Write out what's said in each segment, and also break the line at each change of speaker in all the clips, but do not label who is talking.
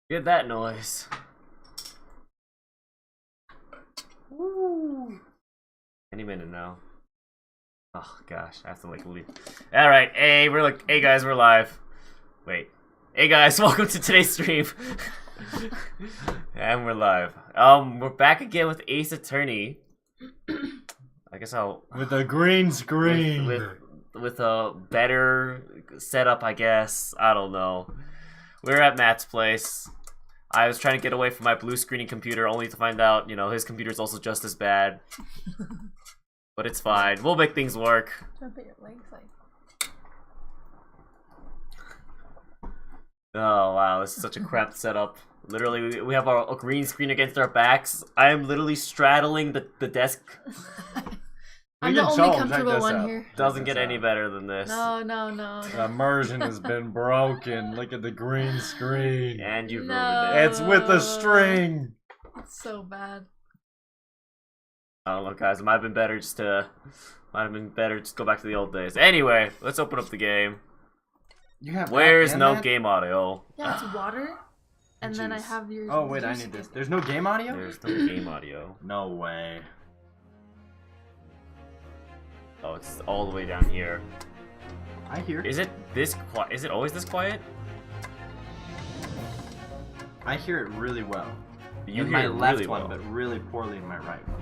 Get that noise. Woo. Any minute now. Oh gosh, I have to like leave. All right, hey, hey guys, we're live. Wait, hey guys, welcome to today's stream. And we're live. We're back again with Ace Attorney. I guess
with a green screen
with a better setup, I guess. I don't know. We're at Matt's place. I was trying to get away from my blue screening computer, only to find out, you know, his computer's also just as bad. But it's fine. We'll make things work.
Jump at your legs like.
Oh wow, this is such a crap setup. Literally, we have a green screen against our backs. I am literally straddling the desk.
I'm the only comfortable one here.
Doesn't get any better than this.
No.
The immersion has been broken. Look at the green screen.
And you've ruined it.
It's with a string.
It's so bad.
I don't know, guys. It might have been better just to go back to the old days. Anyway, let's open up the game. Where's no game audio?
Yeah, it's water. And then I have your.
Oh wait, I need this. There's no game audio?
There's no game audio.
No way.
Oh, it's all the way down here.
I hear.
Is it this quiet? Is it always this quiet?
I hear it really well.
You
in
hear
my
it
left
really
one,
well.
but really poorly in my right one.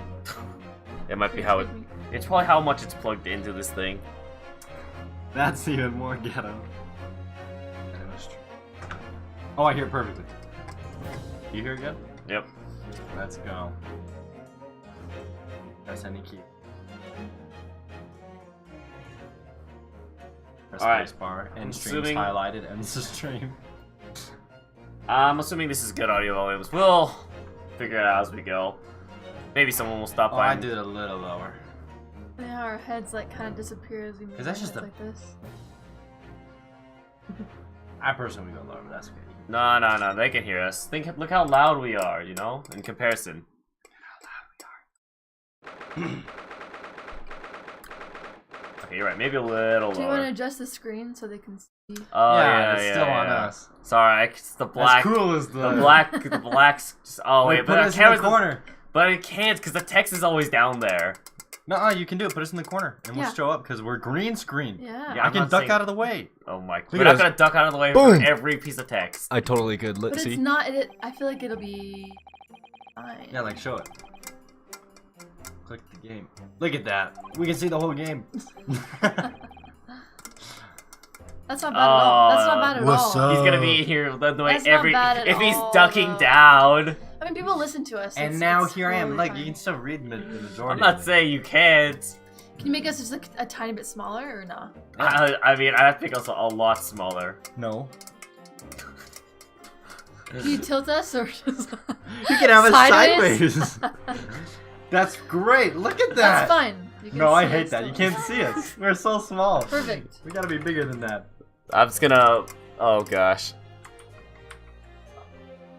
It might be how it. It's probably how much it's plugged into this thing.
That's even more ghetto. Oh, I hear it perfectly. You hear it good?
Yep.
Let's go. Press any key. Press
Alright.
spacebar. End stream's highlighted. Ends the stream.
I'm assuming this is good audio volumes. We'll figure it out as we go. Maybe someone will stop by.
I did it a little lower.
Yeah, our heads like kind of disappear as we move.
That's just
like this.
I personally go lower, but that's okay.
No. They can hear us. Look how loud we are. You know, in comparison. How loud we are. Okay, you're right. Maybe a little lower.
Do you want to adjust the screen so they can see?
Oh
yeah, it's still on us.
Sorry, it's the black.
As cool as the
black's. Just, oh wait,
put us in the corner.
But it can't because the text is always down there.
No, you can do it. Put us in the corner, and we'll show up because we're green screen.
Yeah.
I can duck out of the way.
Oh my! We're not gonna duck out of the way
Boom.
for every piece of text.
I totally could.
But
See?
it's not. I feel like it'll be fine.
Yeah, like show it. Click the game. Look at that. We can see the whole game.
That's not bad at all. That's not bad at
What's
all.
up?
He's gonna be here the way
That's not bad at
if he's
all,
ducking
though.
down.
I mean, people listen to us.
And now here I am. Like, you can still read the majority.
I'm not saying you can't.
Can you make us just like a tiny bit smaller or no?
I mean, I think also a lot smaller.
No.
Can you tilt us or just
You can have it sideways. That's great. Look at that.
That's fine. You can
No, I
see
hate
us
that.
still.
You can't see us. We're so small.
Perfect.
We gotta be bigger than that.
I'm just gonna. Oh gosh.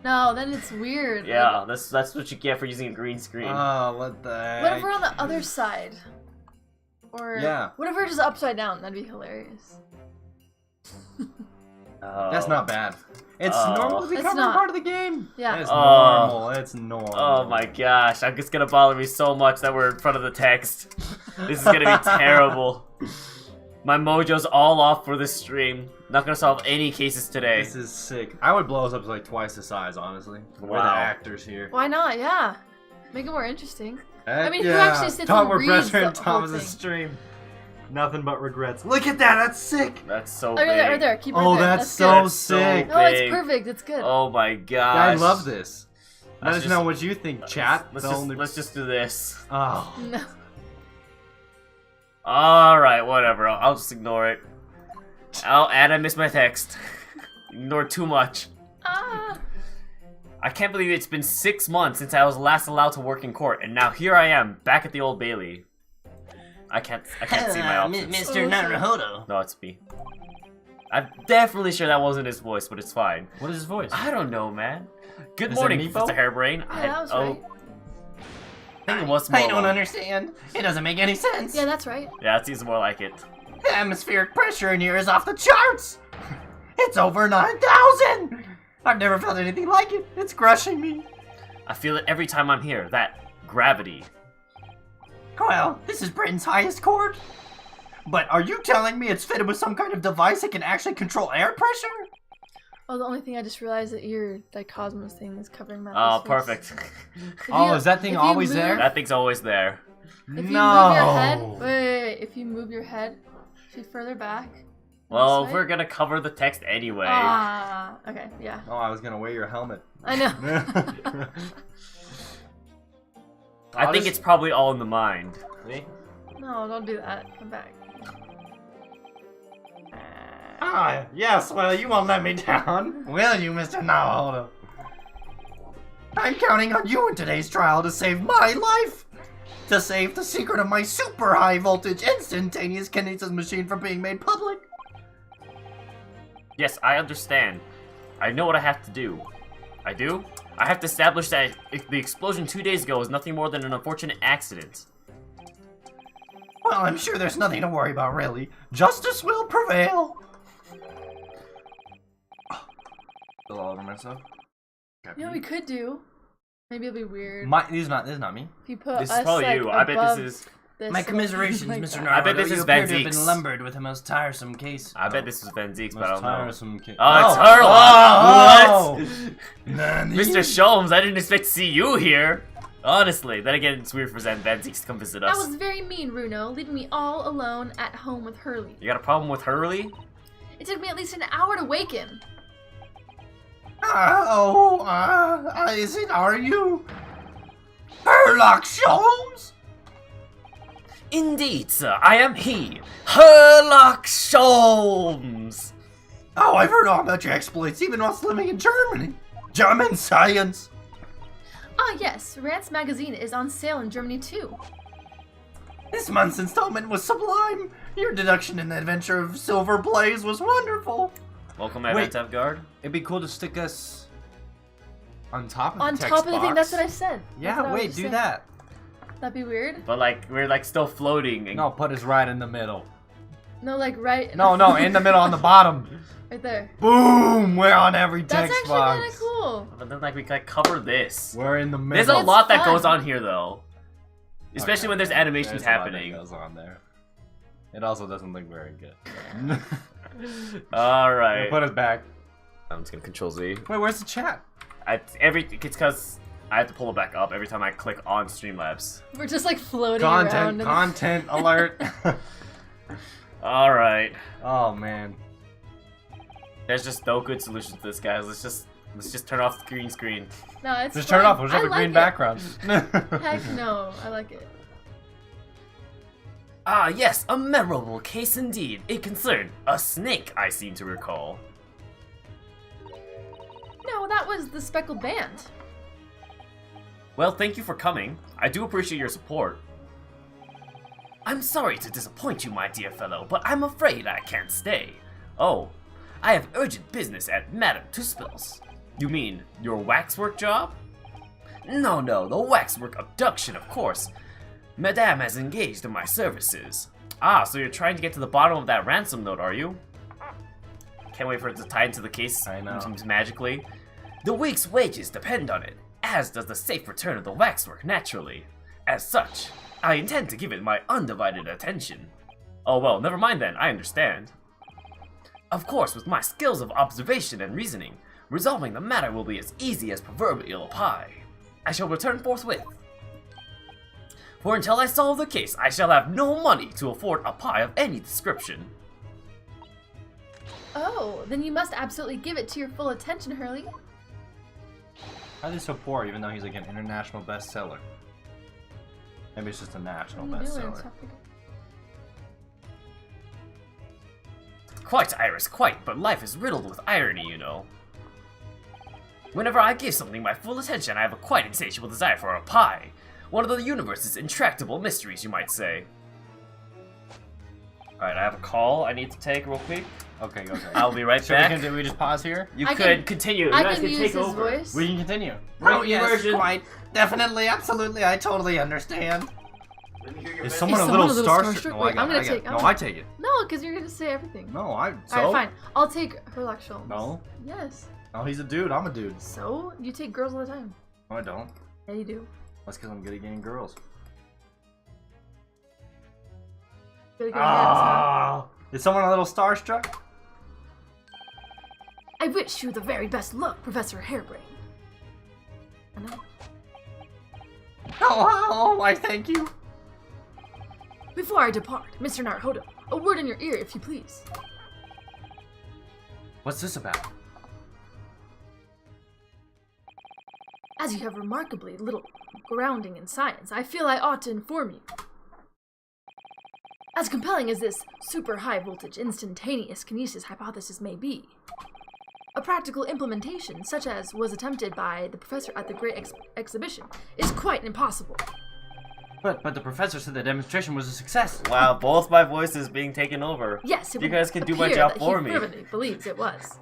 No, then it's weird.
Yeah,
Like,
that's what you get for using a green screen.
Oh, what the heck?
what if we're on the other side? Or what if we're just upside down? That'd be hilarious.
That's not bad. It's normal to become a part of the game.
Yeah.
It's normal. It's normal.
Oh my gosh, I'm just gonna bother me so much that we're in front of the text. This is gonna be terrible. My mojo's all off for this stream. Not gonna solve any cases today.
This is sick. I would blow us up to like twice the size, honestly. We're the actors here.
Why not? Yeah. Make it more interesting.
Heck
I mean, who actually sits and
we're
reads
better
the
in
whole
Thomas's
thing?
stream. Nothing but regrets. Look at that. That's sick.
That's so
Oh,
big.
right there. Keep it
Oh,
there.
that's so
good.
sick.
No, it's
big.
perfect. It's good.
Oh my gosh.
I love this. Let us
just-
know what you think, chat.
Let's just do this.
Oh.
No.
Alright, whatever. I'll just ignore it. And I missed my text. Ignore too much.
Ah.
I can't believe it's been 6 months since I was last allowed to work in court, and now here I am, back at the Old Bailey. I can't see my options.
Mr. Naruhodo.
No, it's me. I'm definitely sure that wasn't his voice, but it's fine.
What is his voice?
I don't know, man. Good
Is it
morning,
Meepo?
Mr. Hairbrain.
Yeah, that was right.
I think it was more.
I don't understand. It doesn't make any sense.
Yeah, that's right.
Yeah, it seems more like it.
The atmospheric pressure in here is off the charts. It's over 9,000. I've never felt anything like it. It's crushing me.
I feel it every time I'm here. That gravity.
Well, this is Britain's highest court. But are you telling me it's fitted with some kind of device that can actually control air pressure?
Oh, the only thing I just realized that your Daicosmos thing is covering my
Oh,
face.
perfect.
Is that thing always there?
That thing's always there.
If you move your head, wait, if you move your head further back.
Well, we're gonna cover the text anyway.
Ah, okay, yeah.
Oh, I was gonna wear your helmet.
I know.
I think it's probably all in the mind.
Me?
No, don't do that. Come back.
Ah, yes, well, you won't let me down. Will you, Mr. Now? I'm counting on you in today's trial to save my life. To save the secret of my super high voltage instantaneous kinesis machine from being made public.
Yes, I understand. I know what I have to do. I do? I have to establish that the explosion 2 days ago was nothing more than an unfortunate accident.
Well, I'm sure there's nothing to worry about, really. Justice will prevail. Spill all over myself.
You know what we could do? Maybe it'll be weird.
This is not me.
If you put
This
us,
is probably
like,
you. I bet
above
this is.
this
My commiserations,
like
Mr.
that.
Naruto.
I bet this is
You appear to have
Van
been lumbered with a most tiresome case.
I bet this was Van Zeke's, but I don't know.
tiresome case.
Oh, it's her! What?
Nani?
Mr. Sholmes, I didn't expect to see you here. Honestly, then again, it's weird for Van Zeke's to come visit
That
us.
was very mean, Runo, leaving me all alone at home with Hurley.
You got a problem with Hurley?
It took me at least an hour to wake him.
Is it, are you? Sherlock Holmes?
Indeed, sir, I am he, Sherlock Holmes.
Oh, I've heard all about your exploits, even whilst living in Germany. German science.
Ah yes, Rant's magazine is on sale in Germany too.
This month's installment was sublime. Your deduction in the adventure of Silver Blaze was wonderful.
Welcome, Advent Guard.
It'd be cool to stick us on top of
On top of the thing, that's what I said.
Yeah, wait, do that.
That'd be weird.
But like, we're like still floating. And...
No, put us right in the middle.
No, like right.
No, in the middle on the bottom.
Right there.
Boom! We're on every
That's
text
actually
box.
kind of cool.
But then like we like cover this.
We're in the middle.
There's a
It's
lot that
fun.
goes on here though. Especially when there's animations happening.
There's a lot that goes on there. It also doesn't look very good.
Alright.
Put us back.
I'm just gonna Control Z.
Wait, where's the chat?
It's because I have to pull it back up every time I click on Streamlabs.
We're just like floating around.
Content alert.
Alright.
Oh man.
There's just no good solution to this, guys. Let's just turn off the green screen.
No, it's
Just
fun.
turn it off. We'll just
I
have a
like
green
it.
background.
Heck no, I like it.
Ah, yes, a memorable case indeed. It concerned a snake, I seem to recall.
No, that was the speckled band.
Well, thank you for coming. I do appreciate your support. I'm sorry to disappoint you, my dear fellow, but I'm afraid I can't stay. Oh, I have urgent business at Madame Tuspel's. You mean your waxwork job? No, the waxwork abduction, of course. Madame has engaged in my services. Ah, so you're trying to get to the bottom of that ransom note, are you? Can't wait for it to tie into the case.
I know.
Magically. The week's wages depend on it, as does the safe return of the waxwork, naturally. As such, I intend to give it my undivided attention. Oh well, never mind then, I understand. Of course, with my skills of observation and reasoning, resolving the matter will be as easy as proverbial pie. I shall return forthwith. For until I solve the case, I shall have no money to afford a pie of any description.
Oh, then you must absolutely give it to your full attention, Hurley.
How is he so poor even though he's like an international bestseller? Maybe it's just a national
What are you doing?
bestseller.
Stop thinking.
Quite, Iris, quite, but life is riddled with irony, you know. Whenever I give something my full attention, I have a quite insatiable desire for a pie. One of the universe's intractable mysteries, you might say. Alright, I have a call I need to take real quick.
Okay.
I'll be right
So
back.
we just pause here?
You
I
could
can-
continue. You
I
guys
can
can
use
take
his
over.
voice.
We can continue.
Oh, yes,
quite. Definitely, absolutely, I totally understand. Is someone a little starstruck? No,
Wait, I'm gonna take.
No, I take it.
No, because you're gonna say everything.
No,
Alright, fine. I'll take Herlock Sholmes.
No.
Yes.
No, he's a dude. I'm a dude.
So you take girls all the time.
No, I don't.
Yeah, you do.
That's because I'm good at getting girls.
Good at getting girls, huh?
Is someone a little starstruck?
I wish you the very best luck, Professor Hairbrain. I know.
Oh, I thank you.
Before I depart, Mr. Naruhodo, a word in your ear, if you please.
What's this about?
As you have remarkably little grounding in science, I feel I ought to inform you. As compelling as this super high voltage instantaneous kinesis hypothesis may be, a practical implementation, such as was attempted by the professor at the Great Exhibition, is quite impossible.
But the professor said the demonstration was a success.
Wow, both my voices being taken over.
Yes,
you guys can do my job for me.
He believes it was.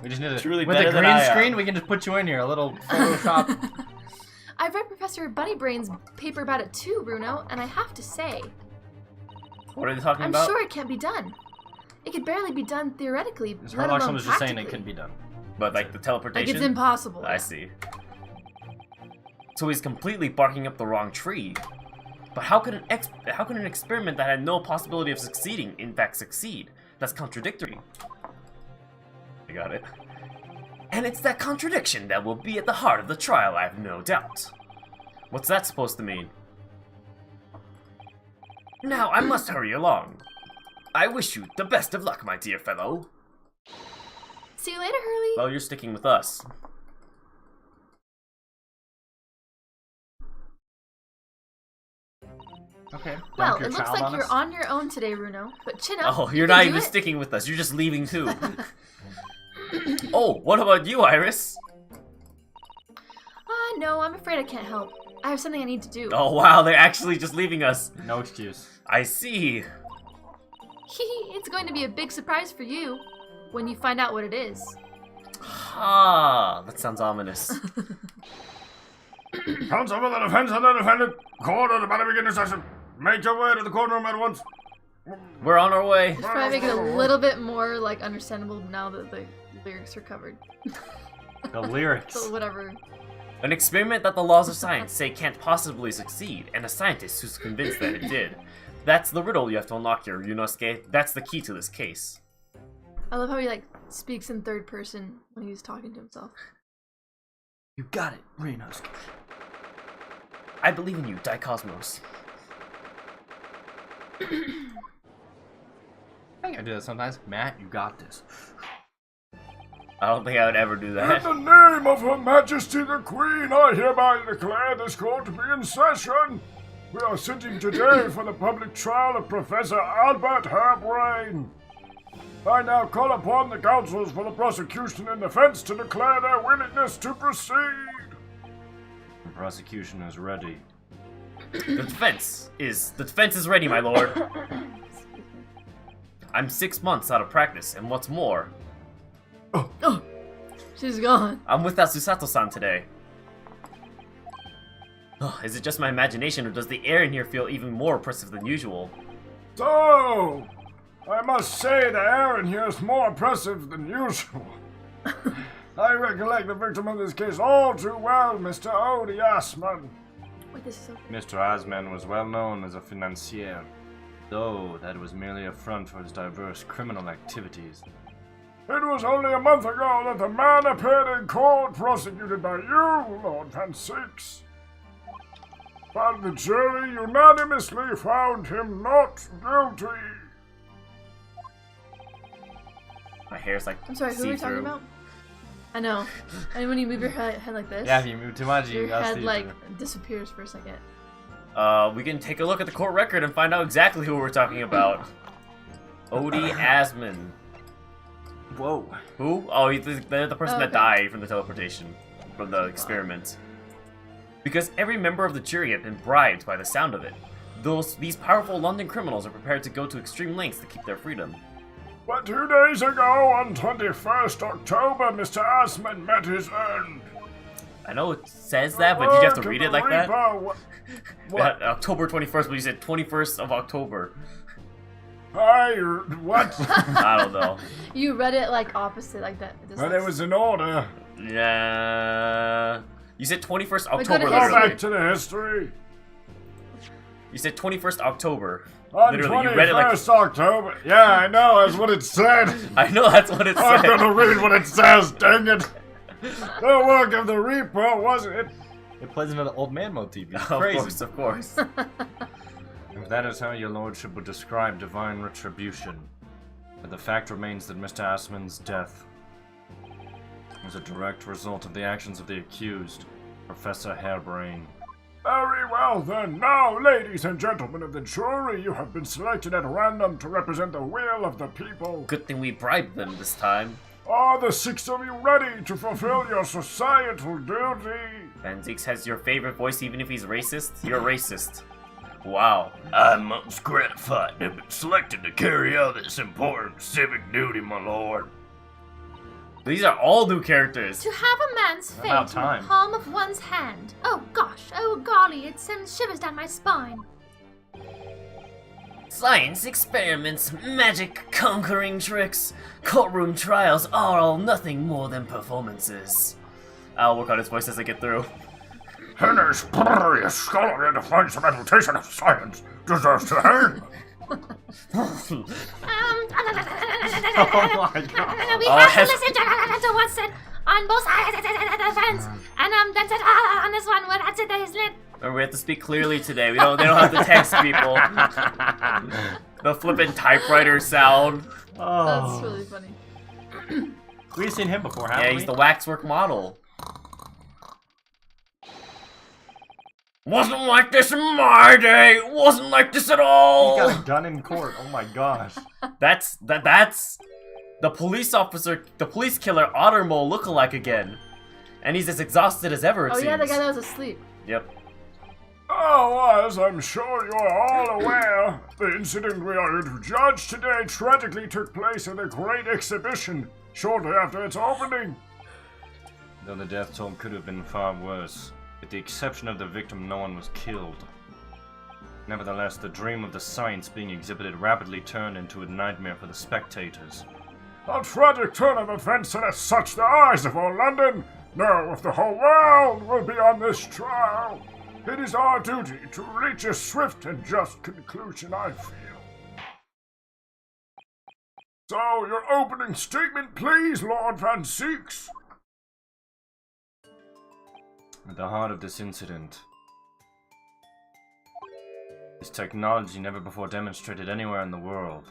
We just need to.
Truly
with
better
a
than
green
I am.
screen, we can just put you in here. A little Photoshop.
I've read Professor Bunnybrain's paper about it too, Bruno, and I have to say,
what are they talking
I'm
about?
sure it can't be done. It could barely be done theoretically, let
Herlock
alone
was just saying
practically.
it couldn't be done.
But like the teleportation?
Like it's impossible.
I see. So he's completely barking up the wrong tree. But how could an experiment that had no possibility of succeeding in fact succeed? That's contradictory. I got it. And it's that contradiction that will be at the heart of the trial, I have no doubt. What's that supposed to mean? Now, I must hurry along. I wish you the best of luck, my dear fellow.
See you later, Hurley.
Well, you're sticking with us.
Okay.
Well, it looks like you're on your own today, Runo. But chin up.
Oh, you're not even sticking with us. You're just leaving too. Oh, what about you, Iris?
No, I'm afraid I can't help. I have something I need to do.
Oh, wow, they're actually just leaving us.
No excuse.
I see.
It's going to be a big surprise for you when you find out what it is.
Ah, that sounds ominous.
Counsel for the defense and the defendant, court of the matter begin session. Make your way to the courtroom at once.
We're on our way.
Let's try to make it a little bit more like understandable now that the lyrics are covered.
The lyrics.
So whatever.
An experiment that the laws of science say can't possibly succeed, and a scientist who's convinced that it did. That's the riddle you have to unlock here, Yunosuke. That's the key to this case.
I love how he like speaks in third person when he's talking to himself.
You got it, Ryunosuke.
I believe in you, Daicosmos.
I think I do that sometimes. Matt, you got this.
I don't think I would ever do that.
In the name of Her Majesty the Queen, I hereby declare this court to be in session. We are sitting today for the public trial of Professor Albert Hairbrain. I now call upon the counsels for the prosecution and defense to declare their willingness to proceed.
The prosecution is ready.
The defense is ready, my lord. I'm 6 months out of practice, and what's more,
Oh, she's gone.
I'm without Susato-san today. Oh, is it just my imagination, or does the air in here feel even more oppressive than usual?
So, I must say the air in here is more oppressive than usual. I recollect the victim of this case all too well, Mr. Odie Assman.
Wait, this is so...
Mr. Asman was well known as a financier, though that was merely a front for his diverse criminal activities.
It was only a month ago that the man appeared in court prosecuted by you, Lord Van Six. But the jury unanimously found him not guilty.
My hair's like
I'm sorry, who are we talking
see-through.
about? I know. And when you move your head like this,
Yeah, if you move too much,
your
you gotta
head
see
like
through.
disappears for a second.
We can take a look at the court record and find out exactly who we're talking about. Odie Asman.
Whoa.
Who? Oh, they're the person that
Okay.
died from the teleportation, from the experiment. Because every member of the jury had been bribed by the sound of it. These powerful London criminals are prepared to go to extreme lengths to keep their freedom.
But 2 days ago, on 21st October, Mr. Assman met his end.
I know it says that, but did you have to read it like that?
What?
October 21st, but you said 21st of October.
What?
I don't know.
You read it like opposite, like that.
But it was in order.
Yeah. You said 21st
Wait, go to
October,
history.
Go
literally.
back to the history.
You said 21st October.
On
Literally, you read it like...
21st October. Yeah, I know, that's what it said.
I know that's what it
I'm
said.
gonna read what it says, dang it. The work of the Reaper, wasn't it?
It plays into the old man motif. It's
Of
crazy.
course, of course.
If that is how your lordship would describe divine retribution, but the fact remains that Mr. Asman's death was a direct result of the actions of the accused, Professor Harebrain.
Very well then. Now, ladies and gentlemen of the jury, you have been selected at random to represent the will of the people.
Good thing we bribed them this time.
Are the 6 of you ready to fulfill your societal duty?
Benzix has your favorite voice even if he's racist? You're racist. Wow.
I'm most gratified to have been selected to carry out this important civic duty, my lord.
These are all new characters.
To have a man's fate
About
in
time.
the palm of one's hand. Oh gosh, oh golly, it sends shivers down my spine.
Science experiments, magic, conquering tricks, courtroom trials are all nothing more than performances. I'll work on his voice as I get through.
Henry's a scholar in the fundamentation of science deserves to hang.
Oh my god.
We
Oh,
have
has-
to listen to what's said on both sides of the fence. And that's it on this one where that's it that is lit.
Remember, we have to speak clearly today. They don't have to text people. The flippin' typewriter sound.
That's really funny.
We've seen him before, haven't
Yeah,
we?
he's the waxwork model. Wasn't like this in my day. Wasn't like this at
He
all.
got a gun in court. Oh my gosh.
That's the police officer, the police killer Ottermole lookalike again, and he's as exhausted as ever. It
Oh
seems.
yeah, the guy that was asleep.
Yep.
Oh, as I'm sure you are all aware, the incident we are here to judge today tragically took place at a great exhibition shortly after its opening.
Though the death toll could have been far worse, with the exception of the victim, no one was killed. Nevertheless, the dream of the science being exhibited rapidly turned into a nightmare for the spectators.
A tragic turn of events that has such the eyes of all London, no, if the whole world will be on this trial. It is our duty to reach a swift and just conclusion, I feel. So, your opening statement, please, Lord Van Seeks.
At the heart of this incident is technology never before demonstrated anywhere in the world.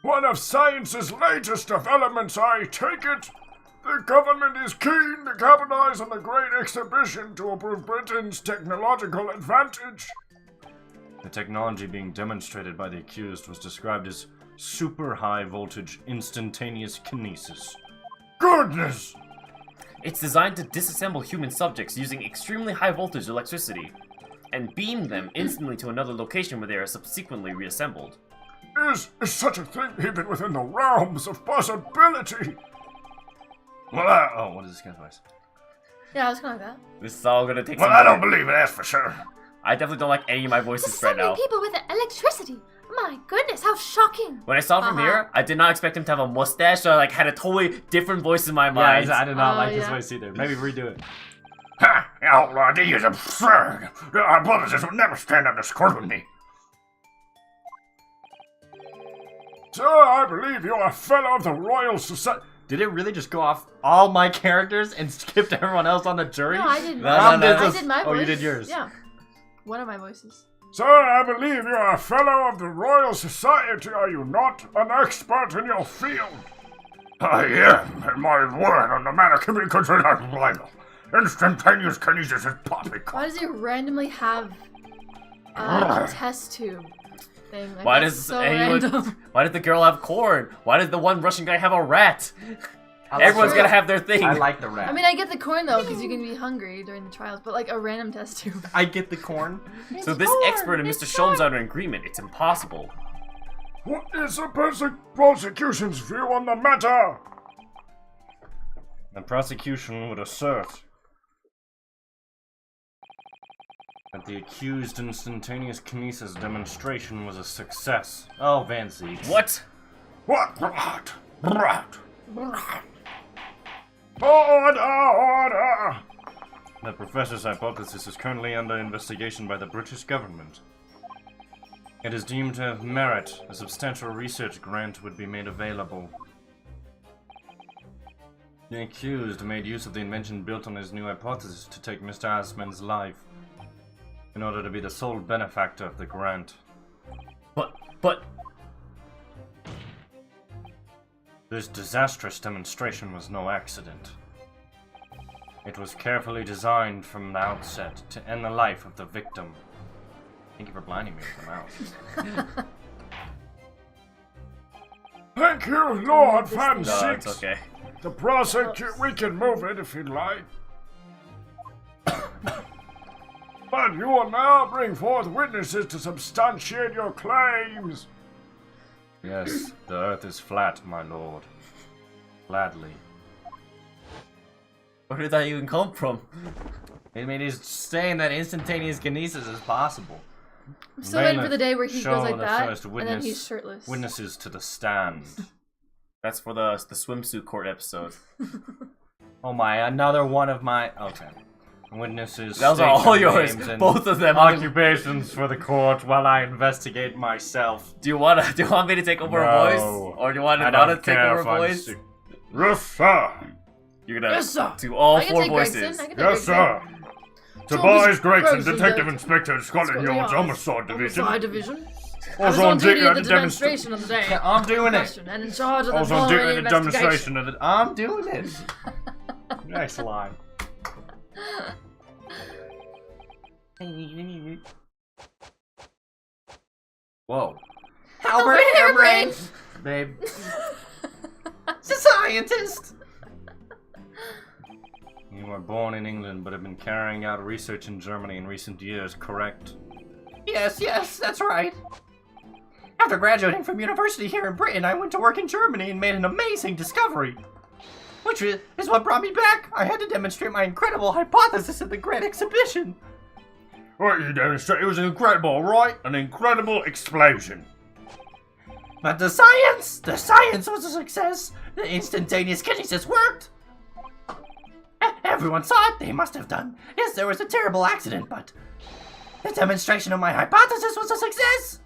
One of science's latest developments, I take it. The government is keen to capitalize on the great exhibition to improve Britain's technological advantage.
The technology being demonstrated by the accused was described as super high voltage instantaneous kinesis.
Goodness!
It's designed to disassemble human subjects using extremely high voltage electricity, and beam them instantly to another location where they are subsequently reassembled.
Is such a thing even within the realms of possibility?
Oh, what is this guy's voice?
Yeah, I was kind of like that.
This is all gonna take
Well,
some
I don't
time.
believe it, that's for sure.
I definitely don't like any of my voices right now.
Assembling people with electricity. My goodness, how shocking.
When I saw him from here, I did not expect him to have a mustache, so I like had a totally different voice in my mind.
I did not
Oh,
like his
yeah.
voice either. Maybe redo it.
Ha! Outlaw D is absurd. Our brothers will never stand up to scrutiny. Sir, I believe you're a fellow of the Royal Society.
Did it really just go off all my characters and skipped everyone else on the jury?
No, I did.
No, no, no.
I did my voice.
Oh, you did yours.
Yeah, one of my voices.
Sir, I believe you're a fellow of the Royal Society, are you not? An expert in your field. I am, and my word on the matter can be considered libel. Instantaneous kinesis is poppycock.
Why does he randomly have a test tube thing? Like,
Why
that's
does
so
anyone?
random.
Why did the girl have corn? Why did the one Russian guy have a rat?
I like
Everyone's
the
gonna
rat.
have their thing.
I like the rat.
I mean, I get the corn though, because you can be hungry during the trials, but like a random test tube.
I get the corn.
So this expert and Mr. Sholmes are in agreement. It's impossible.
What is the prosecution's view on the matter?
The prosecution would assert that the accused instantaneous kinesis demonstration was a success. Oh, Vancy.
What?
What? Order!
The professor's hypothesis is currently under investigation by the British government. It is deemed to have merit. A substantial research grant would be made available. The accused made use of the invention built on his new hypothesis to take Mr. Asman's life, in order to be the sole benefactor of the grant.
But...
This disastrous demonstration was no accident. It was carefully designed from the outset to end the life of the victim. Thank you for blinding me with the mouse.
Thank you, Lord Van
No, it's
Six.
okay.
The prosecute, we can move it if you'd like. But you will now bring forth witnesses to substantiate your claims.
Yes, the earth is flat, my lord. Gladly.
Where did that even come from?
I mean, he's saying that instantaneous kinesis is possible.
I'm still waiting for the day where he
Show
goes like
the
that,
first
and then he's shirtless.
Witnesses to the stand.
That's for the swimsuit court episode.
Oh my, another one of my... Okay. Witnesses...
Those are all yours. Both of them.
Occupations for the court while I investigate myself.
Do you want me to take over a voice? Or do you want to not to take over a voice?
Yes, sir.
You're gonna
Yes, sir.
do all
I can
4
take
voices.
Gregson. I can take
Yes,
Gregson.
sir.
Tobias
Tobias Gregson,
Gregson,
Detective
the-
Inspector at Scotland Yard's Homicide Division.
Homicide Division. I
Was
was on
duty
duty at the
at the
demonstration of the day.
Yeah, I'm doing it.
Question, and in charge of the
Also on duty
following
at the
investigation.
demonstration of the...
I'm doing it. Next line. Whoa.
Albert Hairbrain!
Babe.
Scientist!
You were born in England, but have been carrying out research in Germany in recent years, correct? Yes, that's right. After graduating from university here in Britain, I went to work in Germany and made an amazing discovery. Which is what brought me back. I had to demonstrate my incredible hypothesis at the Great Exhibition.
What you demonstrated was incredible, right? An incredible explosion.
But the science was a success. The instantaneous kinesis worked. Everyone saw it, they must have done. Yes, there was a terrible accident, but the demonstration of my hypothesis was a success.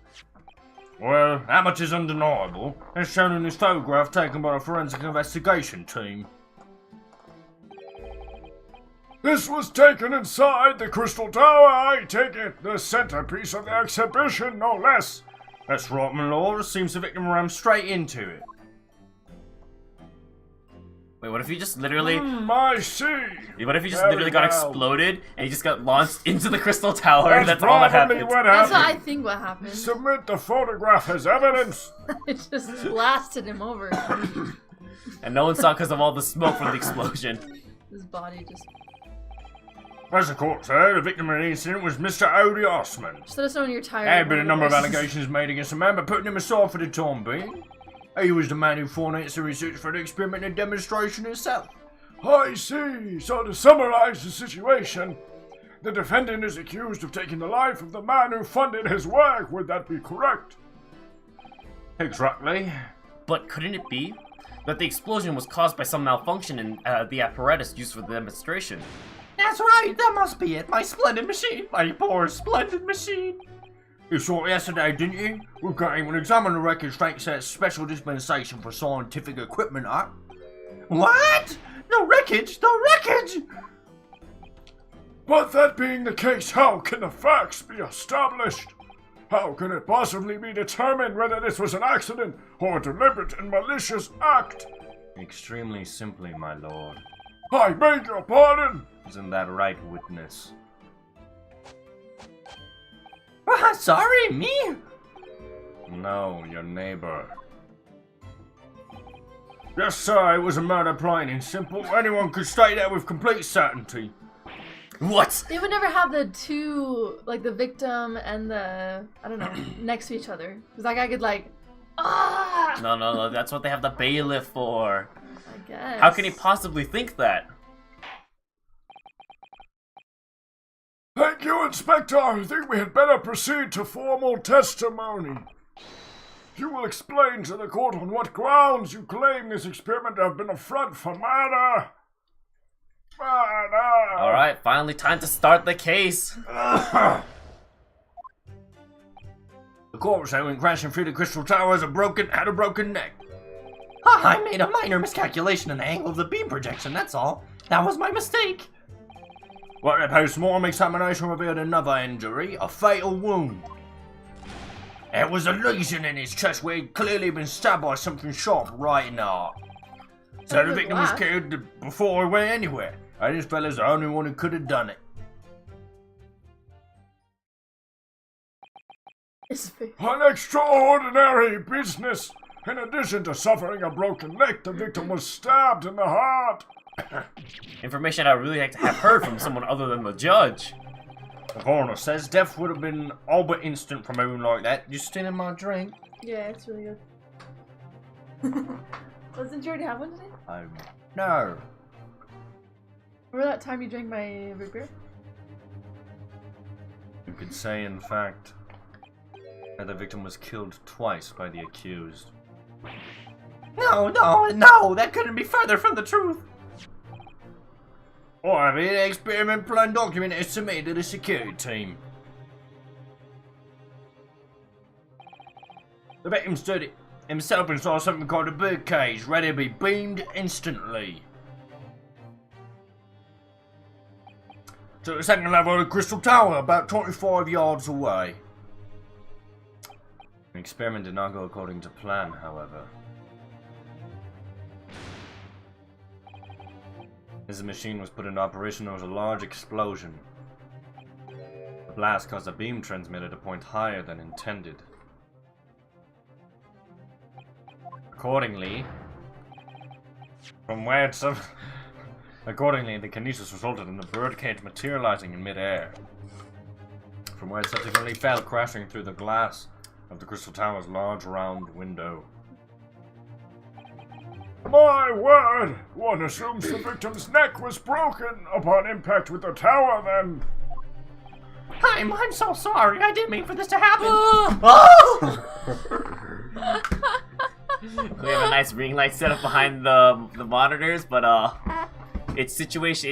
Well, that much is undeniable, as shown in this photograph taken by a forensic investigation team. This was taken inside the Crystal Tower, I take it. The centerpiece of the exhibition, no less.
That's right, my lord. It seems the victim rammed straight into it.
Wait, what if he just literally...
I see.
What if he just
Very
literally got
well.
exploded and he just got launched into the Crystal Tower? That's all that
probably
happened.
what
That's what I
happened.
think what happened.
Submit the photograph as evidence.
It just blasted him over.
And no one saw because of all the smoke from the explosion.
His body just...
As the court said, the victim of the incident was Mr. Odie Osman.
Just let us know when you're tired.
There had been a number of
voices.
allegations made against the man, but putting him aside for the time being, he was the man who financed the research for the experiment and demonstration itself. I see. So to summarize the situation, the defendant is accused of taking the life of the man who funded his work. Would that be correct?
Exactly.
But couldn't it be that the explosion was caused by some malfunction in the apparatus used for the demonstration?
That's right, that must be it. My splendid machine. My poor splendid machine.
You saw it yesterday, didn't you? We've got him to examine the records thanks to that special dispensation for Scientific Equipment Act.
What? The wreckage! The wreckage!
But that being the case, how can the facts be established? How can it possibly be determined whether this was an accident or a deliberate and malicious act?
Extremely simply, my lord.
I beg your pardon?
Isn't that right, witness? Sorry, me? No, your neighbor.
Yes, sir, it was a murder plain and simple. Anyone could state that with complete certainty.
What?
They would never have the two, like the victim and the, I don't know, next to each other. Because that guy could like, ah!
No, that's what they have the bailiff for.
I guess.
How can he possibly think that?
Thank you, Inspector. I think we had better proceed to formal testimony. You will explain to the court on what grounds you claim this experiment to have been a front for murder. Murder!
Alright, finally time to start the case.
The corpse that went crashing through the crystal tower had a broken neck.
I made a minor miscalculation in the angle of the beam projection, that's all. That was my mistake.
What the post-mortem examination revealed another injury, a fatal wound. There was a lesion in his chest where he'd clearly been stabbed by something sharp right in the heart. So the victim was killed before he went anywhere, and this fella's the only one who could have done it.
An extraordinary business. In addition to suffering a broken neck, the victim was stabbed in the heart.
Information I really like to have heard from someone other than the judge.
The coroner says death would have been all but instant from moving like that. You stealing my drink?
Yeah, it's really good. Wasn't you already have one today?
No.
Remember that time you drank my root beer?
You could say, in fact, that the victim was killed twice by the accused.
No, that couldn't be further from the truth.
Or the experiment plan document is submitted to the security team. The victim stood himself and saw something called a bird cage, ready to be beamed instantly. To the second level of the crystal tower, about 25 yards away. The experiment did not go according to plan, however. As the machine was put into operation, there was a large explosion. The blast caused a beam transmitter to point higher than intended. Accordingly, the kinesis resulted in the bird cage materializing in mid-air, from where it subsequently fell crashing through the glass of the crystal tower's large round window.
My word! One assumes the victim's neck was broken upon impact with the tower, then.
I'm so sorry. I didn't mean for this to happen.
We have a nice ring light set up behind the monitors, but its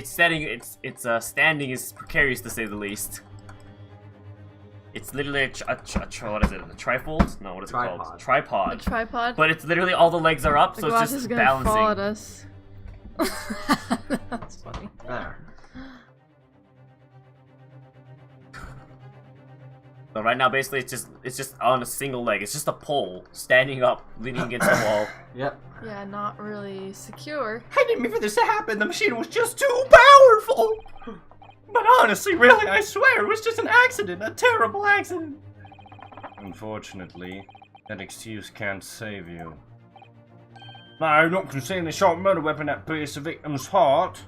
standing is precarious to say the least. It's literally what is it? A trifold? No, what is it called? Tripod.
A tripod.
But it's literally all the legs are up, so it's just balancing.
Fall at us. That's funny.
There.
So right now, basically, it's just on a single leg. It's just a pole standing up, leaning against the wall.
Yep.
Yeah, not really secure.
I didn't mean for this to happen. The machine was just too powerful. But honestly, really, I swear, it was just an accident. A terrible accident.
Unfortunately, that excuse can't save you. No, not considering the sharp murder weapon that pierced the victim's heart.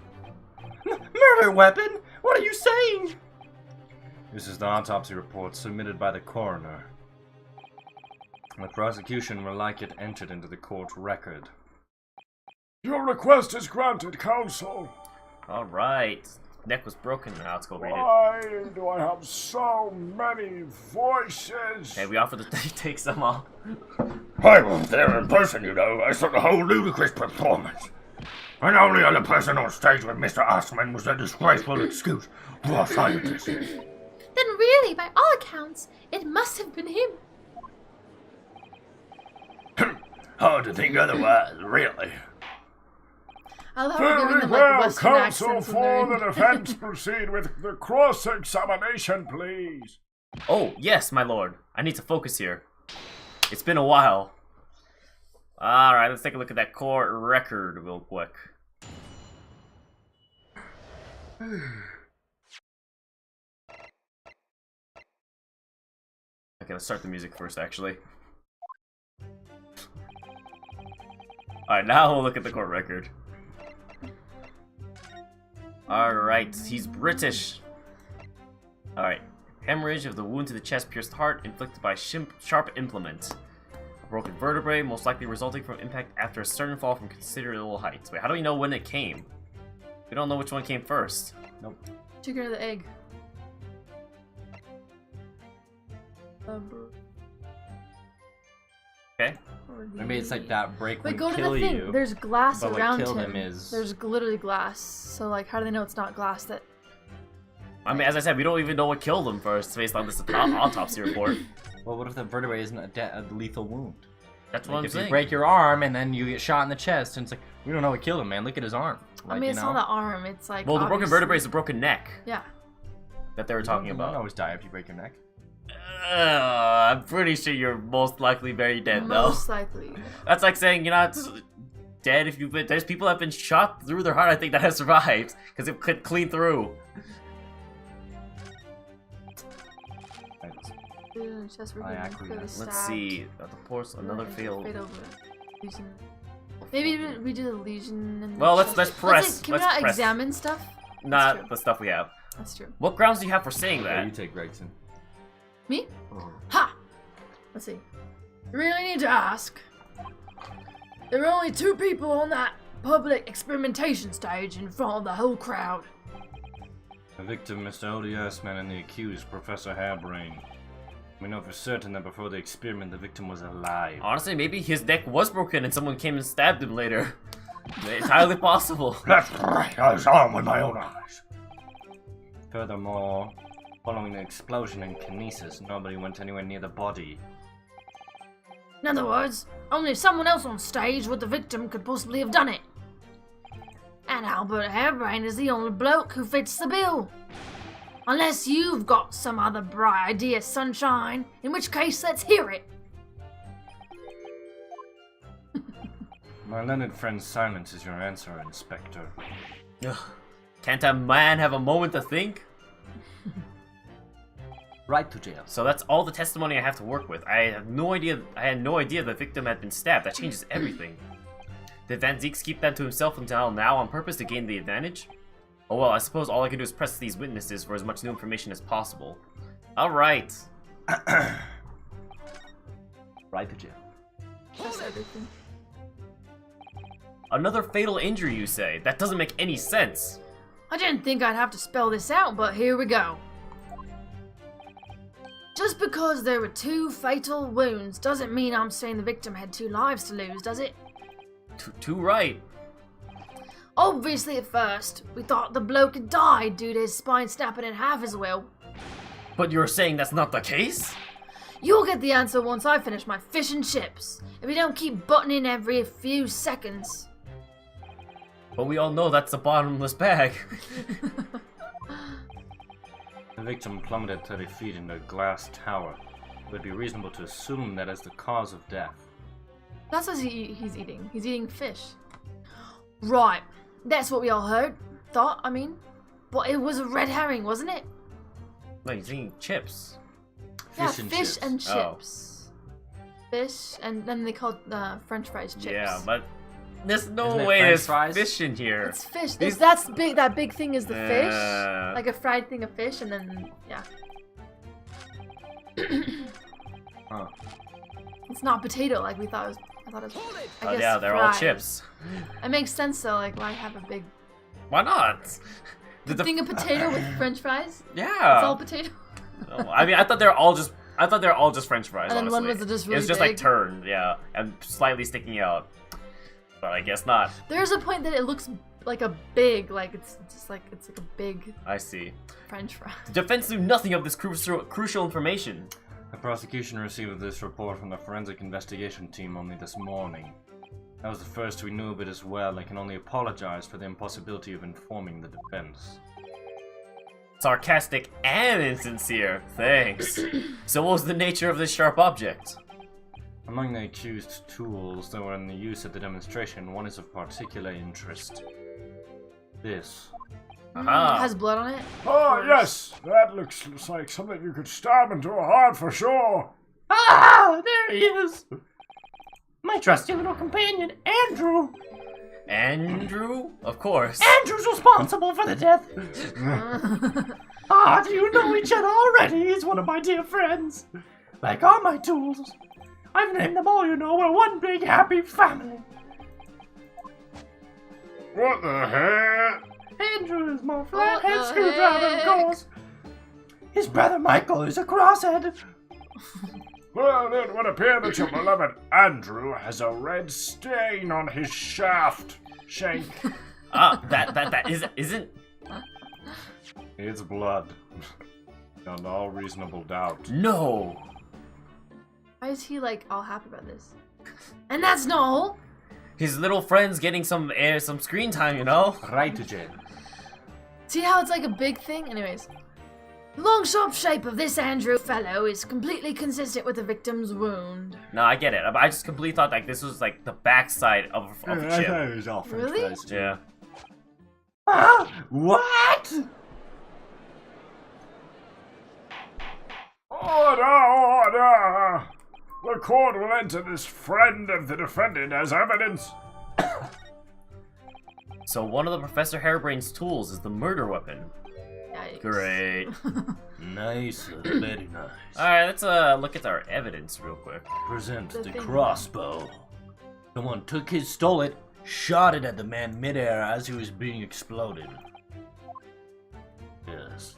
Murder weapon? What are you saying?
This is the autopsy report submitted by the coroner. The prosecution will like it entered into the court record.
Your request is granted, counsel.
Alright. Neck was broken. Now let's go read it.
Why do I have so many voices?
Okay, we offer to take some off.
I was there in person, you know. I saw the whole ludicrous performance. And the only other person on stage with Mr. Osman was a disgraceful excuse for a scientist.
Then really, by all accounts, it must have been him.
Hard to think otherwise, really.
I love how we're
Very
giving them
well,
Western
counsel,
accents
for the defense proceed with the cross-examination, please.
Oh, yes, my lord. I need to focus here. It's been a while. Alright, let's take a look at that court record real quick. Okay, let's start the music first, actually. Alright, now we'll look at the court record. Alright, he's British. Alright. Hemorrhage of the wound to the chest, pierced heart, inflicted by sharp implement. A broken vertebrae, most likely resulting from impact after a sudden fall from considerable height. Wait, how do we know when it came? We don't know which one came first. Nope.
Took care of the egg.
Okay.
Maybe it's like that break
Wait,
would
go to
kill
the thing.
you.
There's glass
but what
around
killed
him.
him is-
There's literally glass. So like, how do they know it's not glass? That
I mean, as I said, we don't even know what killed him first, based on this autopsy report.
Well, what if the vertebrae isn't a lethal wound?
That's what
Like
I'm
if
saying.
you break your arm and then you get shot in the chest, and it's like, we don't know what killed him, man. Look at his arm. Like,
I mean,
you
it's
know?
not the arm. It's like
Well, the broken
obviously-
vertebrae is the broken neck
Yeah.
that they were talking
You
about.
don't always die if you break your neck.
I'm pretty sure you're most likely very dead, though.
Most likely.
That's like saying you're not dead if you've been. There's people that have been shot through their heart, I think, that have survived because it could clean through.
Just
I acquiesce.
Let's see. The force, another failed.
Lesion. Maybe we do the lesion. And
Well,
the
let's
chest.
press.
Can
Let's
we not
press.
examine stuff?
Not
true.
the stuff we have.
That's true.
What grounds do you have for saying
Yeah, you
that?
take Gregson.
Me? Ha! Let's see. You really need to ask. There were only 2 people on that public experimentation stage in front of the whole crowd.
The victim, Mr. ODS Man, and the accused, Professor Hairbrain. We know for certain that before the experiment, the victim was alive.
Honestly, maybe his neck was broken and someone came and stabbed him later. It's highly possible.
That's right, I saw him with my own eyes. Furthermore, following the explosion and kinesis, nobody went anywhere near the body.
In other words, only someone else on stage with the victim could possibly have done it. And Albert Hairbrain is the only bloke who fits the bill. Unless you've got some other bright idea, Sunshine, in which case let's hear it.
My learned friend's silence is your answer, Inspector.
Ugh. Can't a man have a moment to think?
Right to jail.
So that's all the testimony I have to work with. I had no idea the victim had been stabbed. That changes everything. Did Van Zieks keep that to himself until now on purpose to gain the advantage? Oh well, I suppose all I can do is press these witnesses for as much new information as possible. Alright.
Right to jail.
That's everything.
Another fatal injury, you say? That doesn't make any sense.
I didn't think I'd have to spell this out, but here we go. Just because there were 2 fatal wounds doesn't mean I'm saying the victim had 2 lives to lose, does it?
Too right.
Obviously, at first, we thought the bloke had died due to his spine snapping in half as well.
But you're saying that's not the case?
You'll get the answer once I finish my fish and chips, if we don't keep butting in every few seconds.
But we all know that's a bottomless bag.
The victim plummeted 30 feet into a glass tower. It would be reasonable to assume that as the cause of death.
That's what he's eating. He's eating fish. Right. That's what we all heard. Thought, I mean. But it was a red herring, wasn't it?
No, he's eating chips.
Yeah,
Fish and
fish
chips.
and
Oh.
chips. Fish, and then they called French fries chips.
Yeah, but there's no
Isn't it
way
French
there's
fries?
fish in here.
It's fish.
These-
That's big. That big thing is the fish.
Uh.
Like a fried thing of fish, and then, yeah.
Huh.
It's not potato like we thought it was. I thought it was. I
Oh
guess
yeah, they're all
fried.
chips.
It makes sense though. Like, why have a big
Why not? Did
thing of potato with French fries?
Yeah.
It's all potato.
Oh, I mean, I thought they were all just French fries.
And then one
honestly.
was just
It was
really
just like
big.
turned, yeah, and slightly sticking out. But I guess not.
There's a point that it looks like a big, like it's like a big
I see.
French fry.
The defense knew nothing of this crucial information.
The prosecution received this report from the forensic investigation team only this morning. That was the first we knew of it as well. I can only apologize for the impossibility of informing the defense.
Sarcastic and insincere. Thanks. So what was the nature of this sharp object?
Among the accused tools that were in the use at the demonstration, one is of particular interest. This.
It
Aha.
has blood on it.
Oh, yes, that looks like something you could stab into a heart for sure.
Ah, there he is! My trusty little companion, Andrew!
Andrew? Of course.
Andrew's responsible for the death! Ah, do you know each other already? He's one of my dear friends. Like all my tools. I've named them all, you know. We're one big happy family.
What the heck?
Andrew is my
What
flathead
the
screwdriver, of
heck?
course. His brother Michael is a crosshead.
Well, it would appear that your beloved Andrew has a red stain on his shaft. Shank.
That isn't.
It's blood. Beyond all reasonable doubt.
No.
Why is he like all happy about this? And that's not all.
His little friend's getting some screen time, you know?
Right, Jen.
See how it's like a big thing? Anyways. The long sharp shape of this Andrew fellow is completely consistent with the victim's wound.
No, I get it. I just completely thought like this was like the backside of the chip.
it was all French
Really?
fries, too.
Yeah.
What?
Order! The court will enter this friend of the defendant as evidence.
So one of the Professor Hairbrain's tools is the murder weapon.
Yikes.
Great.
Nice, very nice.
Alright, let's look at our evidence real quick.
Present
The
the
thing-
crossbow. Someone stole it, shot it at the man midair as he was being exploded. Yes.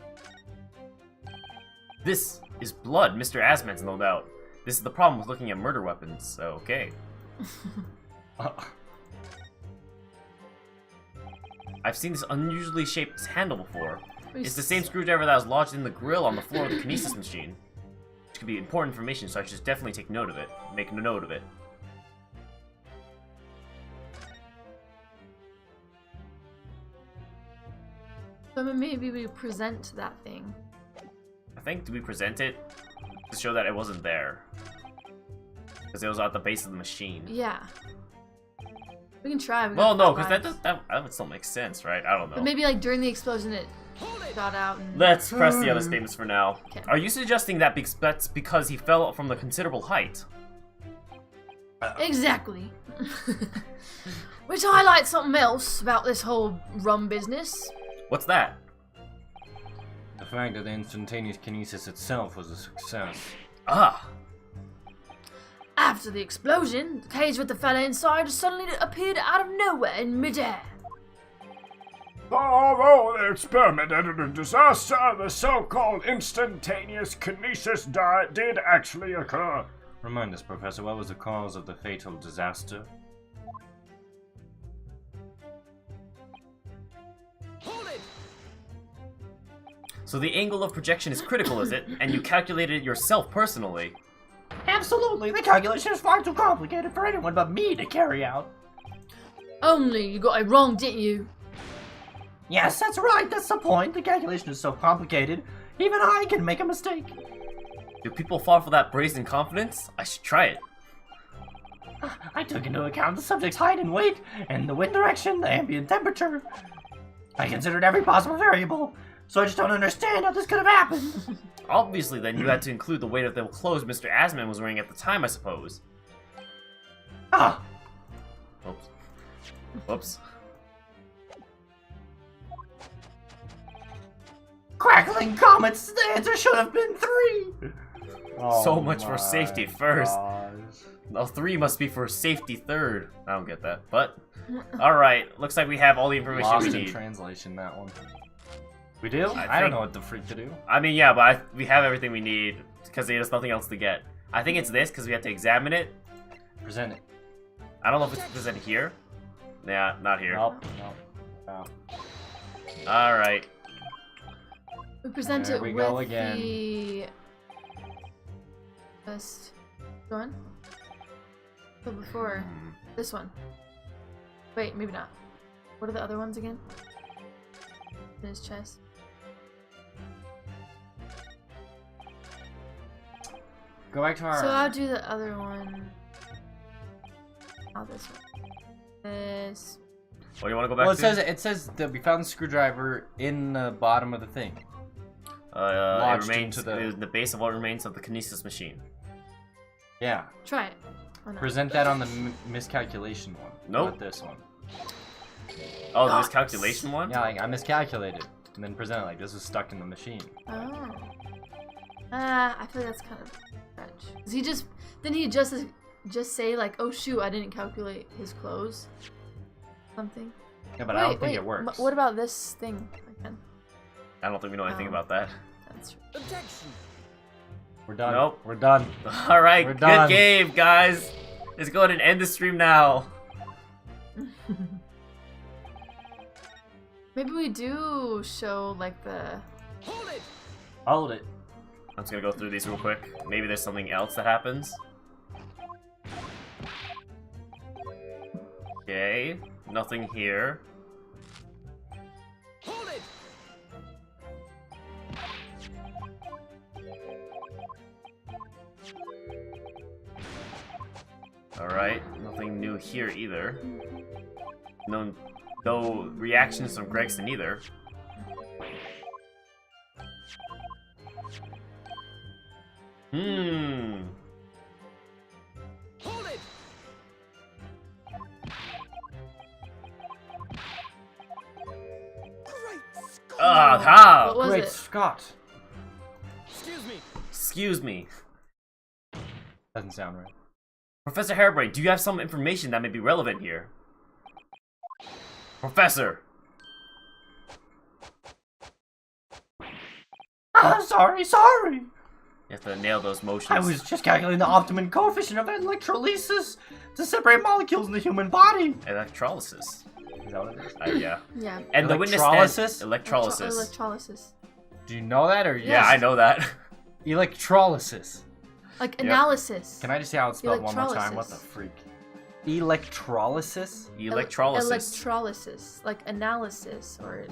This is blood, Mr. Asman's no doubt. This is the problem with looking at murder weapons, so okay. I've seen this unusually shaped handle before. It's the same screwdriver that was lodged in the grill on the floor of the kinesis machine. Which could be important information, so I should definitely take note of it. Make a note of it.
So maybe we present that thing.
I think, do we present it to show that it wasn't there? Because it was at the base of the machine.
Yeah. We can try. We
Well,
got
no,
5
because
lives.
that would still make sense, right? I don't know.
But maybe like during the explosion it got out and...
Let's press the other statements for now.
Okay.
Are you suggesting that that's because he fell from a considerable height?
Exactly. Which highlights something else about this whole rum business.
What's that?
The fact that the instantaneous kinesis itself was a success.
Ah,
After the explosion, the cage with the fella inside suddenly appeared out of nowhere in midair.
Although the experiment ended in disaster, the so-called instantaneous kinesis diet did actually occur.
Remind us, Professor, what was the cause of the fatal disaster?
so the angle of projection is critical, is it? And you calculated it yourself personally.
Absolutely, the calculation is far too complicated for anyone but me to carry out.
Only you got it wrong, didn't you?
Yes, that's right, that's the point. The calculation is so complicated, even I can make a mistake.
Do people fall for that brazen confidence? I should try it.
I took into account the subject's height and weight, and the wind direction, the ambient temperature. I considered every possible variable, so I just don't understand how this could have happened.
Obviously, then you had to include the weight of the clothes Mr. Asman was wearing at the time, I suppose.
Ah,
Oops. Whoops.
crackling comets, the answer should have been 3.
So much for safety first. No, 3 must be for safety third. I don't get that, but... Alright, looks like we have all the information
Lost
we
in
need.
translation, that one. We do? I,
think-
don't know what the freak to do.
I mean, yeah, but we have everything we need, because there's nothing else to get. I think it's this, because we have to examine it.
Present it.
I don't know if it's presented here. Yeah, not here.
Nope. No.
Alright.
We present
There
it
we
with
go again.
the... First one? But before this one. Wait, maybe not. What are the other ones again? In his chest.
Go back to our...
So I'll do the other one. Not this one. This.
Oh, you want to go back
Well,
to?
it says that we found the screwdriver in the bottom of the thing.
It
lodged
remains
into the-
in the base of what remains of the kinesis machine.
Yeah.
Try it. Why not?
Present that on the miscalculation one.
Nope.
Not this one.
Oh, the miscalculation one?
Yeah, like, I miscalculated. And then present it like this was stuck in the machine.
Oh. I feel like that's kind of stretch. Cause he just say like, oh shoot, I didn't calculate his clothes. Something.
Yeah, but I don't think it works.
What about this thing again?
I don't think we know anything
Oh.
about that.
That's true.
We're done.
Nope.
We're done.
Alright,
We're
good
done.
game, guys. Let's go ahead and end the stream now.
Maybe we do show like the.
Hold it.
I'm just gonna go through these real quick. Maybe there's something else that happens. Okay, nothing here. Alright, nothing new here either. No reactions from Gregson either. Aha!
What was
Great
it?
Scott.
Excuse me.
Doesn't sound right.
Professor Hairbrain, do you have some information that may be relevant here? Professor!
Sorry.
You have to nail those motions.
I was just calculating the optimum coefficient of electrolysis to separate molecules in the human body.
Electrolysis.
Is that what it is?
Yeah.
Yeah.
And the witness
Electrolysis?
stand... Electrolysis.
Electrolysis.
Do you know that or
Yeah, I know that.
Electrolysis.
Like analysis.
Can I just see how it's spelled one more time? What the
Electrolysis.
freak? Electrolysis?
Electrolysis.
Electrolysis. Like analysis or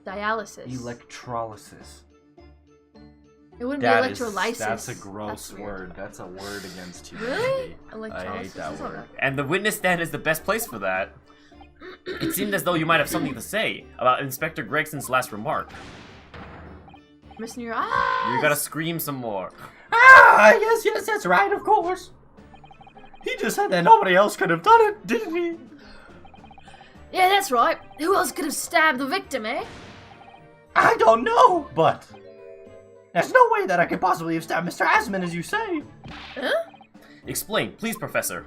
dialysis.
Electrolysis.
It wouldn't
That
be
is,
electrolysis.
that's a gross
That's weird.
word. That's a word against humanity.
Really?
I
Electrolysis.
hate that
is not
word.
And the witness stand is the best place for that. It seemed as though you might have something to say about Inspector Gregson's last remark.
Missing your eyes.
You gotta scream some more.
Ah, yes, that's right, of course. He just said that nobody else could have done it, didn't he?
Yeah, that's right. Who else could have stabbed the victim, eh?
I don't know, but there's no way that I could possibly have stabbed Mr. Asman, as you say.
Huh?
Explain, please, Professor.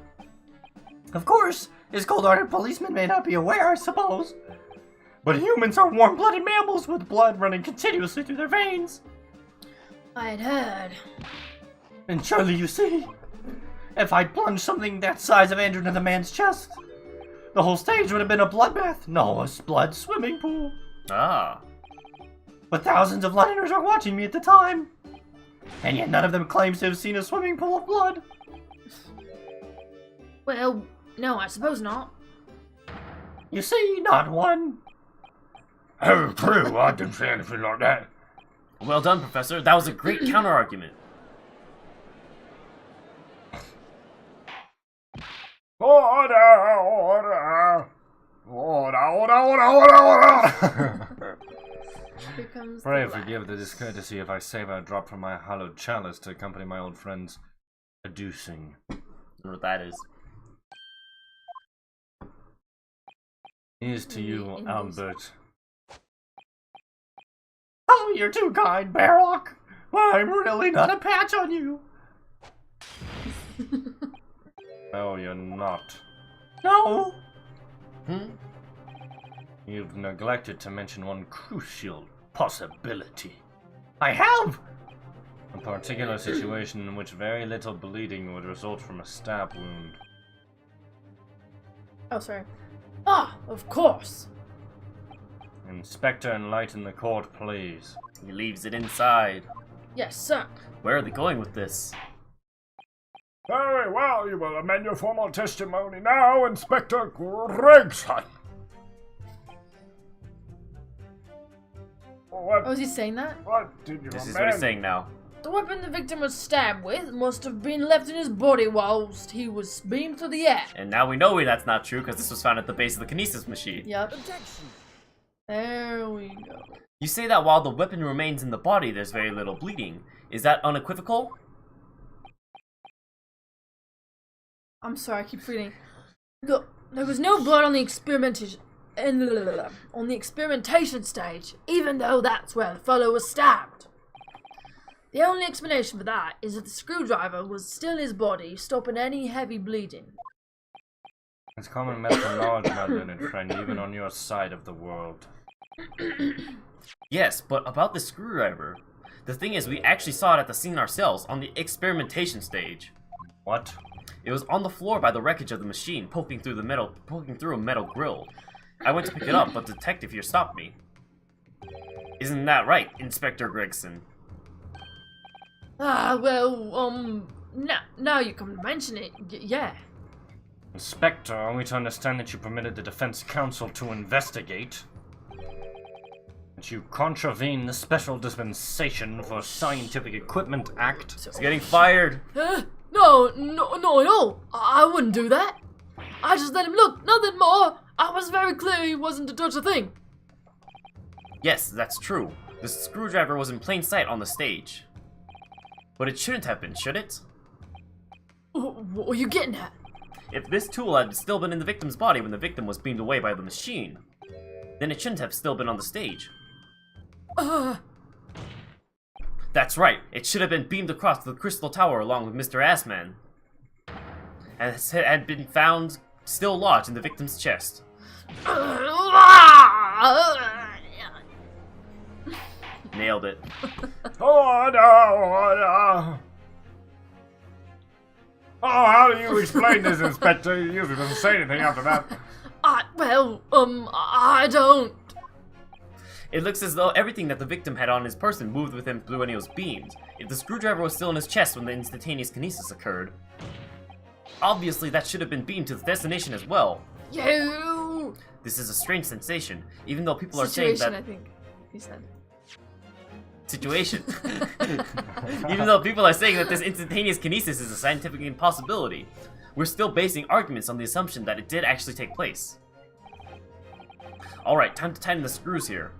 Of course, his cold-hearted policeman may not be aware, I suppose. But humans are warm-blooded mammals with blood running continuously through their veins.
I had heard.
And surely you see, if I'd plunged something that size of Andrew into the man's chest, the whole stage would have been a bloodbath, no, a blood swimming pool.
Ah.
But thousands of Londoners are watching me at the time, and yet none of them claims to have seen a swimming pool of blood.
Well, no, I suppose not.
You see, not one.
Oh, true, I didn't say anything like that.
Well done, Professor. That was a great counter-argument.
Order!
Here comes
Pray
the
forgive the
laugh.
discourtesy if I save a drop from my hallowed chalice to accompany my old friend's adducing.
I don't know what that is.
Here's to you,
Inducing.
Albert. Oh, you're too kind, Barrock. I'm really not a patch on you. No, you're not. No. You've neglected to mention one crucial possibility. I have! A particular situation in which very little bleeding would result from a stab wound.
Oh, sorry. Ah, of course.
Inspector, enlighten the court, please.
He leaves it inside.
Yes, sir.
Where are they going with this?
Very well, you will amend your formal testimony now, Inspector Gregson.
Oh, is he saying that?
What did you
This is
amend?
what he's saying now.
The weapon the victim was stabbed with must have been left in his body whilst he was beamed through the air.
And now we know that's not true because this was found at the base of the kinesis machine.
Yep. There we go.
You say that while the weapon remains in the body, there's very little bleeding. Is that unequivocal?
I'm sorry, I keep reading. Look, there was no blood on the experimentation stage, even though that's where the fellow was stabbed. The only explanation for that is that the screwdriver was still in his body, stopping any heavy bleeding.
It's common medical knowledge, my learned friend, even on your side of the world.
Yes, but about the screwdriver. The thing is, we actually saw it at the scene ourselves, on the experimentation stage.
What?
It was on the floor by the wreckage of the machine, poking through a metal grill. I went to pick it up, but the detective here stopped me. Isn't that right, Inspector Gregson?
Now you come to mention it, yeah.
Inspector, are we to understand that you permitted the defense counsel to investigate? That you contravene the Special Dispensation for Scientific Equipment Act?
He's getting fired.
No, at all. I wouldn't do that. I just let him look, nothing more. I was very clear he wasn't to touch a thing.
Yes, that's true. The screwdriver was in plain sight on the stage. But it shouldn't have been, should it?
What are you getting at?
If this tool had still been in the victim's body when the victim was beamed away by the machine, then it shouldn't have still been on the stage. That's right, it should have been beamed across the Crystal Tower along with Mr. Assman, and it had been found still lodged in the victim's chest. Nailed it.
Order! Oh, how do you explain this, Inspector? You usually doesn't say anything after that.
I don't.
It looks as though everything that the victim had on his person moved with him when he was beamed. If the screwdriver was still in his chest when the instantaneous kinesis occurred, obviously that should have been beamed to the destination as well.
You.
This is a strange sensation, even though people are saying that...
I think he said.
Situation. Even though people are saying that this instantaneous kinesis is a scientific impossibility, we're still basing arguments on the assumption that it did actually take place. Alright, time to tighten the screws here.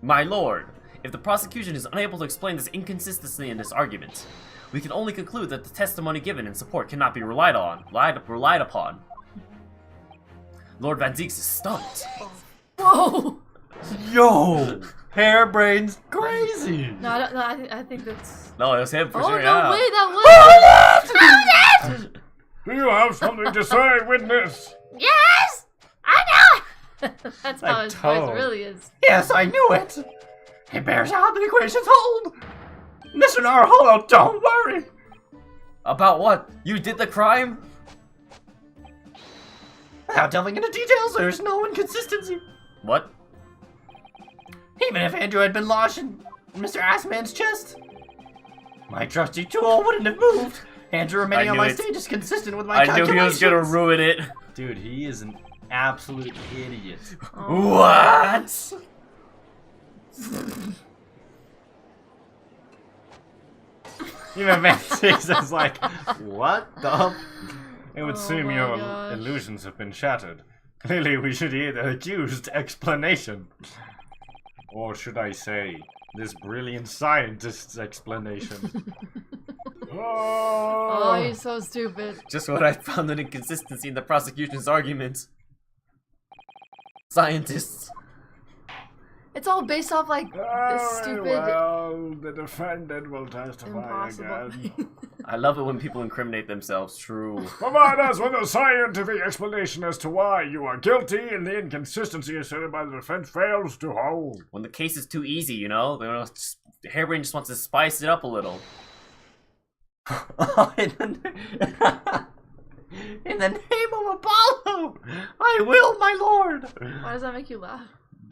My lord, if the prosecution is unable to explain this inconsistency in this argument, we can only conclude that the testimony given in support cannot be relied upon. Lord Van Zieks is stunned.
Whoa!
Yo! Hairbrain's crazy!
No, I think that's...
No, it was him for
Oh,
sure,
no,
yeah.
wait, that was...
Do you have something to say, witness?
Yes! I know!
That's
Like
how his voice
Toad.
really is.
Yes, I knew it! It bears out the equations hold! Listen, our hollow, don't worry!
About what? You did the crime?
Without delving into details, there's no inconsistency.
What?
Even if Andrew had been lodged in Mr. Assman's chest, my trusty tool wouldn't have moved. Andrew remaining
I
on
knew
my
it.
stage is consistent with my
I knew
calculations.
he was gonna ruin it.
Dude, he is an absolute idiot.
What?
Even Van Zieks is like, what the? It would
Oh
seem
my
your
gosh.
illusions have been shattered. Clearly, we should hear the accused explanation. Or should I say, this brilliant scientist's explanation.
Oh, he's so stupid.
Just what I found an inconsistency in the prosecution's argument. Scientists.
It's all based off, like, this
Very
stupid...
well, the defendant will testify
Impossible.
again.
I love it when people incriminate themselves, true.
Provide us with a scientific explanation as to why you are guilty and the inconsistency asserted by the defense fails to hold.
When the case is too easy, you know? Hairbrain just wants to spice it up a little.
in the name of Apollo, I will, my lord.
Why does that make you laugh?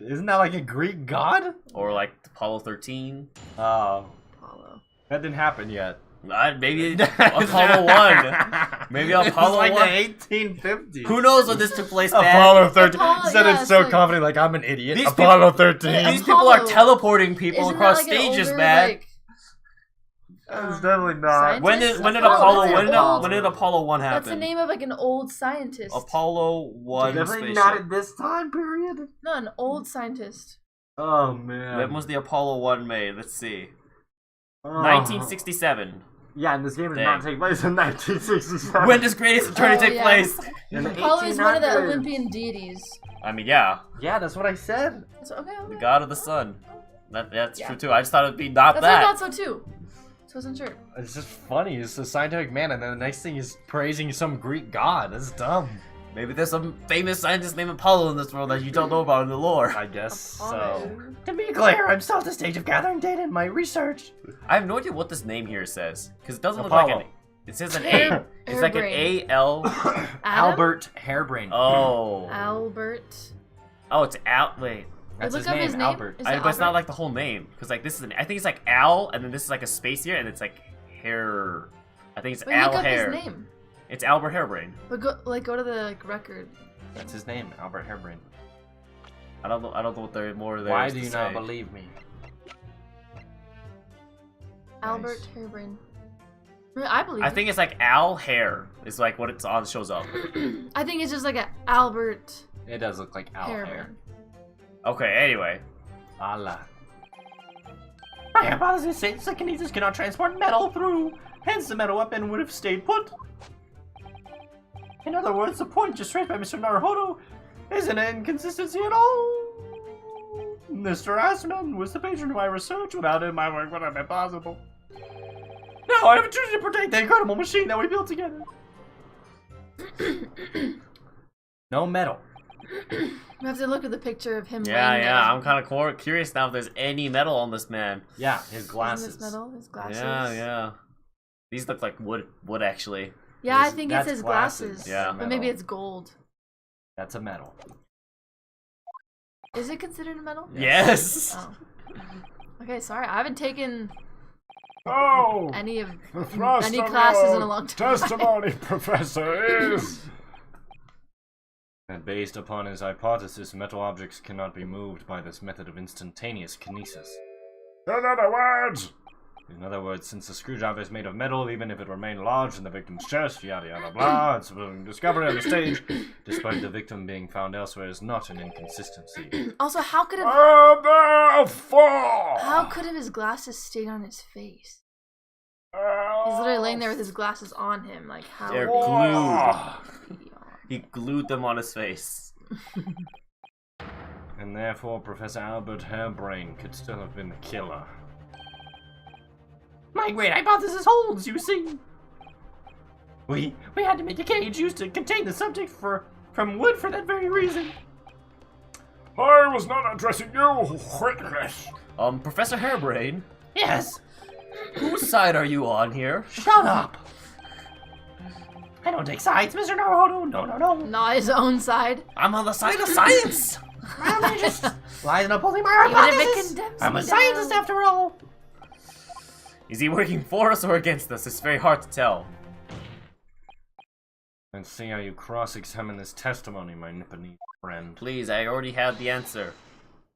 Isn't that like a Greek god?
Or like Apollo 13.
Oh,
Apollo.
that didn't happen yet.
Maybe Apollo 1. Maybe Apollo
it's like
1.
the 1850s.
Who knows when this took place, man?
Apollo 13.
Apollo-
He said
yeah,
it's
it's
so
like-
confident, like I'm an idiot.
These
Apollo
people-
13.
These people are
Apollo-
teleporting people
Isn't
across
that like an
stages,
older,
man.
like,
It's definitely not.
scientist?
When did
Apollo-
Apollo
that's
when did Apollo 1 happen?
That's the name of, like, an old scientist.
Apollo 1
Definitely
spaceship.
not at this time period.
No, an old scientist.
Oh man.
When was the Apollo 1 made? Let's see.
Oh.
1967.
Yeah, and this game did
Dang.
not take place in 1967.
When does Greatest Attorney
Oh,
take
yeah.
place?
In the
Apollo is one of the
1800s.
Olympian deities.
I mean, yeah.
Yeah, that's what I said.
So, okay.
The god of the sun. That's
Yeah.
true too. I just thought it'd be not
That's
that.
what I thought so too. So I wasn't sure.
It's just funny. It's a scientific man, and then the next thing is praising some Greek god. That's dumb.
Maybe there's some famous scientist named Apollo in this world that you don't know about in the lore.
I guess so.
Apollo.
To be clear, I'm still at the stage of gathering data in my research.
I have no idea what this name here says, because it doesn't look like
Apollo.
an. It says an A. It's like an
Hairbrain.
A-L.
Adam?
Albert Hairbrain.
Oh.
Albert.
Oh, it's Al. Wait.
That's
Look
his
up
name,
his name.
Albert.
Is
But
it
it's not
Albert?
like the whole name, because like this is I think it's like Al, and then this is like a space here, and it's like hair. I think it's
But
Al
look up
Hair.
his name.
It's Albert Hairbrain.
But go to the record.
That's his name, Albert Hairbrain.
I don't know what there more there
Why
is
do
to
you not
say.
believe me?
Albert Hairbrain. I believe.
I think it's like Al Hair. Is like what it's on shows up.
I think it's just like a Albert
It does look like Al
Hairbrain.
Hair.
Okay. Anyway.
Allah.
My hypothesis states that kinesis cannot transport metal through, hence the metal weapon would have stayed put. In other words, the point just raised by Mr. Naruhodo isn't an inconsistency at all. Mr. Assman was the patron of my research. Without him, my work would have been possible. Now I have a duty to protect the incredible machine that we built together.
No metal.
We have to look at the picture of him.
Yeah,
laying
yeah.
down.
I'm kind of curious now if there's any metal on this man.
Yeah, his
Isn't
glasses.
this metal? His glasses.
Yeah, yeah. These look like wood actually.
Yeah, I
His-
think it's
that's
his
glasses.
glasses.
Yeah.
But maybe
Metal.
it's gold.
That's a metal.
Is it considered a metal?
Yes.
Oh. Okay, sorry. I haven't taken
Oh,
any of
the thrust
any
of
classes
your
in a long time.
testimony, Professor, is...
And based upon his hypothesis, metal objects cannot be moved by this method of instantaneous kinesis.
In other words,
In other words, since the screwdriver is made of metal, even if it remained lodged in the victim's chest, yada yada blah, it's been discovered on the stage, despite the victim being found elsewhere, is not an inconsistency.
Also, how could
and therefore...
his glasses stayed on his face? He's literally laying there with his glasses on him. Like how?
They're
would
glued.
they be on?
He glued them on his face.
And therefore, Professor Albert Hairbrain could still have been the killer.
My great hypothesis holds, you see. We had to make a cage used to contain the subject from wood for that very reason.
I was not addressing you, witness.
Professor Hairbrain,
Yes,
whose side are you on here?
shut up. I don't take sides, Mr. Naruhodo. No.
Not his own side.
I'm on the side of science.
I'm just lying up holding my
Even if it
hypothesis.
condemns
I'm
me
a scientist
down.
after all.
Is he working for us or against us? It's very hard to tell.
Let's see how you cross-examine this testimony, my Nipponese friend.
Please, I already had the answer.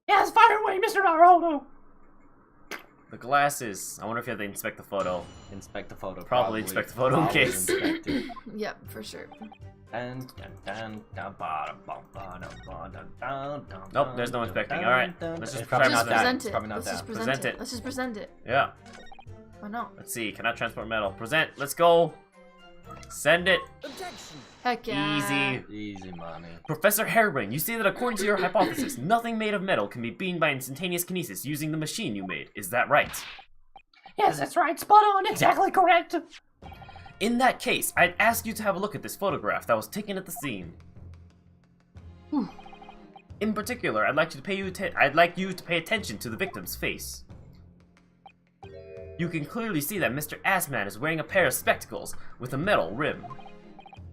Yes, fire away, Mr. Naruhodo.
The glasses. I wonder if you have to inspect the photo.
Inspect the photo.
Probably inspect the photo in
Probably
case.
inspect it.
Yep, for sure.
Nope, there's no inspecting. Alright, let's just try
probably
not
not
that.
that.
Present it.
Probably not
Let's just
that.
present
Present
it.
it.
Let's just present it.
Yeah.
Why not?
Let's see. Cannot transport metal. Present. Let's go. Send it.
Heck yeah.
Easy.
Easy money.
Professor Hairbrain, you say that according to your hypothesis, nothing made of metal can be beamed by instantaneous kinesis using the machine you made. Is that right?
Yes, that's right. Spot on. Exactly correct.
In that case, I'd ask you to have a look at this photograph that was taken at the scene. In particular, I'd like you to pay attention to the victim's face. You can clearly see that Mr. Assman is wearing a pair of spectacles with a metal rim.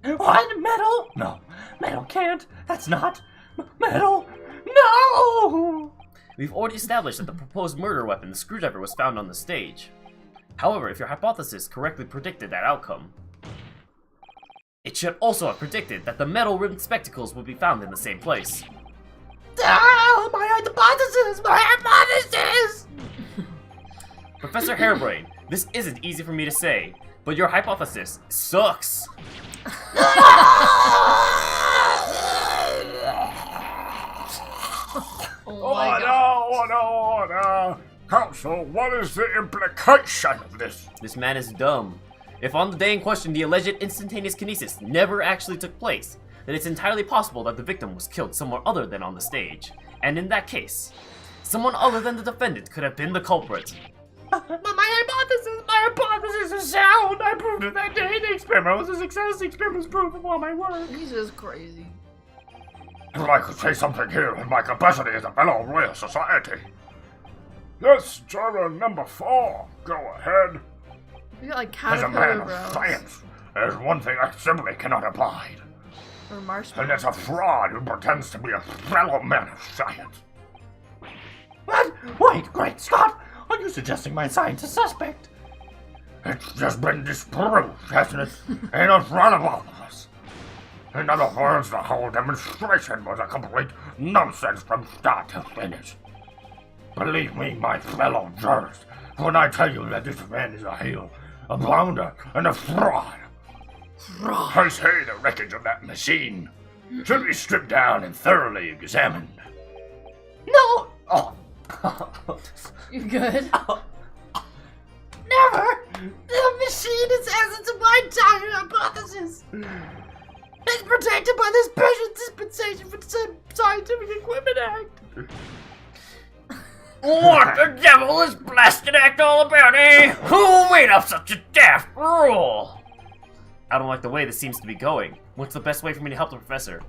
What? Metal? No. Metal can't. That's not metal. No!
We've already established that the proposed murder weapon, the screwdriver, was found on the stage. However, if your hypothesis correctly predicted that outcome, it should also have predicted that the metal-rimmed spectacles would be found in the same place.
Ah, my hypothesis! My hypothesis!
Professor Hairbrain, this isn't easy for me to say, but your hypothesis sucks.
Oh my god.
No. Counsel, what is the implication of this?
This man is dumb. If on the day in question the alleged instantaneous kinesis never actually took place, then it's entirely possible that the victim was killed somewhere other than on the stage. And in that case, someone other than the defendant could have been the culprit.
But my hypothesis is sound. I proved it that day. The experiment was a success. The experiment was proof of all my work.
He's just crazy.
I'd like to say something here in my capacity as a fellow of Royal Society. Yes, juror number 4, go ahead.
We got like
As a man
caterpillar
of
brows.
science, there's one thing I simply cannot abide,
Or
and
marshmallow.
that's a fraud who pretends to be a fellow man of science.
What? Wait, great Scott! Are you suggesting my science is suspect?
It's just been disproved, hasn't it? In front of all of us. In other words, the whole demonstration was a complete nonsense from start to finish. Believe me, my fellow jurors, when I tell you that this man is a heel, a blounder, and a fraud. I say the wreckage of that machine should be stripped down and thoroughly examined.
No! Oh.
You good?
Never! The machine is essence of my entire hypothesis. It's protected by the Special Dispensation for Scientific Equipment Act.
What the devil is Blasted Act all about, eh? Who made up such a daft rule? I don't like the way this seems to be going. What's the best way for me to help the professor?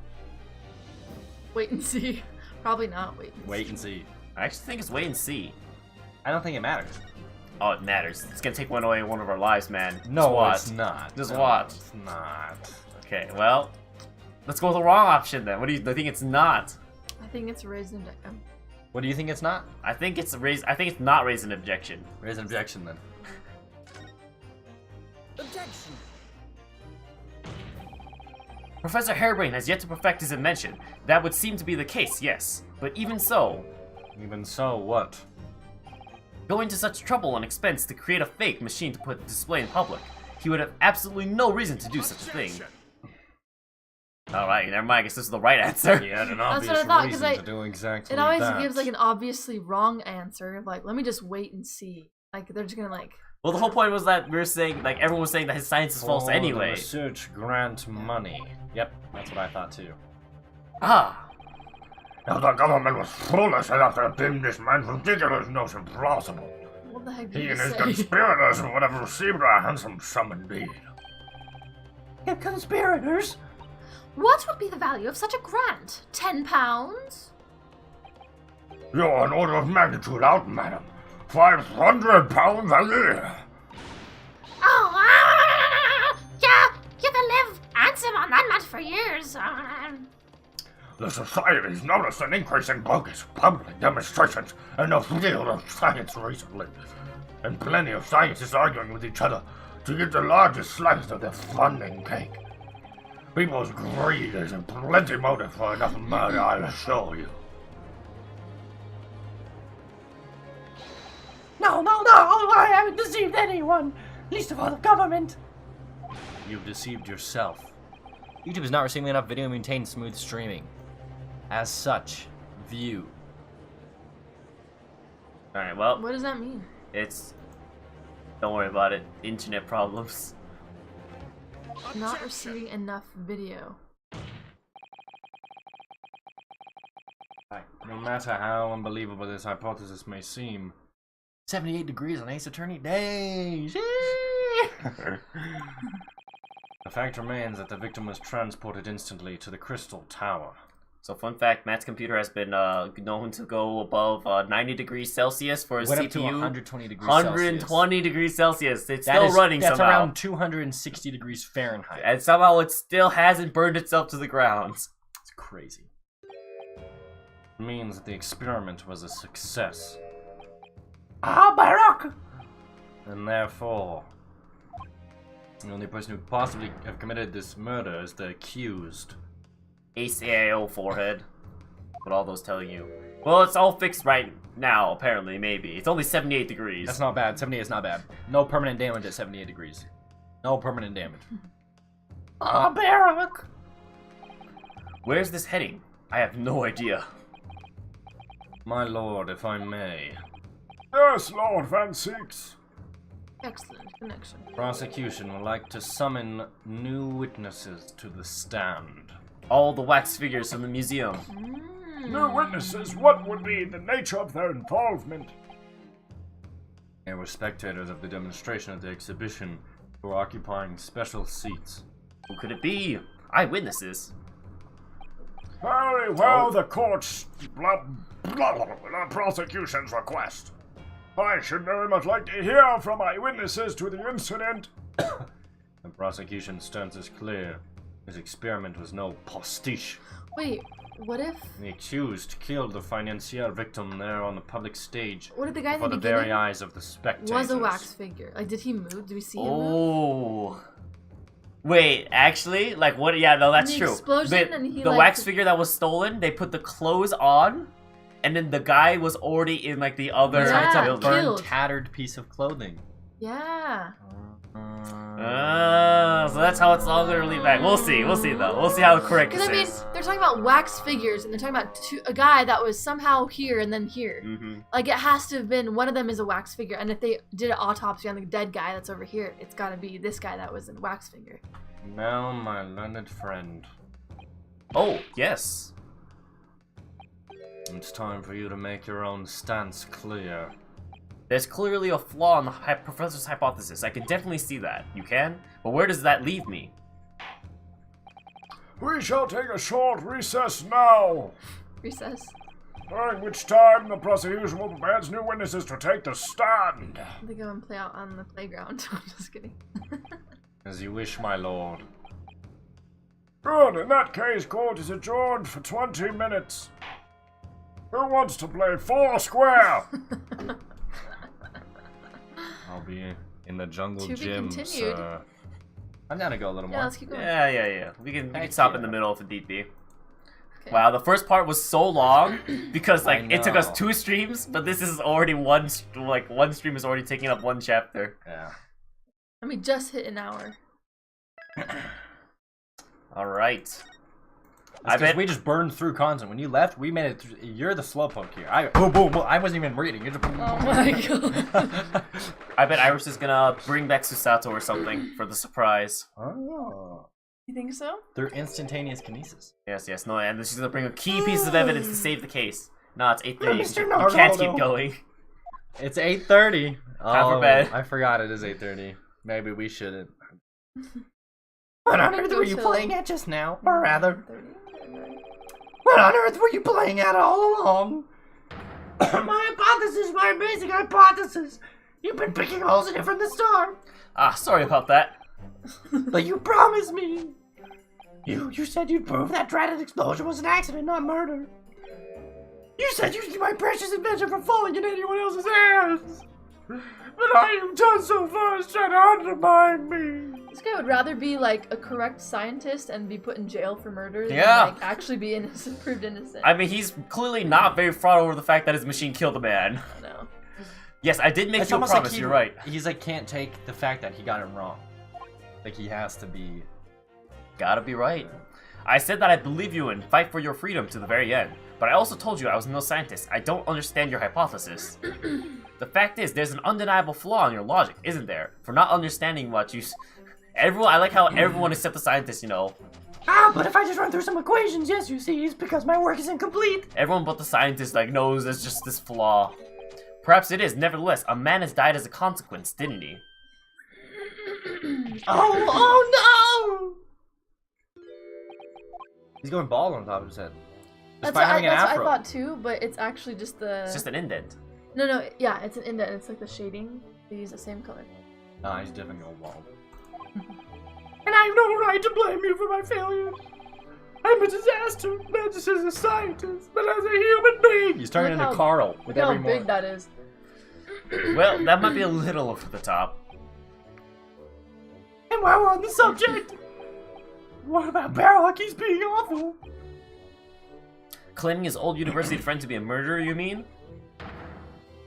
Wait and see. Probably not wait and see.
Wait and see.
I actually think it's wait and see.
I don't think it matters.
Oh, it matters. It's gonna take one away one of our lives, man.
No,
Just watch.
it's not.
Just
No,
watch.
It's not.
Okay, well, let's go with the wrong option then. What do you think it's not?
I think it's raisin.
What do you think it's not?
I think it's not raise an objection.
Raise an objection then.
Professor Harebrain has yet to perfect his invention. That would seem to be the case, yes. But even so,
Even so, what?
going to such trouble and expense to create a fake machine to put display in public, he would have absolutely no reason to do such a thing. Alright, never mind, I guess this is the right answer.
He had an
That's
obvious
what I thought, 'cause
reason
I-
to do exactly
It always
that.
gives like an obviously wrong answer. Like, let me just wait and see. Like, they're just gonna like.
Well, the whole point was that we were saying, like, everyone was saying that his science is false
For the
anyway.
research grant money. Yep, that's what I thought too.
Ah,
Now the government was foolish enough to deem this man's ridiculous notion plausible.
What the heck did
He
you
and his
say?
conspirators would have received a handsome sum indeed.
The conspirators?
What would be the value of such a grant? £10?
You're an order of magnitude out, madam. £500 a year.
Oh, yeah, you can live handsome on that much for years.
The society's noticed an increase in bogus public demonstrations in the field of science recently, and plenty of scientists arguing with each other to get the largest slice of the funding cake. People's greed is a plenty motive for enough murder, I assure you.
No, I haven't deceived anyone. Least of all the government.
You've deceived yourself. YouTube is not receiving enough video to maintain smooth streaming. As such, view.
alright, well,
What does that mean?
it's... Don't worry about it. Internet problems.
Not receiving enough video.
No matter how unbelievable this hypothesis may seem, 78 degrees on Ace Attorney days. The fact remains that the victim was transported instantly to the Crystal Tower.
So, fun fact, Matt's computer has been known to go above 90 degrees Celsius for his
Went
CPU.
up to 120 degrees
120 degrees Celsius. It's
That
still
is-
running
that's
somehow.
around 260 degrees Fahrenheit.
And somehow it still hasn't burned itself to the ground.
It's crazy. It means that the experiment was a success.
Ah, Barak!
And therefore, the only person who could possibly have committed this murder is the accused.
Ace AIO forehead. What all those telling you? Well, it's all fixed right now, apparently, maybe. It's only 78 degrees.
That's not bad. 78 is not bad. No permanent damage at 78 degrees. No permanent damage.
Ah, Barak!
Where's this heading? I have no idea.
My lord, if I may.
Yes, Lord Van Six.
Excellent connection.
Prosecution would like to summon new witnesses to the stand.
All the wax figures from the museum.
New witnesses, what would be the nature of their involvement?
They were spectators of the demonstration at the exhibition who were occupying special seats.
Who could it be? Eyewitnesses.
Very well, the court's prosecution's request. I should very much like to hear from eyewitnesses to the incident.
The prosecution's stance is clear. His experiment was no pastiche.
Wait, what if?
The accused killed the financier victim there on the public stage
What if the guy in
before
the
the very
beginning
eyes of the spectators.
was a wax figure? Like, did he move? Did we see him move?
Oh. Wait, actually? Like, what? Yeah, no, that's
The
true.
explosion
But
and he,
the
like-
wax figure that was stolen, they put the clothes on, and then the guy was already in, like, the other
Yeah,
It's a
building.
burned,
killed.
tattered piece of clothing.
Yeah.
So that's how it's all gonna lead back. We'll see though. We'll see how correct
Because
this
I mean,
is.
they're talking about wax figures, and they're talking about a guy that was somehow here and then here.
Mm-hmm.
Like, it has to have been one of them is a wax figure, and if they did an autopsy on the dead guy that's over here, it's got to be this guy that was a wax figure.
Now, my learned friend,
Oh, yes.
it's time for you to make your own stance clear.
There's clearly a flaw in the professor's hypothesis. I can definitely see that. You can? But where does that leave me?
We shall take a short recess now,
Recess.
during which time the prosecution will prepare its new witnesses to take the stand.
They go and play out on the playground. I'm just kidding.
As you wish, my lord.
Good, in that case, court is adjourned for 20 minutes. Who wants to play Foursquare?
I'll be in the jungle
To be
gym,
continued.
sir. I'm down to go a little
Yeah,
more.
let's keep going.
Yeah. We can
Thank
stop
you.
in the middle if need be.
Okay.
Wow, the first part was so long because like
I
it took us
know.
2 streams, but this is already one stream is already taking up 1 chapter.
Yeah.
And we just hit an hour.
All right.
I bet we just burned through content. When you left, we made it through. You're the slowpoke here. Boom, boom, boom. I wasn't even reading. You're just.
Oh my god.
I bet Iris is gonna bring back Susato or something for the surprise.
Oh.
You think so?
They're instantaneous kinesis.
Yes, no, and she's gonna bring a key piece of evidence to save the case. No, it's 8:30.
Mr.
You can't
Naruto.
keep going.
It's 8:30.
Time for bed.
I forgot it is 8:30. Maybe we shouldn't.
What on
Go
earth were you
till-
playing at just now? Or rather,
30.
what on earth were you playing at all along? My hypothesis, my amazing hypothesis. You've been picking holes in it from the start.
Ah, sorry about that.
But you promised me. You said you'd prove that dreaded explosion was an accident, not murder. You said you'd keep my precious invention from falling in anyone else's hands. But all you've done so far is try to undermine me.
This guy would rather be like a correct scientist and be put in jail for murder
Yeah.
than like actually be innocent, proved innocent.
I mean, he's clearly not very fraught over the fact that his machine killed a man.
I know.
Yes, I did make
It's
you a
almost
promise.
like
You're right.
He's like can't take the fact that he got it wrong. Like he has to be.
Gotta be right. I said that I believe you and fight for your freedom to the very end, but I also told you I was no scientist. I don't understand your hypothesis. The fact is, there's an undeniable flaw in your logic, isn't there? For not understanding what you. Everyone, I like how everyone except the scientist, you know,
Ah, but if I just run through some equations, yes, you see, it's because my work is incomplete.
everyone but the scientist like knows there's just this flaw. Perhaps it is. Nevertheless, a man has died as a consequence, didn't he?
Oh no!
He's going bald on top of his head. Just
That's
by
what,
having an
that's what I
afro.
thought too, but it's actually just the.
It's just an indent.
No, yeah, it's an indent. It's like the shading. They use the same color.
Nah, he's definitely going bald.
And I have no right to blame you for my failures. I'm a disaster, not just as a scientist, but as a human being.
He's turning
Look
into
how-
Carl with
Look how
every
big
morning.
that is.
Well, that might be a little over the top.
And while we're on the subject, what about Barrocky's being awful?
Claiming his old university friend to be a murderer, you mean?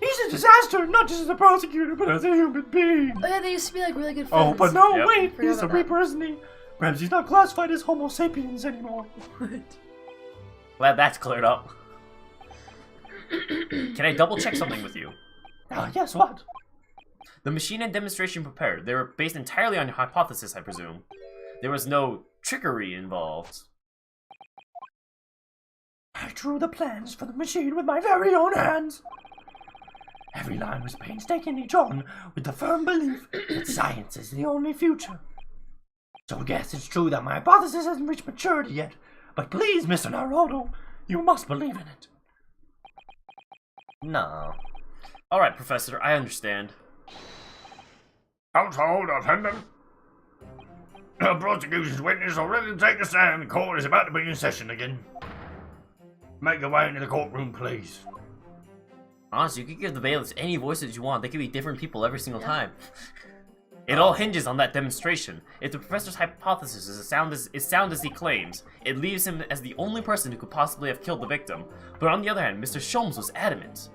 He's a disaster, not just as a prosecutor, but as a human being.
Oh yeah, they used to be like really good friends.
Oh, but no,
Yep.
wait,
Forgot
he's a
about that.
reaper, isn't he? Perhaps he's not classified as Homo sapiens anymore.
Glad that's cleared up. Can I double check something with you?
Ah, yes, what?
The machine and demonstration prepared. They were based entirely on your hypothesis, I presume. There was no trickery involved.
I drew the plans for the machine with my very own hands. Every line was painstakingly drawn with the firm belief that science is the only future. So yes, it's true that my hypothesis hasn't reached maturity yet, but please, Mr. Naruto, you must believe in it.
No. Alright, Professor, I understand.
Household attendant.
The prosecution's witness already to take a stand. The court is about to be in session again. Make your way into the courtroom, please.
Honestly, you could give the bailiffs any voices you want. They could be different people every single time. It all hinges on that demonstration. If the professor's hypothesis is as sound as he claims, it leaves him as the only person who could possibly have killed the victim. But on the other hand, Mr. Sholmes was adamant.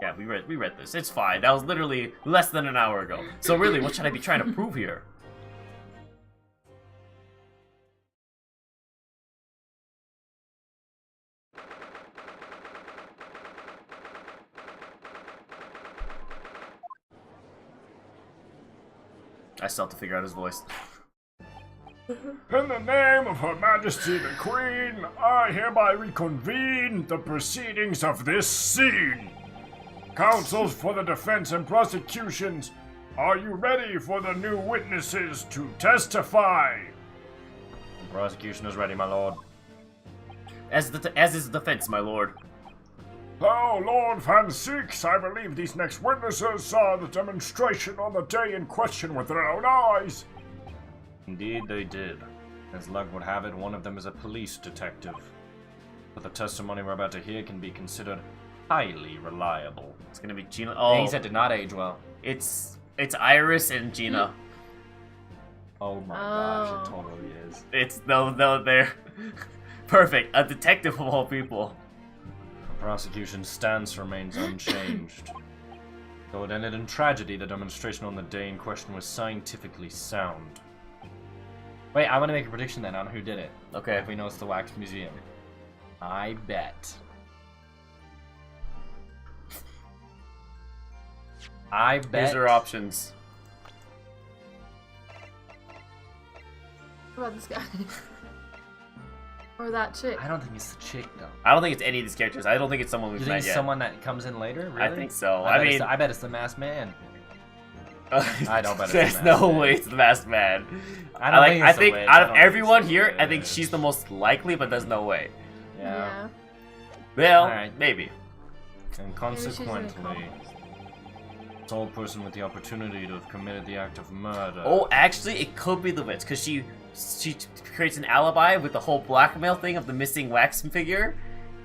Yeah, we read this. It's fine. That was literally less than an hour ago. So really, what should I be trying to prove here? I still have to figure out his voice.
In the name of Her Majesty the Queen, I hereby reconvene the proceedings of this scene. Counsels for the defense and prosecutions, are you ready for the new witnesses to testify?
The prosecution is ready, my lord.
As is the defense, my lord.
Oh, Lord Van Six, I believe these next witnesses saw the demonstration on the day in question with their own eyes.
Indeed they did. As luck would have it, one of them is a police detective. But the testimony we're about to hear can be considered highly reliable.
It's gonna be Gina. Oh,
Things that did not age well.
it's Iris and Gina.
Oh my gosh, it totally is.
It's no, they're perfect. A detective of all people.
The prosecution's stance remains unchanged. Though it ended in tragedy, the demonstration on the day in question was scientifically sound. Wait, I want to make a prediction then on who did it.
Okay.
If we know it's the Wax Museum. I bet.
Here's your options.
What about this guy? Or that chick?
I don't think it's the chick though.
I don't think it's any of these characters. I don't think it's someone we've
You think
met
it's
yet.
someone that comes in later? Really?
I think so.
I bet it's the masked man. I don't bet it's the
There's
masked
no
man.
way it's the masked man.
I
think
think
out of everyone here, I think she's the most likely, but there's no way.
Yeah.
Well,
Alright.
maybe.
And
Maybe she's an
consequently,
accomplice.
sole person with the opportunity to have committed the act of murder.
Oh, actually, it could be the witch, because she creates an alibi with the whole blackmail thing of the missing wax figure,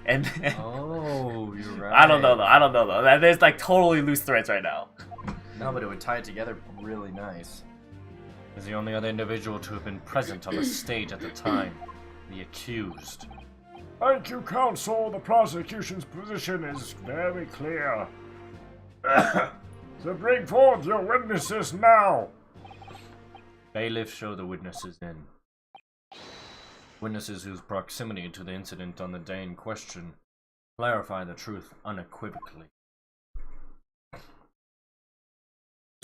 and
Oh, you're right.
I don't know though. There's like totally loose threads right now.
No, but it would tie it together really nice. Is the only other individual to have been present on the stage at the time, the accused.
Thank you, counsel. The prosecution's position is very clear. So bring forth your witnesses now.
Bailiff, show the witnesses in. Witnesses whose proximity to the incident on the day in question clarify the truth unequivocally.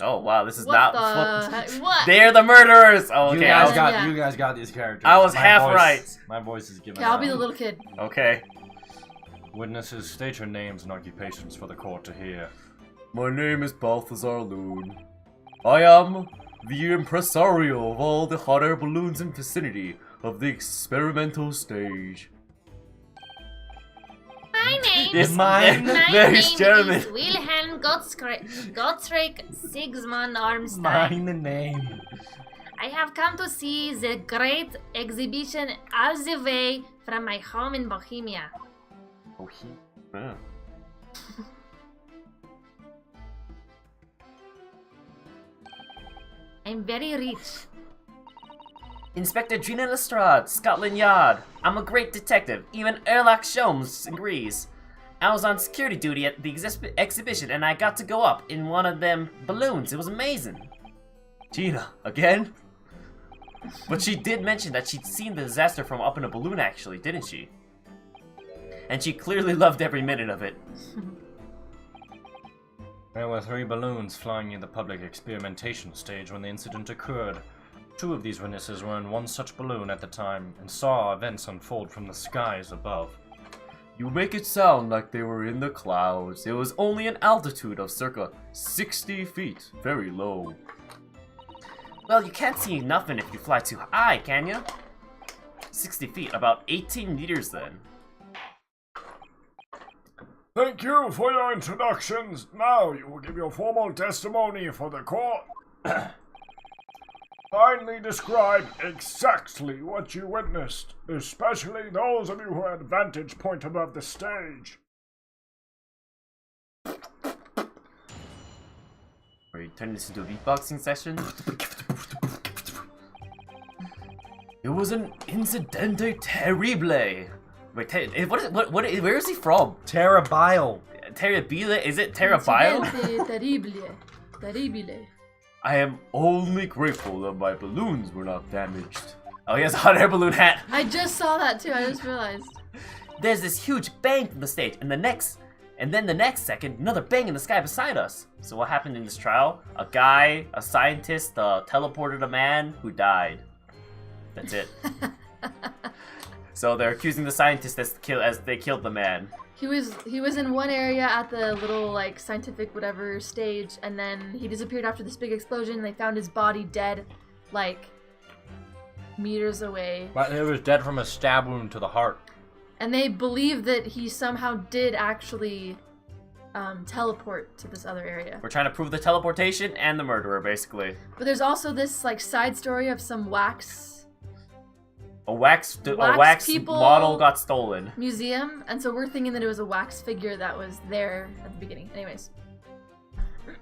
Oh wow, this is
What
not.
the heck? What?
They're the murderers. Oh, okay.
You guys got these characters.
I was
My
half
voice-
right.
My voice is given
Okay, I'll be
out.
the little kid.
Okay.
Witnesses, state your names and occupations for the court to hear.
My name is Balthazar Loon. I am the impresario of all the hot air balloons in vicinity of the experimental stage.
My name
Yes,
mine.
My
There's
name
German.
is Wilhelm Gottrick Sigismund Ormstein.
Mine the name.
I have come to see the great exhibition all the way from my home in Bohemia.
Oh, he.
Yeah.
I'm very rich.
Inspector Gina Lestrade, Scotland Yard. I'm a great detective. Even Erlach Sholmes agrees. I was on security duty at the exhibition and I got to go up in one of them balloons. It was amazing. Gina, again? But she did mention that she'd seen the disaster from up in a balloon actually, didn't she? And she clearly loved every minute of it.
There were 3 balloons flying near the public experimentation stage when the incident occurred. 2 of these witnesses were in one such balloon at the time and saw events unfold from the skies above.
You make it sound like they were in the clouds. It was only an altitude of circa 60 feet. Very low. Well, you can't see nothing if you fly too high, can you? 60 feet, about 18 meters then.
Thank you for your introductions. Now you will give your formal testimony for the court. Kindly describe exactly what you witnessed, especially those of you who had vantage point above the stage.
Are you turning this into a beatboxing session? It was an incidente terrible. Wait, where is he from?
Terrible.
Terrible? Is it terrible?
Incidente terrible.
I am only grateful that my balloons were not damaged. Oh, he has a hot air balloon hat.
I just saw that too. I just realized.
There's this huge bang from the stage, and then the next second, another bang in the sky beside us. So what happened in this trial? A scientist, teleported a man who died. That's it. So they're accusing the scientist as they killed the man.
He was in one area at the little like scientific whatever stage, and then he disappeared after this big explosion. And they found his body dead, like meters away.
But it was dead from a stab wound to the heart.
And they believe that he somehow did actually teleport to this other area.
We're trying to prove the teleportation and the murderer, basically.
But there's also this like side story of some wax
A wax model got stolen.
museum, and so we're thinking that it was a wax figure that was there at the beginning. Anyways.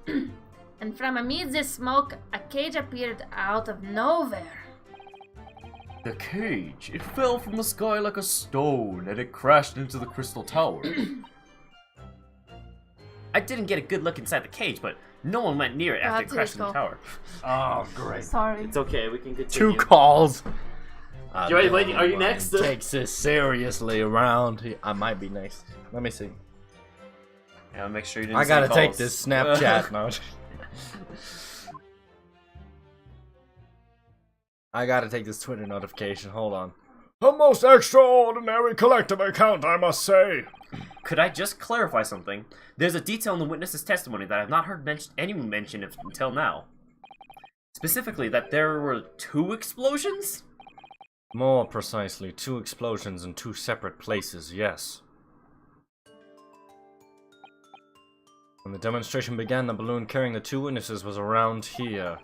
And from amid the smoke, a cage appeared out of nowhere.
The cage. It fell from the sky like a stone, and it crashed into the crystal tower. I didn't get a good look inside the cage, but no one went near it after it crashed in the tower.
Oh, great.
Sorry.
It's okay, we can continue.
2 calls.
Are you next?
Takes this seriously around. I might be next. Let me see.
Yeah, make sure you didn't
I gotta
say
take
calls.
this Snapchat now. I gotta take this Twitter notification. Hold on.
A most extraordinary collective account, I must say.
Could I just clarify something? There's a detail in the witness's testimony that I've not heard anyone mention until now. Specifically, that there were 2 explosions?
More precisely, 2 explosions in 2 separate places, yes. When the demonstration began, the balloon carrying the 2 witnesses was around here.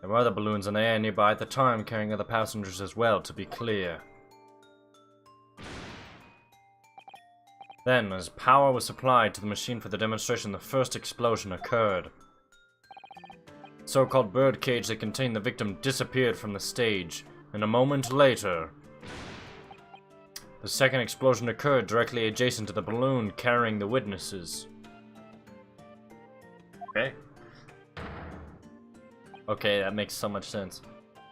There were other balloons in the air nearby at the time carrying other passengers as well, to be clear. Then, as power was supplied to the machine for the demonstration, the first explosion occurred. The so-called birdcage that contained the victim disappeared from the stage, and a moment later, the second explosion occurred directly adjacent to the balloon carrying the witnesses.
Okay.
Okay, that makes so much sense.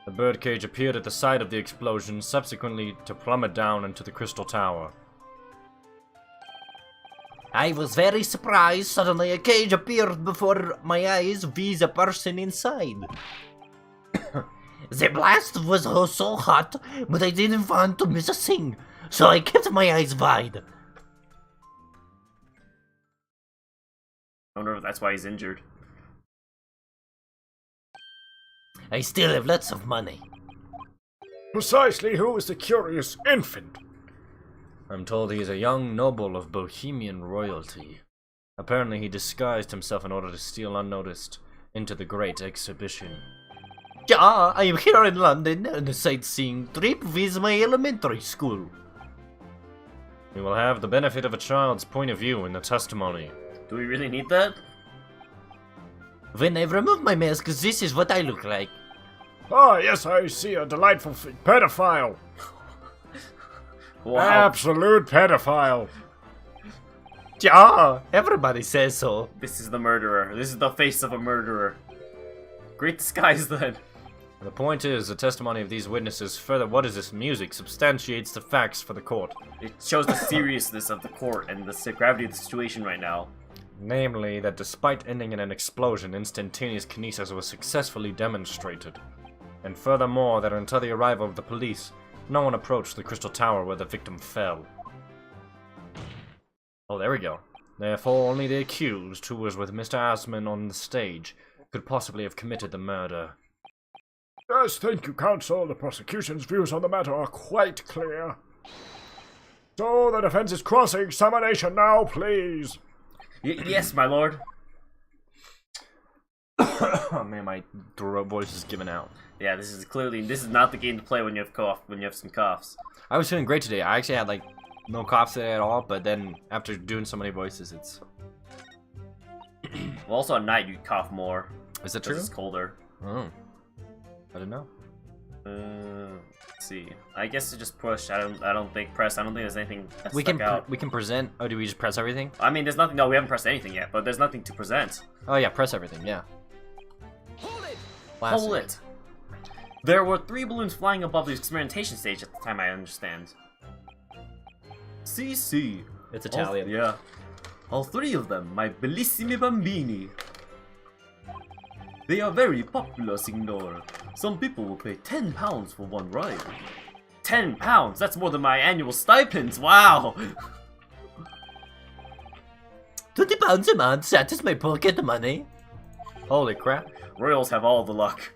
The birdcage appeared at the site of the explosion, subsequently to plummet down into the crystal tower. I was very surprised. Suddenly a cage appeared before my eyes with a person inside. The blast was so hot, but I didn't want to miss a thing, so I kept my eyes wide.
I wonder if that's why he's injured.
I still have lots of money.
Precisely who is the curious infant?
I'm told he is a young noble of Bohemian royalty. Apparently he disguised himself in order to steal unnoticed into the Great Exhibition. Yeah, I am here in London on a sightseeing trip with my elementary school. We will have the benefit of a child's point of view in the testimony.
Do we really need that?
When I remove my mask, this is what I look like.
Ah, yes, I see a delightful pedophile.
Wow.
Absolute pedophile.
Yeah, everybody says so.
This is the murderer. This is the face of a murderer. Great disguise, then.
The point is, the testimony of these witnesses further what is this music substantiates the facts for the court.
It shows the seriousness of the court and the gravity of the situation right now.
Namely, that despite ending in an explosion, instantaneous kinesis was successfully demonstrated. And furthermore, that until the arrival of the police, no one approached the crystal tower where the victim fell.
Oh, there we go. Therefore, only the accused, who was with Mr. Asman on the stage, could possibly have committed the murder.
Yes, thank you, counsel. The prosecution's views on the matter are quite clear. So, the defense is cross-examination now, please.
Yes, my lord.
Oh man, my throat voice is giving out.
Yeah, this is not the game to play when you have some coughs.
I was feeling great today. I actually had like no coughs today at all, but then after doing so many voices, it's...
Well, also at night you cough more.
Is that
'cause
true?
It's colder.
Oh. I didn't know.
Let's see. I guess to just push. I don't think press. I don't think there's anything that's
We
stuck
can
out.
we can present. Oh, do we just press everything?
I mean, there's nothing. No, we haven't pressed anything yet. But there's nothing to present.
Oh yeah, press everything. Yeah.
Hold
Classic.
it. There were 3 balloons flying above the experimentation stage at the time. I understand. CC.
It's Italian.
Yeah. All 3 of them, my bellissimi bambini. They are very popular, signor. Some people will pay £10 for one ride. £10? That's more than my annual stipends. Wow.
£20 a month. That is my pocket money. Holy crap.
Royals have all the luck.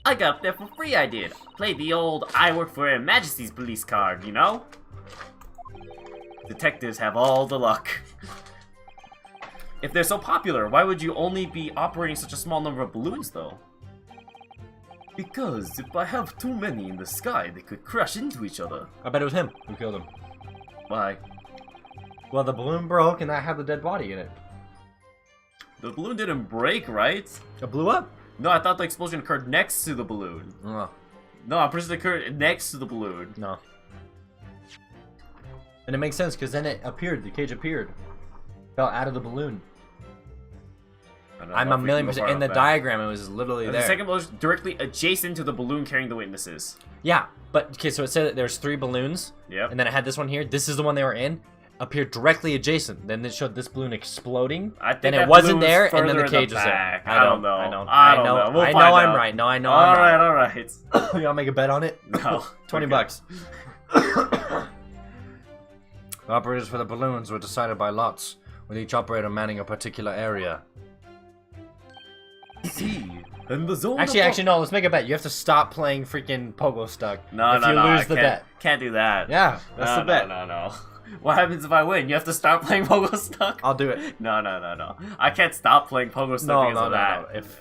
I got up there for free, I did. Played the old I work for Her Majesty's police card, you know? Detectives have all the luck. If they're so popular, why would you only be operating such a small number of balloons, though? Because if I have too many in the sky, they could crash into each other.
I bet it was him who killed him.
Why?
Well, the balloon broke and that had the dead body in it.
The balloon didn't break, right?
It blew up.
No, I thought the explosion occurred next to the balloon.
Oh,
No, I'm pretty sure it occurred next to the balloon.
no. And it makes sense because then it appeared. The cage appeared. Fell out of the balloon.
I don't know
I'm
if
a
we
million
can go
percent
far
in the
enough back.
diagram. It was literally
The
there.
second balloon is directly adjacent to the balloon carrying the witnesses.
Yeah, but okay. So it said that there's 3 balloons.
Yep.
And then it had this one here. This is the one they were in. Appeared directly adjacent. Then it showed this balloon exploding.
I think
Then
that
it wasn't
balloon's
there, and then
further
the
in
cage
the
was there.
back.
I
don't know.
I don't
I don't know. We'll
I
find
know I'm
out.
right. No, I know I'm right.
All right.
You wanna make a bet on it?
No.
20
Okay.
bucks. Operators for the balloons were decided by lots, with each operator manning a particular area.
See, in the zone.
Actually, no. Let's make a bet. You have to stop playing freaking Pogo Stuck.
No,
if
no,
you
no.
lose
I
the
can't,
bet.
Can't do that.
Yeah, that's
no,
the bet.
No. What happens if I win? You have to stop playing Pogo Stuck.
I'll do it.
No. I can't stop playing Pogo Stuck because of that.
If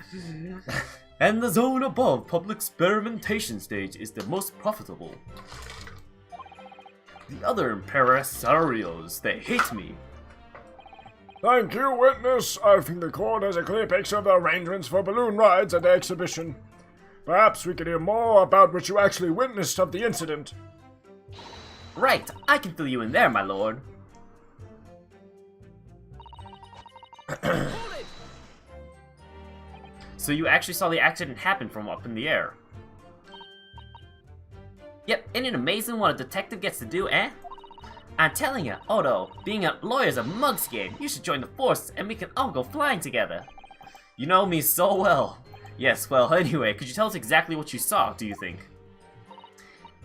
And the zone above, public experimentation stage, is the most profitable. The other impresarios, they hate me.
Thank you, witness. I think the court has a clear picture of the arrangements for balloon rides at the exhibition. Perhaps we could hear more about what you actually witnessed of the incident.
Right, I can fill you in there, my lord. So you actually saw the accident happen from up in the air? Yep, isn't it amazing what a detective gets to do, eh? I'm telling you, Odo, being a lawyer's a mug's game. You should join the force and we can all go flying together. You know me so well. Yes, well, anyway, could you tell us exactly what you saw, do you think?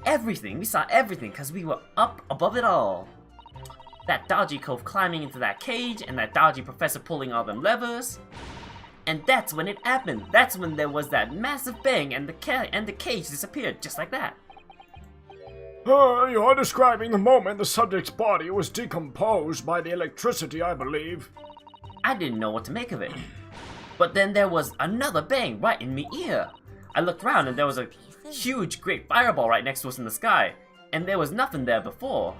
Everything. We saw everything because we were up above it all. That dodgy cove climbing into that cage and that dodgy professor pulling all them levers. And that's when it happened. That's when there was that massive bang and the cage disappeared just like that.
You're describing the moment the subject's body was decomposed by the electricity, I believe.
I didn't know what to make of it. But then there was another bang right in me ear. I looked around and there was a huge, great fireball right next to us in the sky. And there was nothing there before.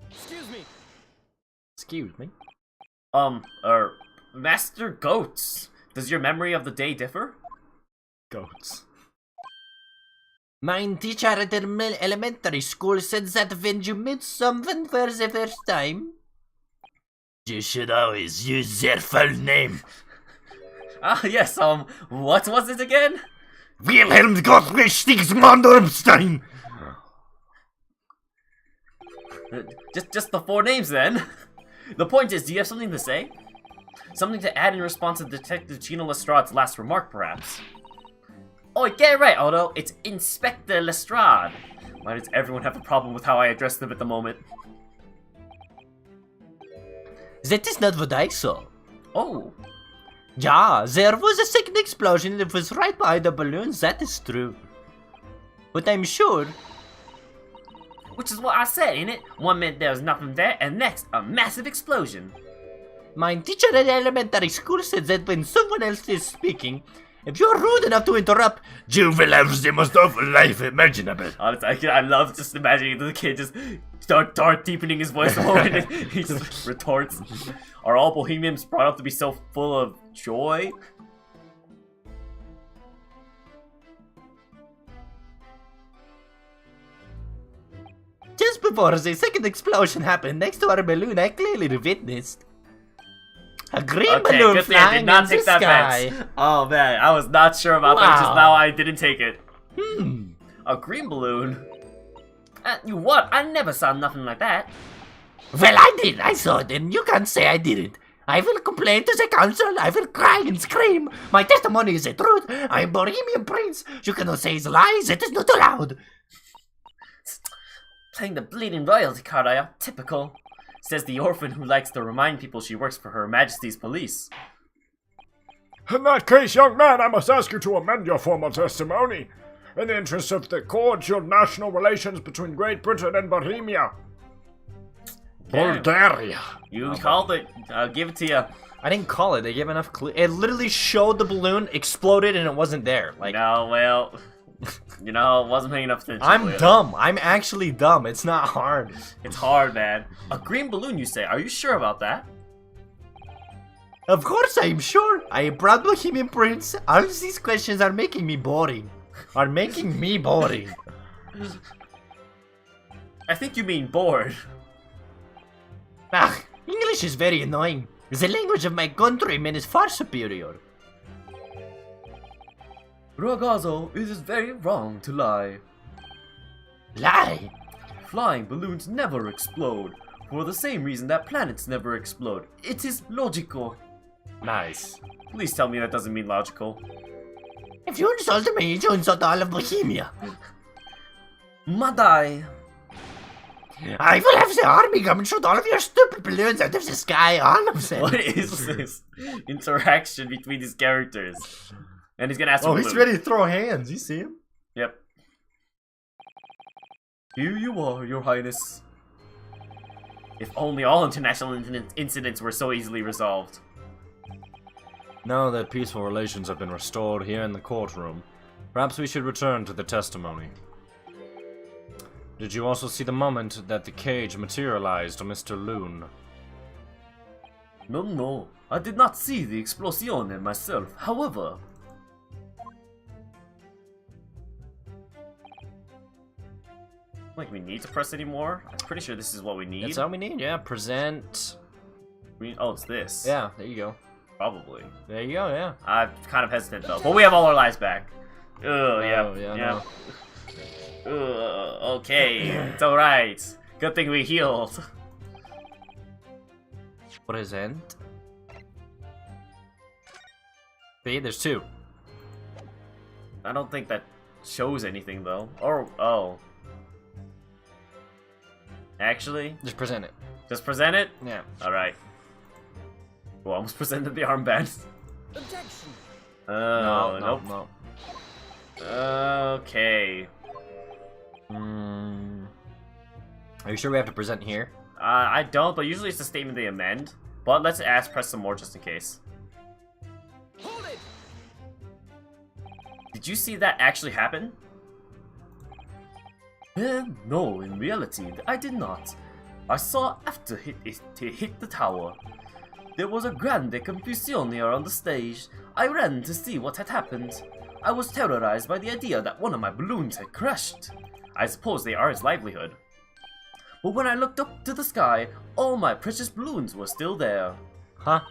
excuse me.
Master Goats. Does your memory of the day differ?
Goats. My teacher at the elementary school said that when you meet someone for the first time, you should always use their full name.
Ah, yes, what was it again?
Wilhelm Gottfried Stigmundormstein!
Just the 4 names then. The point is, do you have something to say? Something to add in response to Detective Gino Lestrade's last remark, perhaps? Oh, get it right, Odo. It's Inspector Lestrade. Why does everyone have a problem with how I address them at the moment?
That is not what I saw.
Oh,
Yeah, there was a second explosion that was right by the balloon, that is true. But I'm sure...
which is what I said, ain't it? One minute there was nothing there, and next, a massive explosion.
My teacher at elementary school said that when someone else is speaking, if you're rude enough to interrupt, you will have the most awful life imaginable.
Honestly, I love just imagining the kid just start deepening his voice more, and he just retorts. Are all Bohemians brought up to be so full of joy?
Just before the second explosion happened next to our balloon, I clearly witnessed a green balloon
good thing I
flying
did not
in
take
the
that
sky.
bet. Oh man, I was not sure about that, just
Wow.
now I didn't take it.
Hmm.
A green balloon? You what? I never saw nothing like that.
Well, I did. I saw it, and you can't say I didn't. I will complain to the council. I will cry and scream. My testimony is the truth. I am Bohemian Prince. You cannot say it's lies. It is not allowed.
Playing the bleeding royalty card, are you? Typical. Says the orphan who likes to remind people she works for Her Majesty's police.
In that case, young man, I must ask you to amend your formal testimony. In the interest of the cordial national relations between Great Britain and Bohemia.
Damn.
Bulgaria.
You called it. I'll give it to you.
I didn't call it. They gave enough clue. It literally showed the balloon, exploded, and it wasn't there. Like,
No, well, you know, wasn't paying enough attention.
I'm
Leo.
dumb. I'm actually dumb. It's not hard.
It's hard, man. A green balloon, you say? Are you sure about that?
Of course I am sure. I am proud Bohemian Prince. All of these questions are making me boring.
Are making me boring.
I think you mean bored.
Ah, English is very annoying. The language of my countrymen is far superior.
Ragazzo, it is very wrong to lie.
Lie.
Flying balloons never explode. For the same reason that planets never explode. It is logical.
Nice.
Please tell me that doesn't mean logical.
If you insult me, you insult all of Bohemia.
Madai.
I will have the army come and shoot all of your stupid balloons out of the sky, all of them.
What is this interaction between these characters? And he's gonna ask
Oh,
for
he's
balloon.
ready to throw hands. You see him?
Yep. Here you are, your highness. If only all international incidents were so easily resolved.
Now that peaceful relations have been restored here in the courtroom, perhaps we should return to the testimony. Did you also see the moment that the cage materialized on Mr. Loon?
No, I did not see the explosion myself. However, like we need to press anymore? I'm pretty sure this is what we need.
That's all we need, yeah. Present.
Oh, it's this.
Yeah, there you go.
Probably.
There you go, yeah.
I'm kind of hesitant though, but we have all our lives back. Ugh,
Oh,
yeah.
no.
Okay, it's alright. Good thing we healed.
Present. See, there's two.
I don't think that shows anything though. Or, oh. Actually,
Just present it.
just present it?
Yeah.
Alright. Well, almost presented the armband.
Objection.
Oh,
no,
nope.
no.
Okay.
Are you sure we have to present here?
I don't, but usually it's a statement they amend. But let's press some more just in case.
Hold it.
Did you see that actually happen? No, in reality, I did not. I saw after it hit the tower. There was a grande confusione on the stage. I ran to see what had happened. I was terrorized by the idea that one of my balloons had crashed. I suppose they are his livelihood. But when I looked up to the sky, all my precious balloons were still there.
Huh?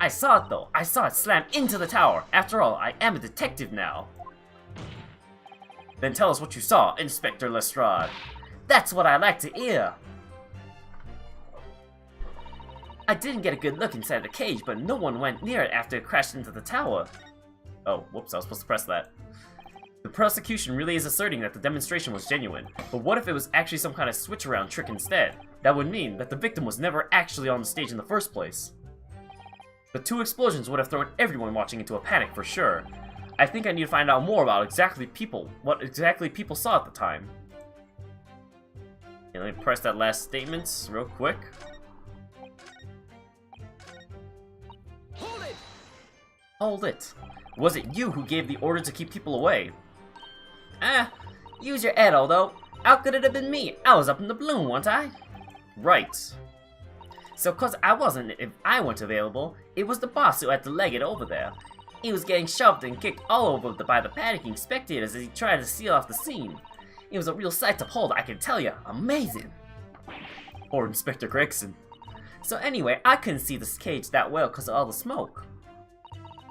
I saw it though. I saw it slam into the tower. After all, I am a detective now. Then tell us what you saw, Inspector Lestrade. That's what I like to hear. I didn't get a good look inside the cage, but no one went near it after it crashed into the tower. Oh, whoops, I was supposed to press that. The prosecution really is asserting that the demonstration was genuine, but what if it was actually some kind of switch-around trick instead? That would mean that the victim was never actually on the stage in the first place. The 2 explosions would have thrown everyone watching into a panic for sure. I think I need to find out more about what exactly people saw at the time. Okay, let me press that last statement real quick. Hold it! Was it you who gave the order to keep people away? Use your head, although. How could it have been me? I was up in the balloon, wasn't I? Right. So, cause I weren't available, it was the boss who had to leg it over there. He was getting shoved and kicked all over by the panicking spectators as he tried to seal off the scene. It was a real sight to behold, I can tell you. Amazing. Poor Inspector Gregson. So anyway, I couldn't see this cage that well because of all the smoke.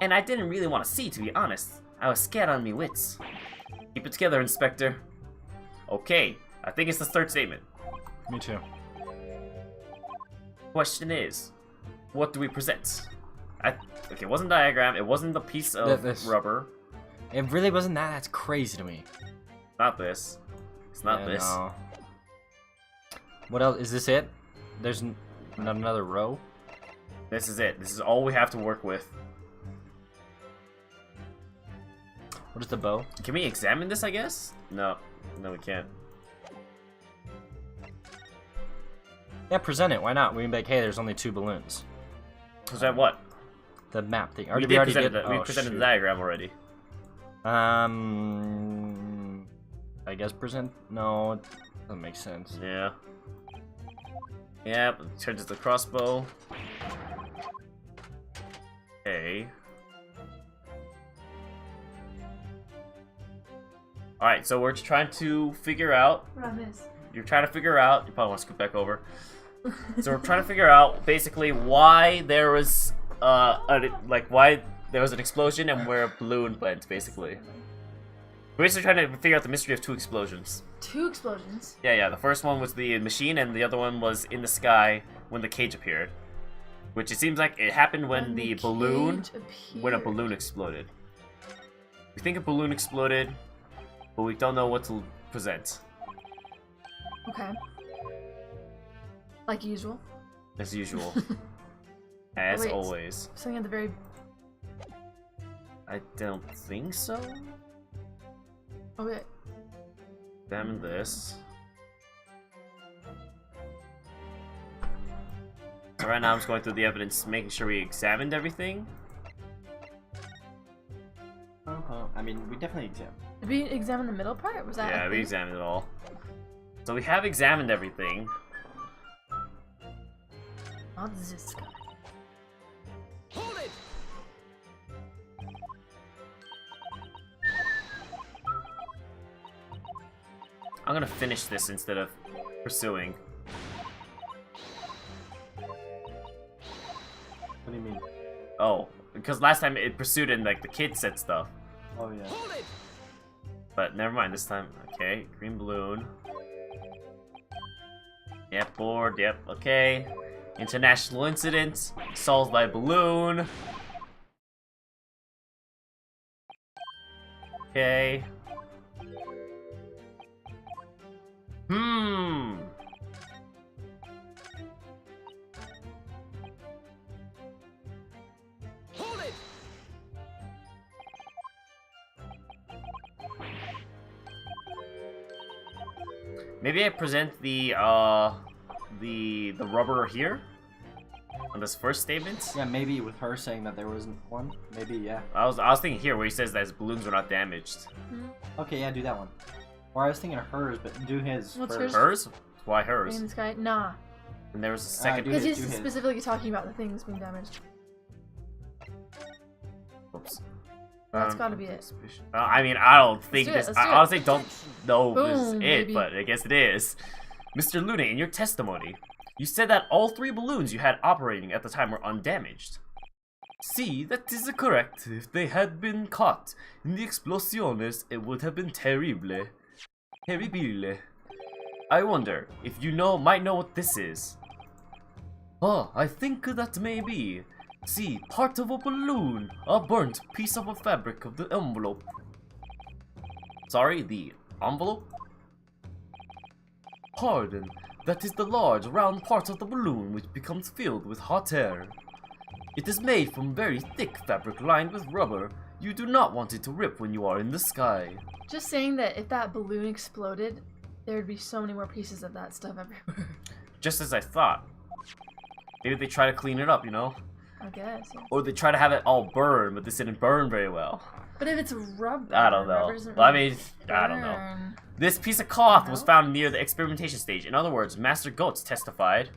And I didn't really want to see, to be honest. I was scared on me wits. Keep it together, Inspector. Okay, I think it's the 3rd statement.
Me too.
Question is, what do we present? Okay, it wasn't a diagram, it wasn't the piece of rubber.
It really wasn't that. That's crazy to me.
Not this. It's not this.
No. What else? Is this it? There's not another row?
This is it. This is all we have to work with.
What is the bow?
Can we examine this, I guess? No. No, we can't.
Yeah, present it. Why not? We can be like, hey, there's only 2 balloons.
Present what?
The map thing.
We
We already did.
We presented the diagram already.
I guess present. No, it doesn't make sense.
Yeah. Yep. Turns the crossbow. Okay. Alright, so we're trying to figure out.
What I miss?
You're trying to figure out. You probably want to scoot back over. So we're trying to figure out basically why there was why there was an explosion and where a balloon went. Basically, we're basically trying to figure out the mystery of 2 explosions.
2 explosions?
Yeah. The first one was the machine, and the other one was in the sky when the cage appeared. Which it seems like it happened when a balloon exploded. We think a balloon exploded, but we don't know what to present.
Okay. Like usual.
As usual. As
Wait,
always.
Something at the very...
I don't think so.
Oh, wait.
Examine this. So right now I'm just going through the evidence, making sure we examined everything.
I mean, we definitely examined.
Did we examine the middle part? Was that?
Yeah, we examined it all. So we have examined everything.
Not this guy.
I'm gonna finish this instead of pursuing.
What do you mean?
Oh, because last time it pursued and like the kid said stuff.
Oh yeah.
But never mind this time. Okay, green balloon. Yep, board, yep, okay. International incident, solved by balloon. Okay. Maybe I present the rubber here on this first statement.
Yeah, maybe with her saying that there wasn't one. Maybe, yeah.
I was thinking here where he says that his balloons were not damaged.
Okay, yeah, do that one. Or I was thinking of hers, but do his
What's
first.
Hers? Why hers?
In this guy? Nah.
And there was a second.
do
Because
his,
he's
do his.
specifically talking about the things being damaged.
Oops.
That's gotta be it.
I mean, I don't think
Let's do it,
this.
let's
I
do it.
honestly don't know if this is
Boom,
it,
baby.
but I guess it is. Mr. Luna, in your testimony, you said that all 3 balloons you had operating at the time were undamaged. See, that is correct. If they had been caught in the explosiones, it would have been terrible. Terrible. I wonder if you might know what this is. Oh, I think that may be. See, part of a balloon, a burnt piece of a fabric of the envelope. Sorry, the envelope? Pardon, That is the large, round part of the balloon which becomes filled with hot air. It is made from very thick fabric lined with rubber. You do not want it to rip when you are in the sky.
Just saying that if that balloon exploded, there would be so many more pieces of that stuff everywhere.
Just as I thought. Maybe they try to clean it up, you know?
I guess, yeah.
Or they try to have it all burn, but this didn't burn very well.
But if it's rubber,
I don't know.
rubber doesn't
Well, I
really
mean, I don't know.
burn.
This piece of cloth was
No?
found near the experimentation stage. In other words, Master Goats testified.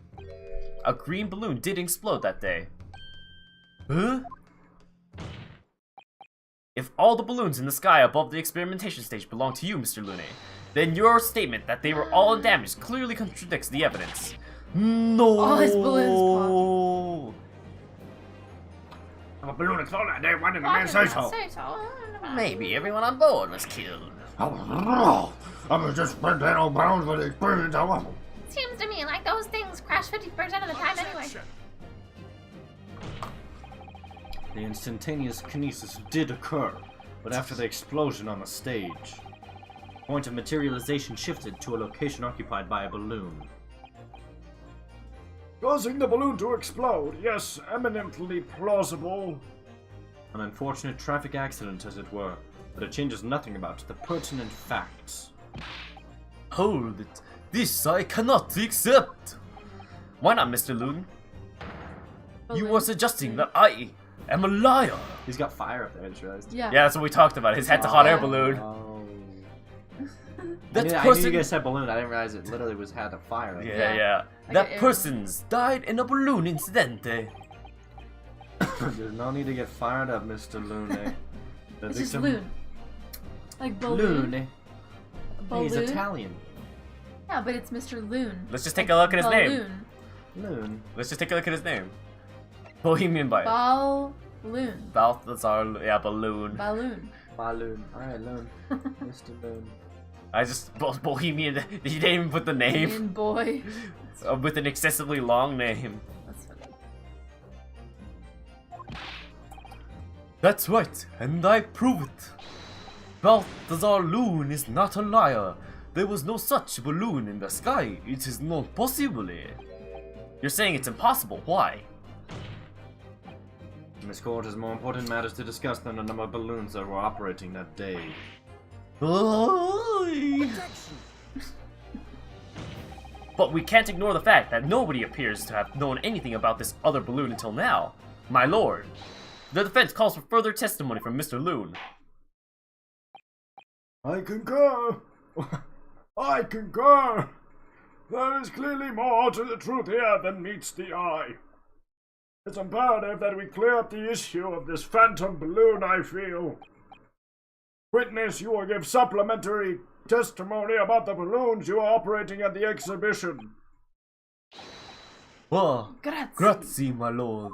A green balloon did explode that day. Huh? If all the balloons in the sky above the experimentation stage belong to you, Mr. Lune, then your statement that they were all undamaged clearly contradicts the evidence. No!
All his balloons
If a balloon exploded that day, why didn't the
Why
man
did
say
I
so?
say so?
Maybe everyone on board was killed.
I was just spent that old bounds for the experience.
Seems to me like those things crash 50% of the time anyway.
The instantaneous kinesis did occur, but after the explosion on the stage. Point of materialization shifted to a location occupied by a balloon.
Causing the balloon to explode, yes, eminently plausible.
An unfortunate traffic accident, as it were, but it changes nothing about the pertinent facts.
Hold it. This I cannot accept. Why not, Mr. Lune? You were suggesting that I am a liar.
He's got fire up there, I just realized.
Yeah.
Yeah, that's what we talked about. His head's a hot air balloon.
Oh.
That
I knew you
person.
guys said balloon, I didn't realize it literally had a fire. Like
Yeah, yeah.
I
That
get air
person's died in a balloon incidente.
There's no need to get fired up, Mr. Lune. The
It's just
victim-
loon. Like balloon.
Lune.
Balloon.
He's Italian.
Yeah, but it's Mr. Loon.
Let's just take a look at his name.
Balloon.
Loon.
Let's just take a look at his name. Bohemian by
Balloon.
Balthazar, yeah, balloon.
Balloon.
Balloon. Alright, Loon. Mr. Loon.
I just Bohemian. He didn't even put the name
Balloon boy.
with an excessively long name.
That's funny.
That's right, and I prove it. Balthazar Loon is not a liar. There was no such balloon in the sky. It is not possible. You're saying it's impossible. Why?
Miss Court has more important matters to discuss than the number of balloons that were operating that day.
But we can't ignore the fact that nobody appears to have known anything about this other balloon until now. My lord, the defense calls for further testimony from Mr. Loon.
I concur. I concur. There is clearly more to the truth here than meets the eye. It's imperative that we clear up the issue of this phantom balloon, I feel. Witness, you will give supplementary testimony about the balloons you are operating at the exhibition.
Oh,
Grazie.
grazie, my lord.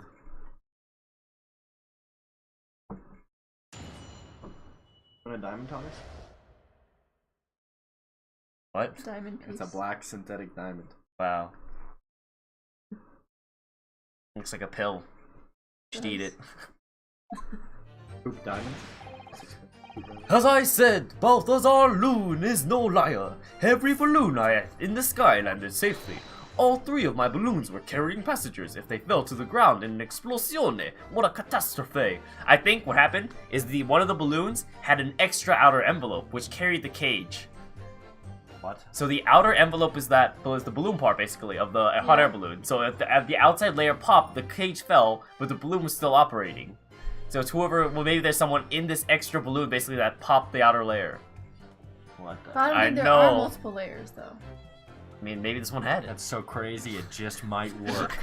Want a diamond, Thomas?
What?
Diamond piece.
It's a black synthetic diamond.
Wow. Looks like a pill. Just eat it.
Poop diamond?
As I said, Balthazar Loon is no liar. Every balloon I had in the sky landed safely. All three of my balloons were carrying passengers. If they fell to the ground in an explosione, what a catastrophe. I think what happened is one of the balloons had an extra outer envelope which carried the cage.
What?
So the outer envelope is the balloon part basically of the hot air balloon. So at the outside layer popped, the cage fell, but the balloon was still operating. So it's whoever, well, maybe there's someone in this extra balloon basically that popped the outer layer.
What the?
But I don't
I
think there
know.
are multiple layers though.
I mean, maybe this one had it.
That's so crazy, it just might work.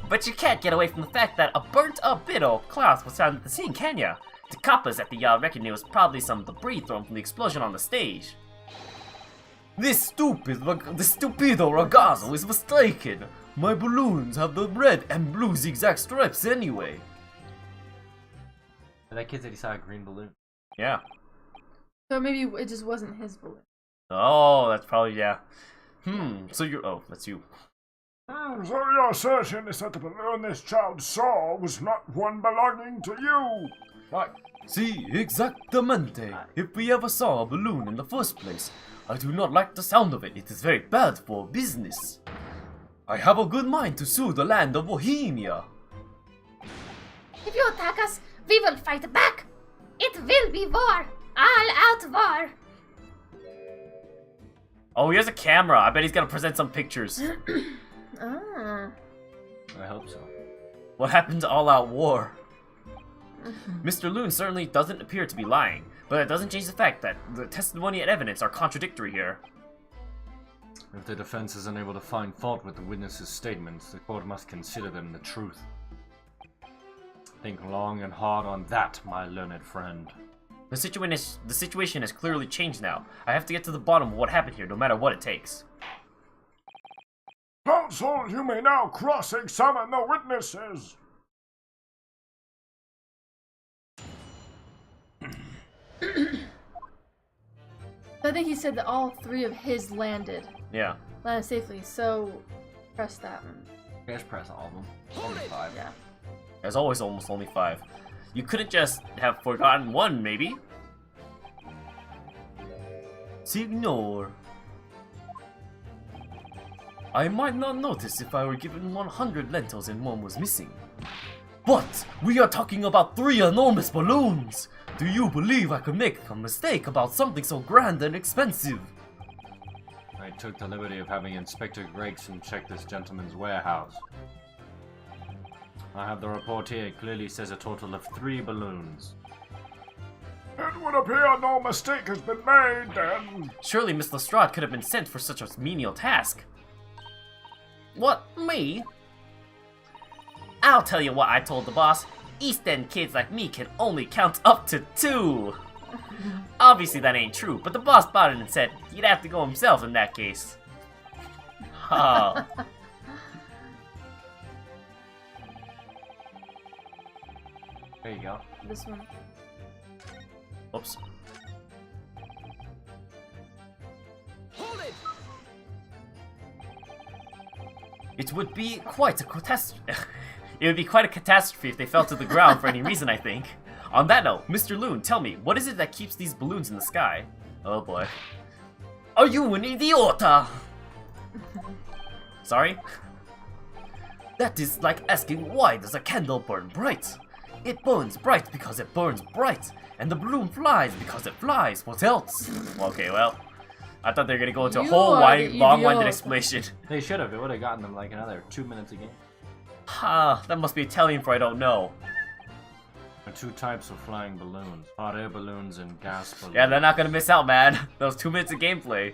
But you can't get away from the fact that a burnt up bit of cloth was found at the scene, can ya? The coppers at the yard reckon it was probably some debris thrown from the explosion on the stage. This stupido ragazzo is mistaken. My balloons have the red and blue zigzag stripes anyway.
That kid said he saw a green balloon.
Yeah.
So maybe it just wasn't his balloon.
Oh, that's probably, yeah. So you're, oh, that's you.
So your assertion is that the balloon this child saw was not one belonging to you?
Right.
See, exactamente. If we ever saw a balloon in the first place, I do not like the sound of it. It is very bad for business. I have a good mind to sue the land of Bohemia.
If you attack us, we will fight back. It will be war. All out war.
Oh, here's a camera. I bet he's gonna present some pictures.
Ah.
I hope so.
What happened to all-out war? Mr. Loon certainly doesn't appear to be lying, but it doesn't change the fact that the testimony and evidence are contradictory here.
If the defense is unable to find fault with the witnesses' statements, the court must consider them the truth. Think long and hard on that, my learned friend.
The situation has clearly changed now. I have to get to the bottom of what happened here, no matter what it takes.
Counsel, you may now cross-examine the witnesses.
I think he said that all 3 of his landed safely, so press that one.
Just press all of them. Only 5.
Yeah.
There's always almost only 5. You couldn't just have forgotten one, maybe? Signor. I might not notice if I were given 100 lentils and one was missing. But we are talking about 3 enormous balloons! Do you believe I could make a mistake about something so grand and expensive?
I took the liberty of having Inspector Gregson check this gentleman's warehouse. I have the report here. It clearly says a total of 3 balloons.
It would appear no mistake has been made, then.
Surely Miss Lestrade could have been sent for such a menial task. What, me? I'll tell you what I told the boss. East End kids like me can only count up to 2. Obviously that ain't true, but the boss bought it and said he'd have to go himself in that case. Oh.
There you go.
This one.
Oops. It would be quite a catastrophe. It would be quite a catastrophe if they fell to the ground for any reason, I think. On that note, Mr. Loon, tell me, what is it that keeps these balloons in the sky? Oh boy. Are you an idiota? Sorry? That is like asking why does a candle burn bright? It burns bright because it burns bright, and the balloon flies because it flies. What else? Okay, well, I thought they were gonna go into a whole long-winded explanation.
They should have. It would have gotten them like another 2 minutes a game.
Ha, that must be Italian for I don't know.
There are 2 types of flying balloons: hot air balloons and gas balloons.
Yeah, they're not gonna miss out, man. Those 2 minutes of gameplay.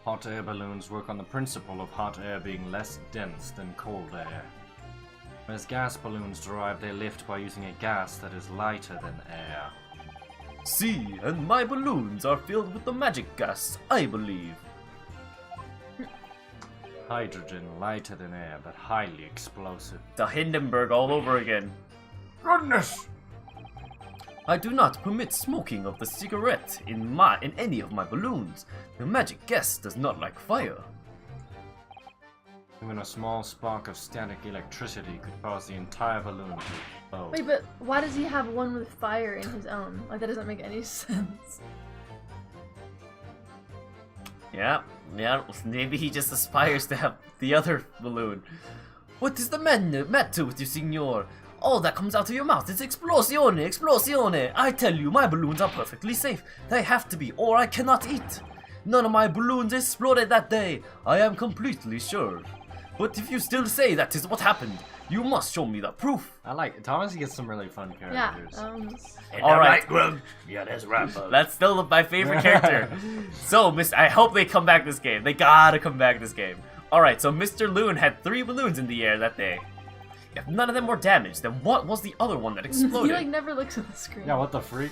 Hot air balloons work on the principle of hot air being less dense than cold air. Whereas gas balloons derive their lift by using a gas that is lighter than air.
See, and my balloons are filled with the magic gas, I believe.
Hydrogen, lighter than air, but highly explosive.
The Hindenburg all over again.
Goodness!
I do not permit smoking of the cigarette in any of my balloons. The magic gas does not like fire.
Even a small spark of static electricity could cause the entire balloon to explode.
Wait, but why does he have one with fire in his own? Like, that doesn't make any sense.
Yeah, maybe he just aspires to have the other balloon. What is the matter with you, signor? All that comes out of your mouth is explosione, explosione. I tell you, my balloons are perfectly safe. They have to be, or I cannot eat. None of my balloons exploded that day. I am completely sure. But if you still say that is what happened, you must show me the proof.
I like Thomas gets some really fun characters.
Yeah,
All right.
Well, yeah, that's right.
That's still my favorite character. So, I hope they come back this game. They gotta come back this game. Alright, so Mr. Loon had 3 balloons in the air that day. If none of them were damaged, then what was the other one that exploded?
He like never looks at the screen.
Yeah, what the freak?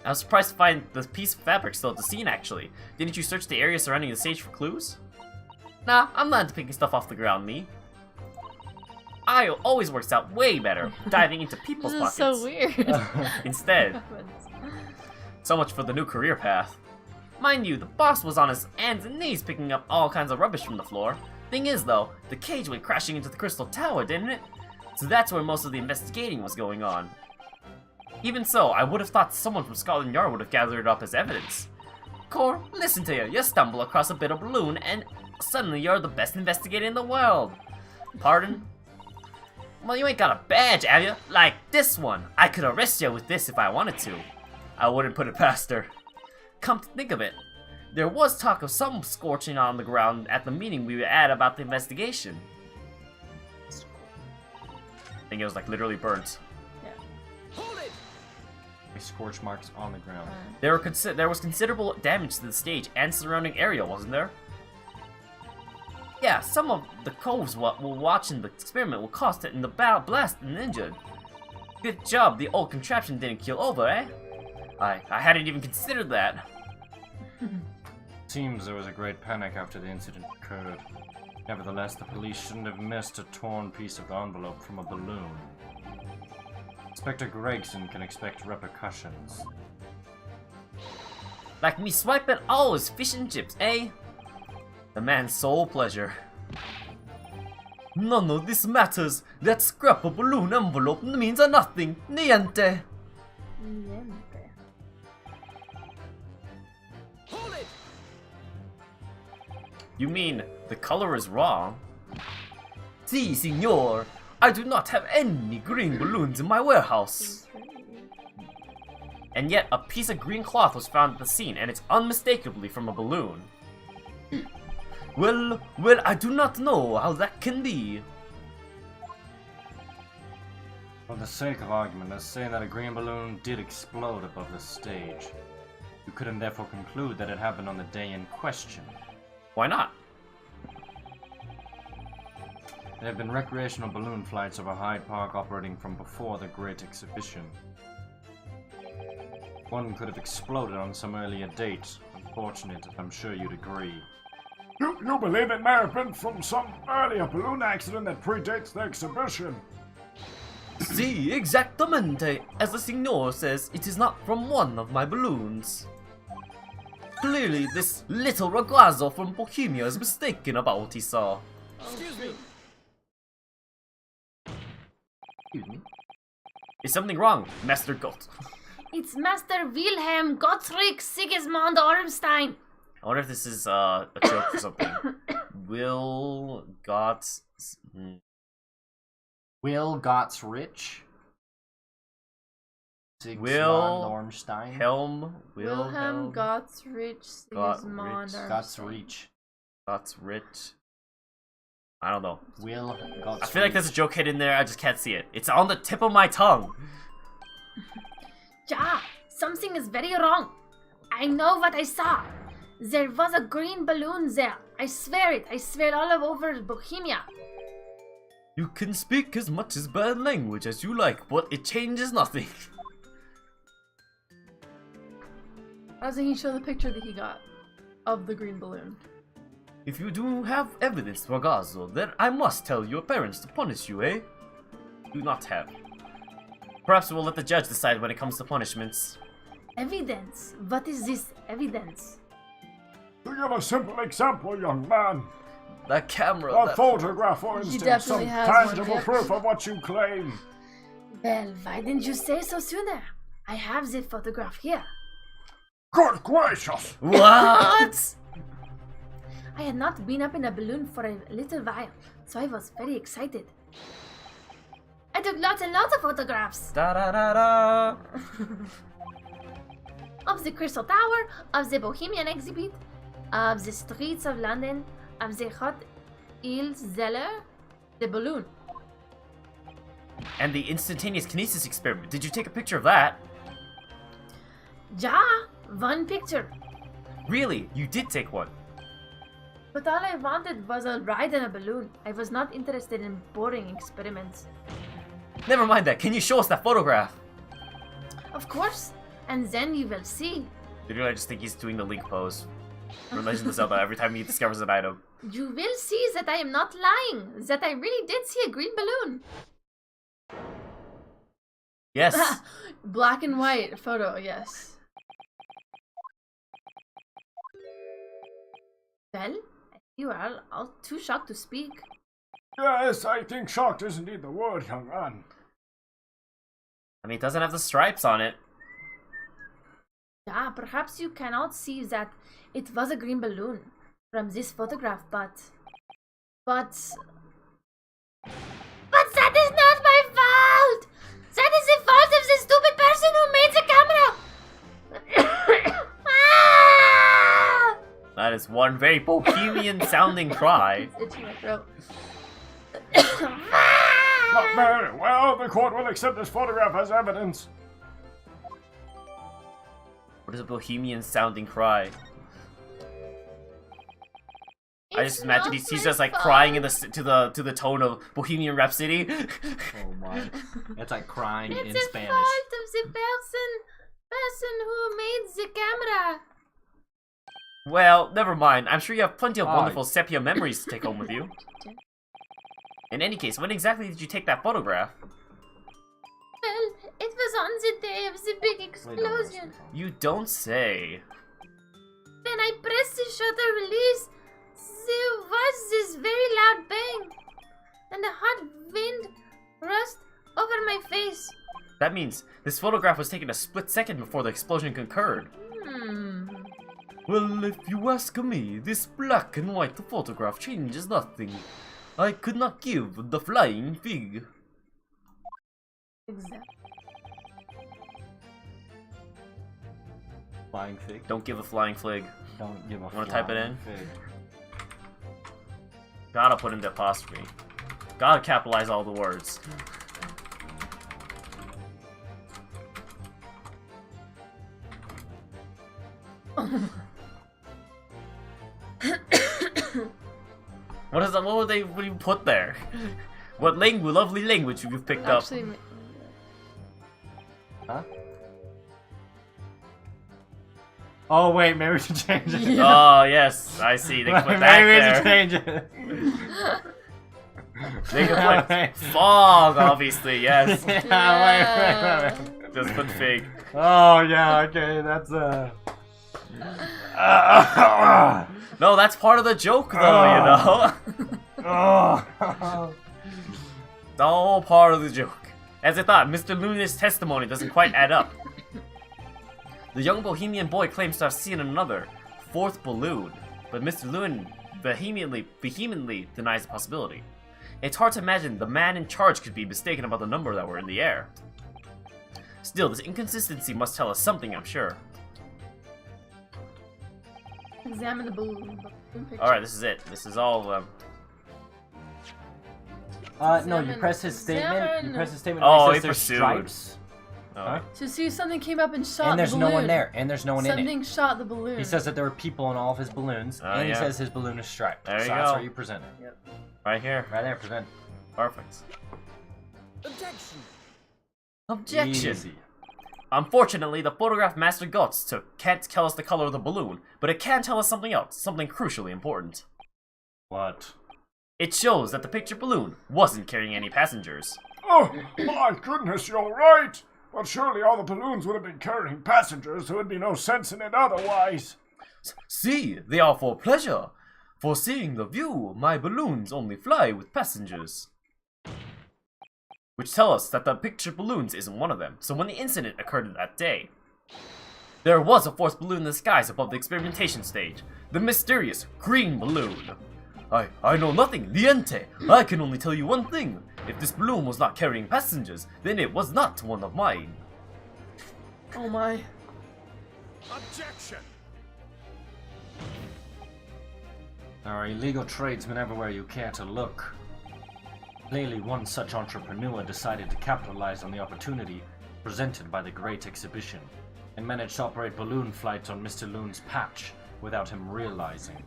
I was surprised to find the piece of fabric still at the scene, actually. Didn't you search the area surrounding the stage for clues? Nah, I'm not into picking stuff off the ground, me. I always works out way better diving into people's
This is
pockets.
so weird.
Instead. So much for the new career path. Mind you, the boss was on his hands and knees picking up all kinds of rubbish from the floor. Thing is, though, the cage went crashing into the crystal tower, didn't it? So that's where most of the investigating was going on. Even so, I would have thought someone from Scotland Yard would have gathered it up as evidence. Core, listen to you. You stumble across a bit of balloon, and suddenly you're the best investigator in the world. Pardon? Well, you ain't got a badge, have you? Like this one. I could arrest you with this if I wanted to. I wouldn't put it past her. Come to think of it, there was talk of some scorching on the ground at the meeting we were at about the investigation. I think it was like literally burnt.
Scorch marks on the ground.
There was considerable damage to the stage and surrounding area, wasn't there? Yeah, some of the coves were watching the experiment were caught in the blast and injured. Good job the old contraption didn't kill over, eh? I hadn't even considered that.
Seems there was a great panic after the incident occurred. Nevertheless, the police shouldn't have missed a torn piece of the envelope from a balloon. Inspector Gregson can expect repercussions.
Like me swiping all his fish and chips, eh? The man's sole pleasure. None of this matters. That scrap of balloon envelope means nothing. Niente. You mean the color is wrong? Si, signor. I do not have any green balloons in my warehouse. And yet, a piece of green cloth was found at the scene, and it's unmistakably from a balloon. Well, I do not know how that can be.
For the sake of argument, let's say that a green balloon did explode above the stage. You couldn't therefore conclude that it happened on the day in question.
Why not?
There have been recreational balloon flights over Hyde Park operating from before the Great Exhibition. One could have exploded on some earlier date. Unfortunate, I'm sure you'd agree.
You believe it may have been from some earlier balloon accident that predates the exhibition?
Si, exactamente. As the signor says, it is not from one of my balloons. Clearly, this little ragazzo from Bohemia is mistaken about what he saw.
Excuse me.
Is something wrong, Master Goat?
It's Master Wilhelm Gottfried Sigismund Ormstein.
I wonder if this is a joke or something. Will Gots
Rich.
Will
Ormstein.
Wilhelm Gottfried Sigismund
Gottsrich.
Rich. I don't know.
Will Gottsrich.
I feel like there's a joke hidden there, I just can't see it. It's on the tip of my tongue.
Ja, something is very wrong. I know what I saw. There was a green balloon there. I swear it. I swear it all over Bohemia.
You can speak as much as bad language as you like, but it changes nothing.
Why doesn't he show the picture that he got of the green balloon?
If you do have evidence, Ragazzo, then I must tell your parents to punish you, eh? Do not have. Perhaps we'll let the judge decide when it comes to punishments.
Evidence? What is this evidence?
To give a simple example, young man.
The camera.
A photograph, for instance,
definitely
some
has one,
tangible
yep.
proof of what you claim.
Well, why didn't you say so sooner? I have the photograph here.
Good gracious!
What?
I had not been up in a balloon for a little while, so I was very excited. I took lots and lots of photographs
Da da da da.
of the Crystal Tower, of the Bohemian exhibit, of the streets of London, of the Hot Il Zeller, the balloon.
And the instantaneous kinesis experiment. Did you take a picture of that?
Ja, one picture.
Really? You did take one?
But all I wanted was a ride in a balloon. I was not interested in boring experiments.
Never mind that. Can you show us that photograph?
Of course, and then you will see.
Literally, I just think he's doing the Link pose from Legend of Zelda every time he discovers an item.
You will see that I am not lying, that I really did see a green balloon.
Yes.
Black and white photo, yes.
Well, You are all too shocked to speak.
Yes, I think shocked is indeed the word, young man.
I mean, it doesn't have the stripes on it.
Yeah, perhaps you cannot see that it was a green balloon from this photograph, but that is not my fault! That is the fault of the stupid person who made the camera! Ah!
That is one very bohemian-sounding cry.
It's itching my throat.
Not very well. The court will accept this photograph as evidence.
What is a bohemian-sounding cry? I just
It's
imagine
not
he's
my
just like
fault.
crying in the to the tone of Bohemian Rhapsody.
Oh my. It's like crying
It's
in
the
Spanish.
fault of the person who made the camera.
Well, never mind. I'm sure you have plenty of
Oh.
wonderful sepia memories to take home with you. In any case, when exactly did you take that photograph?
Well, it was on the day of the big explosion.
You don't say.
When I pressed the shutter release, there was this very loud bang, and a hot wind rushed over my face.
That means this photograph was taken a split second before the explosion occurred. Well, if you ask me, this black and white photograph changes nothing. I could not give the flying fig.
Exactly.
Flying fig.
Don't give a flying flig.
Don't give a
Wanna type it
flying
in?
fig.
Gotta put in the apostrophe. Gotta capitalize all the words. What is that? What would you put there? What lovely language you've picked up.
Actually,
Huh? Oh wait, maybe we should change it.
Oh yes, I see. They can put that
Maybe we
there.
should change it.
They can put fog, obviously. Yes.
Yeah, wait.
Just put fig.
Oh yeah, okay, that's
No, that's part of the joke, though. You know.
Oh.
It's all part of the joke. As I thought, Mr. Luna's testimony doesn't quite add up. The young bohemian boy claims to have seen another, fourth balloon, but Mr. Luna vehemently denies the possibility. It's hard to imagine the man in charge could be mistaken about the number that were in the air. Still, this inconsistency must tell us something, I'm sure.
examine the balloon picture.
Alright, this is it. This is all of them.
No, you
Examine-
press his statement. You
examine-
press his statement.
Oh,
where
he
it says there's
pursued.
stripes.
Oh.
Huh?
So see, something came up and shot
And there's
the
no
balloon.
one there. And there's no one in it.
Something shot the balloon.
He says that there were people in all of his balloons,
Oh,
and he
yeah.
says his balloon is striped.
There
so
you
that's
go.
where you present it.
Right here.
Right there, present.
Perfect.
Objection.
Objection!
Easy.
Unfortunately, the photograph Master Guts took can't tell us the color of the balloon, but it can tell us something else, something crucially important.
What?
It shows that the picture balloon wasn't carrying any passengers.
Oh, my goodness, you're right. But surely all the balloons would have been carrying passengers. There would be no sense in it otherwise.
See, they are for pleasure. For seeing the view, my balloons only fly with passengers. Which tell us that the picture balloons isn't one of them, so when the incident occurred that day, there was a fourth balloon in the skies above the experimentation stage, the mysterious green balloon. I know nothing, niente. I can only tell you one thing. If this balloon was not carrying passengers, then it was not one of mine.
Oh my.
Objection.
There are illegal tradesmen everywhere you care to look. Clearly, one such entrepreneur decided to capitalize on the opportunity presented by the Great Exhibition and managed to operate balloon flights on Mr. Loon's patch without him realizing.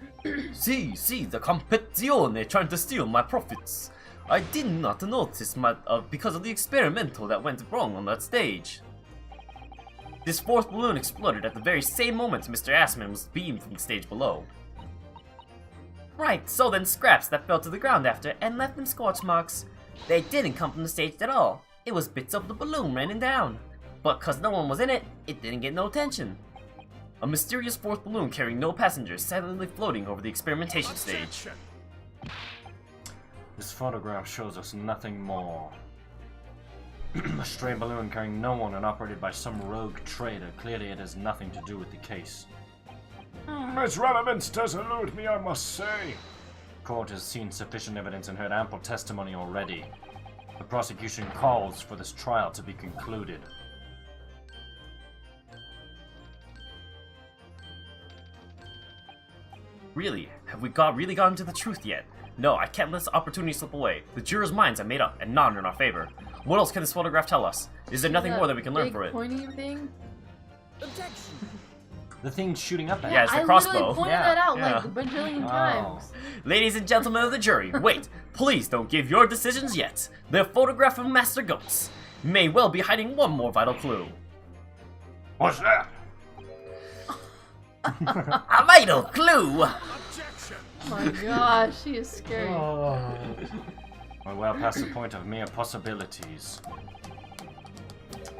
See, the competizione trying to steal my profits. I did not notice because of the experimental that went wrong on that stage. This fourth balloon exploded at the very same moment Mr. Assman was beamed from the stage below. Right, so then scraps that fell to the ground after and left them scorch marks. They didn't come from the stage at all. It was bits of the balloon raining down. But cause no one was in it, it didn't get no attention. A mysterious fourth balloon carrying no passengers silently floating over the experimentation stage.
Objection.
This photograph shows us nothing more. A stray balloon carrying no one and operated by some rogue trader. Clearly it has nothing to do with the case.
Its relevance does elude me, I must say.
The court has seen sufficient evidence and heard ample testimony already. The prosecution calls for this trial to be concluded.
Really? Have we really gotten to the truth yet? No, I can't let this opportunity slip away. The jurors' minds are made up and not in our favor. What else can this photograph tell us? Is there nothing more that we can learn
big
from it?
pointy thing?
The thing's shooting up at
Yeah,
us.
it's the
I
crossbow.
literally pointed
Yeah,
that out
yeah.
like a bajillion
Oh.
times.
Ladies and gentlemen of the jury, wait! Please don't give your decisions yet. The photograph of Master Goats may well be hiding one more vital clue.
What's that?
A vital clue!
Objection.
Oh my gosh, she is scary.
We're well past the point of mere possibilities.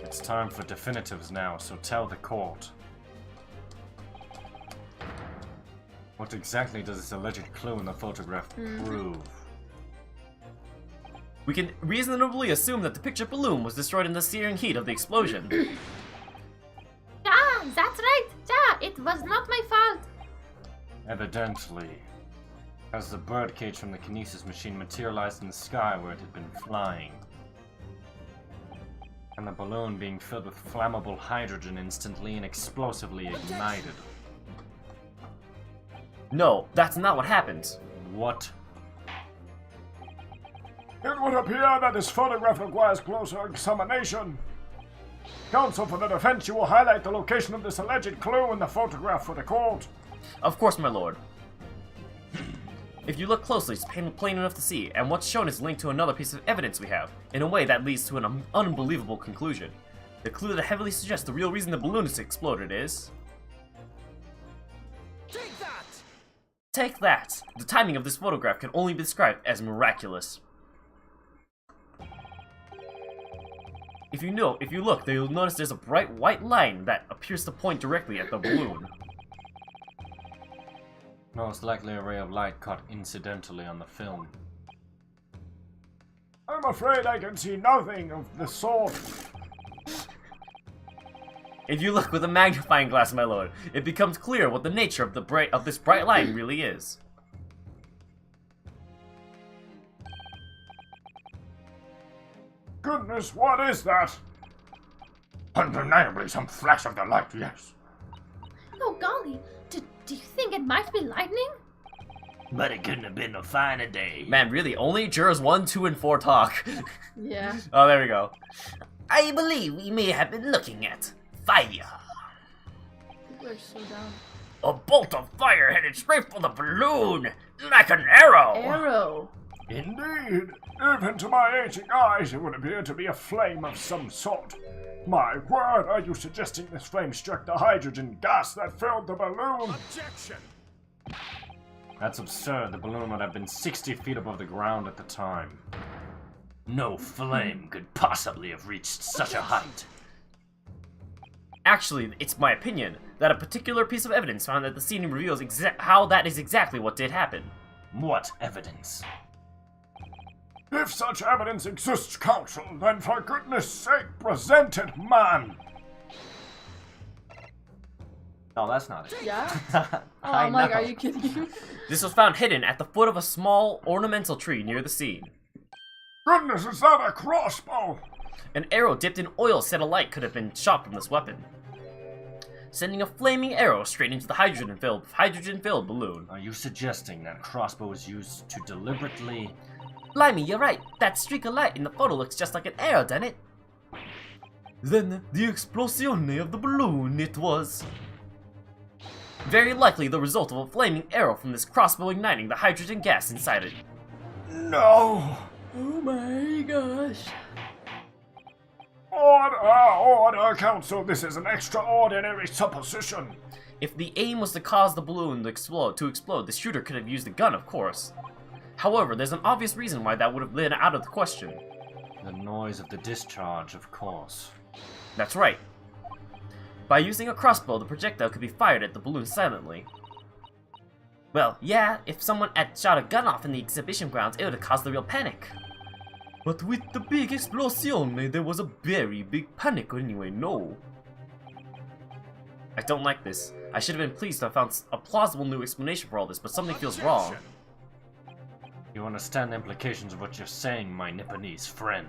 It's time for definitives now, so tell the court. What exactly does this alleged clue in the photograph prove?
We can reasonably assume that the picture balloon was destroyed in the searing heat of the explosion.
Yeah, that's right. Yeah, it was not my fault.
Evidently, as the birdcage from the kinesis machine materialized in the sky where it had been flying, and the balloon being filled with flammable hydrogen instantly and explosively ignited.
No, that's not what happened.
What?
It would appear that this photograph requires closer examination. Counsel for the defense, you will highlight the location of this alleged clue in the photograph for the court.
Of course, my lord. If you look closely, it's plain enough to see, and what's shown is linked to another piece of evidence we have, in a way that leads to an unbelievable conclusion. The clue that heavily suggests the real reason the balloon is exploded is...
Take that!
Take that! The timing of this photograph can only be described as miraculous. If you look, then you'll notice there's a bright white line that appears to point directly at the balloon.
Most likely a ray of light caught incidentally on the film.
I'm afraid I can see nothing of the sort.
If you look with a magnifying glass, my lord, it becomes clear what the nature of this bright line really is.
Goodness, what is that?
Undeniably some flash of the light, yes.
Oh golly, do you think it might be lightning?
But it couldn't have been a finer day.
Man, really, only jurors 1, 2, and 4 talk.
Yeah.
Oh, there we go.
I believe we may have been looking at fire.
People are so dumb.
A bolt of fire headed straight for the balloon, like an arrow.
Arrow.
Indeed. Even to my aging eyes, it would appear to be a flame of some sort. My word, are you suggesting this flame struck the hydrogen gas that filled the balloon? Objection!
That's absurd. The balloon would have been 60 feet above the ground at the time.
No flame could possibly have reached such a height.
Actually, it's my opinion that a particular piece of evidence found at the scene reveals how that is exactly what did happen.
What evidence?
If such evidence exists, counsel, then for goodness sake, present it, man!
No, that's not it.
Yeah? Oh,
I
I'm like,
know.
are you kidding me?
This was found hidden at the foot of a small ornamental tree near the scene.
Goodness, is that a crossbow?
An arrow dipped in oil set alight could have been shot from this weapon, sending a flaming arrow straight into the hydrogen-filled balloon.
Are you suggesting that crossbow was used to deliberately...
Blimey, you're right. That streak of light in the photo looks just like an arrow, doesn't it? Then the explosione of the balloon it was. Very likely the result of a flaming arrow from this crossbow igniting the hydrogen gas inside it.
No!
Oh my gosh.
Order, counsel, this is an extraordinary supposition.
If the aim was to cause the balloon to explode, the shooter could have used a gun, of course. However, there's an obvious reason why that would have been out of the question.
The noise of the discharge, of course.
That's right. By using a crossbow, the projectile could be fired at the balloon silently. Well, yeah, if someone had shot a gun off in the exhibition grounds, it would have caused a real panic. But with the big explosion, there was a very big panic anyway, no. I don't like this. I should have been pleased to have found a plausible new explanation for all this, but something feels wrong.
You understand the implications of what you're saying, my Nipponese friend.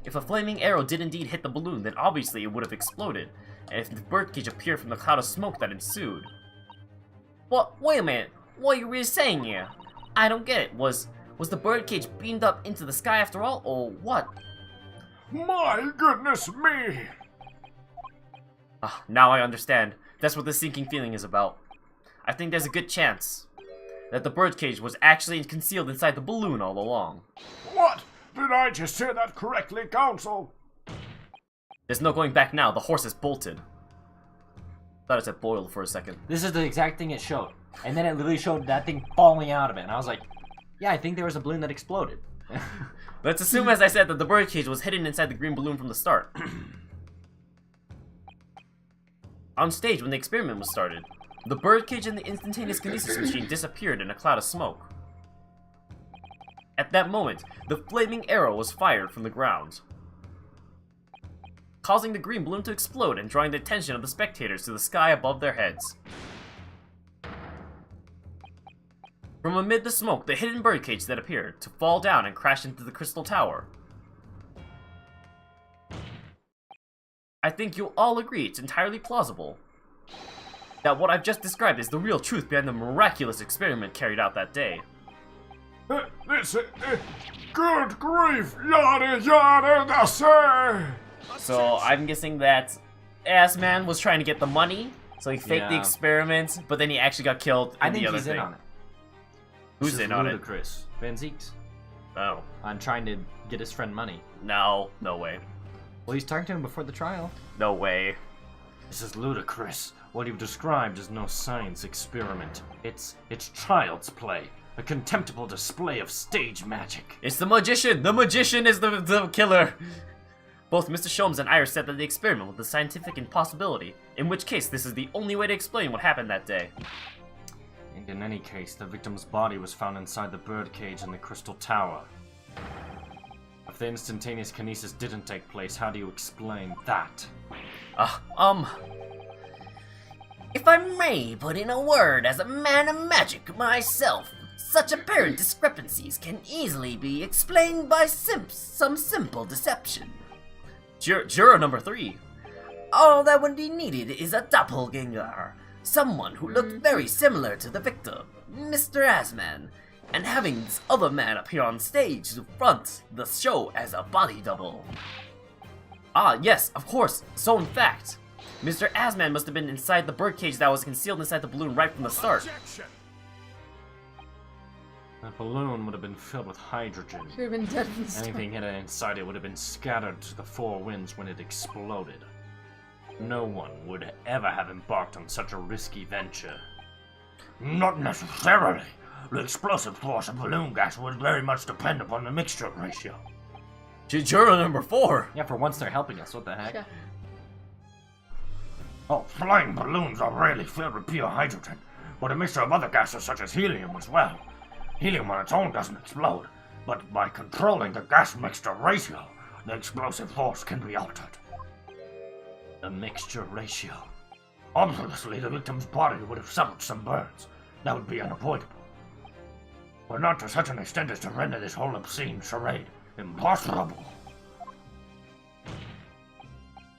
If a flaming arrow did indeed hit the balloon, then obviously it would have exploded, and if the birdcage appeared from the cloud of smoke that ensued. What? Wait a minute. What are you really saying here? I don't get it. Was the birdcage beamed up into the sky after all, or what?
My goodness me!
Ah, now I understand. That's what the sinking feeling is about. I think there's a good chance that the birdcage was actually concealed inside the balloon all along.
What? Did I just hear that correctly, Council?
There's no going back now. The horse is bolted. Thought it said boiled for a second.
This is the exact thing it showed. And then it literally showed that thing falling out of it. And I was like, yeah, I think there was a balloon that exploded.
Let's assume, as I said, that the birdcage was hidden inside the green balloon from the start. On stage, when the experiment was started, the birdcage and the instantaneous kinesis machine disappeared in a cloud of smoke. At that moment, the flaming arrow was fired from the ground, causing the green balloon to explode and drawing the attention of the spectators to the sky above their heads. From amid the smoke, the hidden birdcage that appeared to fall down and crash into the crystal tower. I think you'll all agree it's entirely plausible that what I've just described is the real truth behind the miraculous experiment carried out that day.
Good grief! Yada yada, that's it!
So I'm guessing that Assman was trying to get the money, so he faked the
Yeah.
experiment, but then he actually got killed
I
in
think
the other
he's
thing.
in on it.
Who's
This is
in on it?
ludicrous. Van Zeeks.
Oh,
On trying to get his friend money.
no way.
Well, he's talking to him before the trial.
No way.
This is ludicrous. What you've described is no science experiment. It's child's play. A contemptible display of stage magic.
It's the magician! The magician is the killer! Both Mr. Sholmes and Iris said that the experiment was a scientific impossibility, in which case this is the only way to explain what happened that day.
And in any case, the victim's body was found inside the birdcage in the Crystal Tower. If the instantaneous kinesis didn't take place, how do you explain that?
If I may put in a word as a man of magic myself, such apparent discrepancies can easily be explained by some simple deception.
Juror number 3.
All that would be needed is a doppelganger, someone who looked very similar to the victim, Mr. Asman, and having this other man appear on stage to front the show as a body double.
Ah, yes, of course. So in fact, Mr. Asman must have been inside the birdcage that was concealed inside the balloon right from the start.
That balloon would have been filled with hydrogen.
Should have been dead from the start.
Anything hidden inside it would have been scattered to the four winds when it exploded. No one would ever have embarked on such a risky venture.
Not necessarily. The explosive force of balloon gas would very much depend upon the mixture ratio.
Juror number 4.
Yeah, for once they're helping us. What the heck?
Yeah.
Oh, flying balloons are rarely filled with pure hydrogen, but a mixture of other gases such as helium as well. Helium on its own doesn't explode, but by controlling the gas mixture ratio, the explosive force can be altered.
The mixture ratio.
Obviously, the victim's body would have suffered some burns. That would be unavoidable. But not to such an extent as to render this whole obscene charade impossible.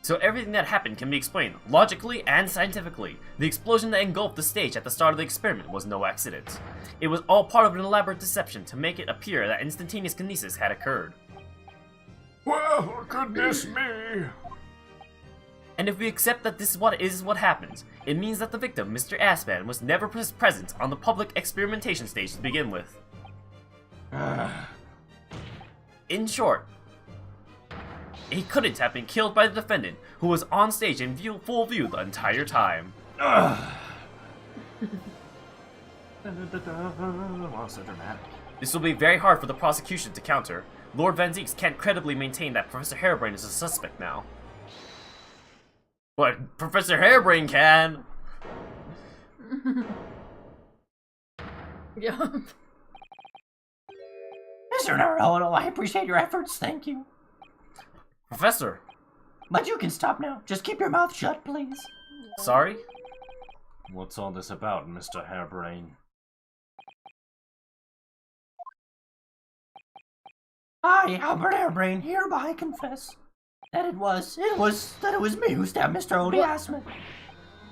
So everything that happened can be explained, logically and scientifically. The explosion that engulfed the stage at the start of the experiment was no accident. It was all part of an elaborate deception to make it appear that instantaneous kinesis had occurred.
Well, goodness me.
And if we accept that this is what happened, it means that the victim, Mr. Assman, was never present on the public experimentation stage to begin with. In short, he couldn't have been killed by the defendant, who was on stage in full view the entire time.
Wow, so dramatic.
This will be very hard for the prosecution to counter. Lord Van Zeeks can't credibly maintain that Professor Harebrain is a suspect now. But Professor Hairbrain can.
Yeah.
Mr. Naruto, I appreciate your efforts, thank you.
Professor.
But you can stop now. Just keep your mouth shut, please.
Sorry?
What's all this about, Mr. Hairbrain?
I, Albert Hairbrain, hereby confess that it was me who stabbed Mr. Odiasman.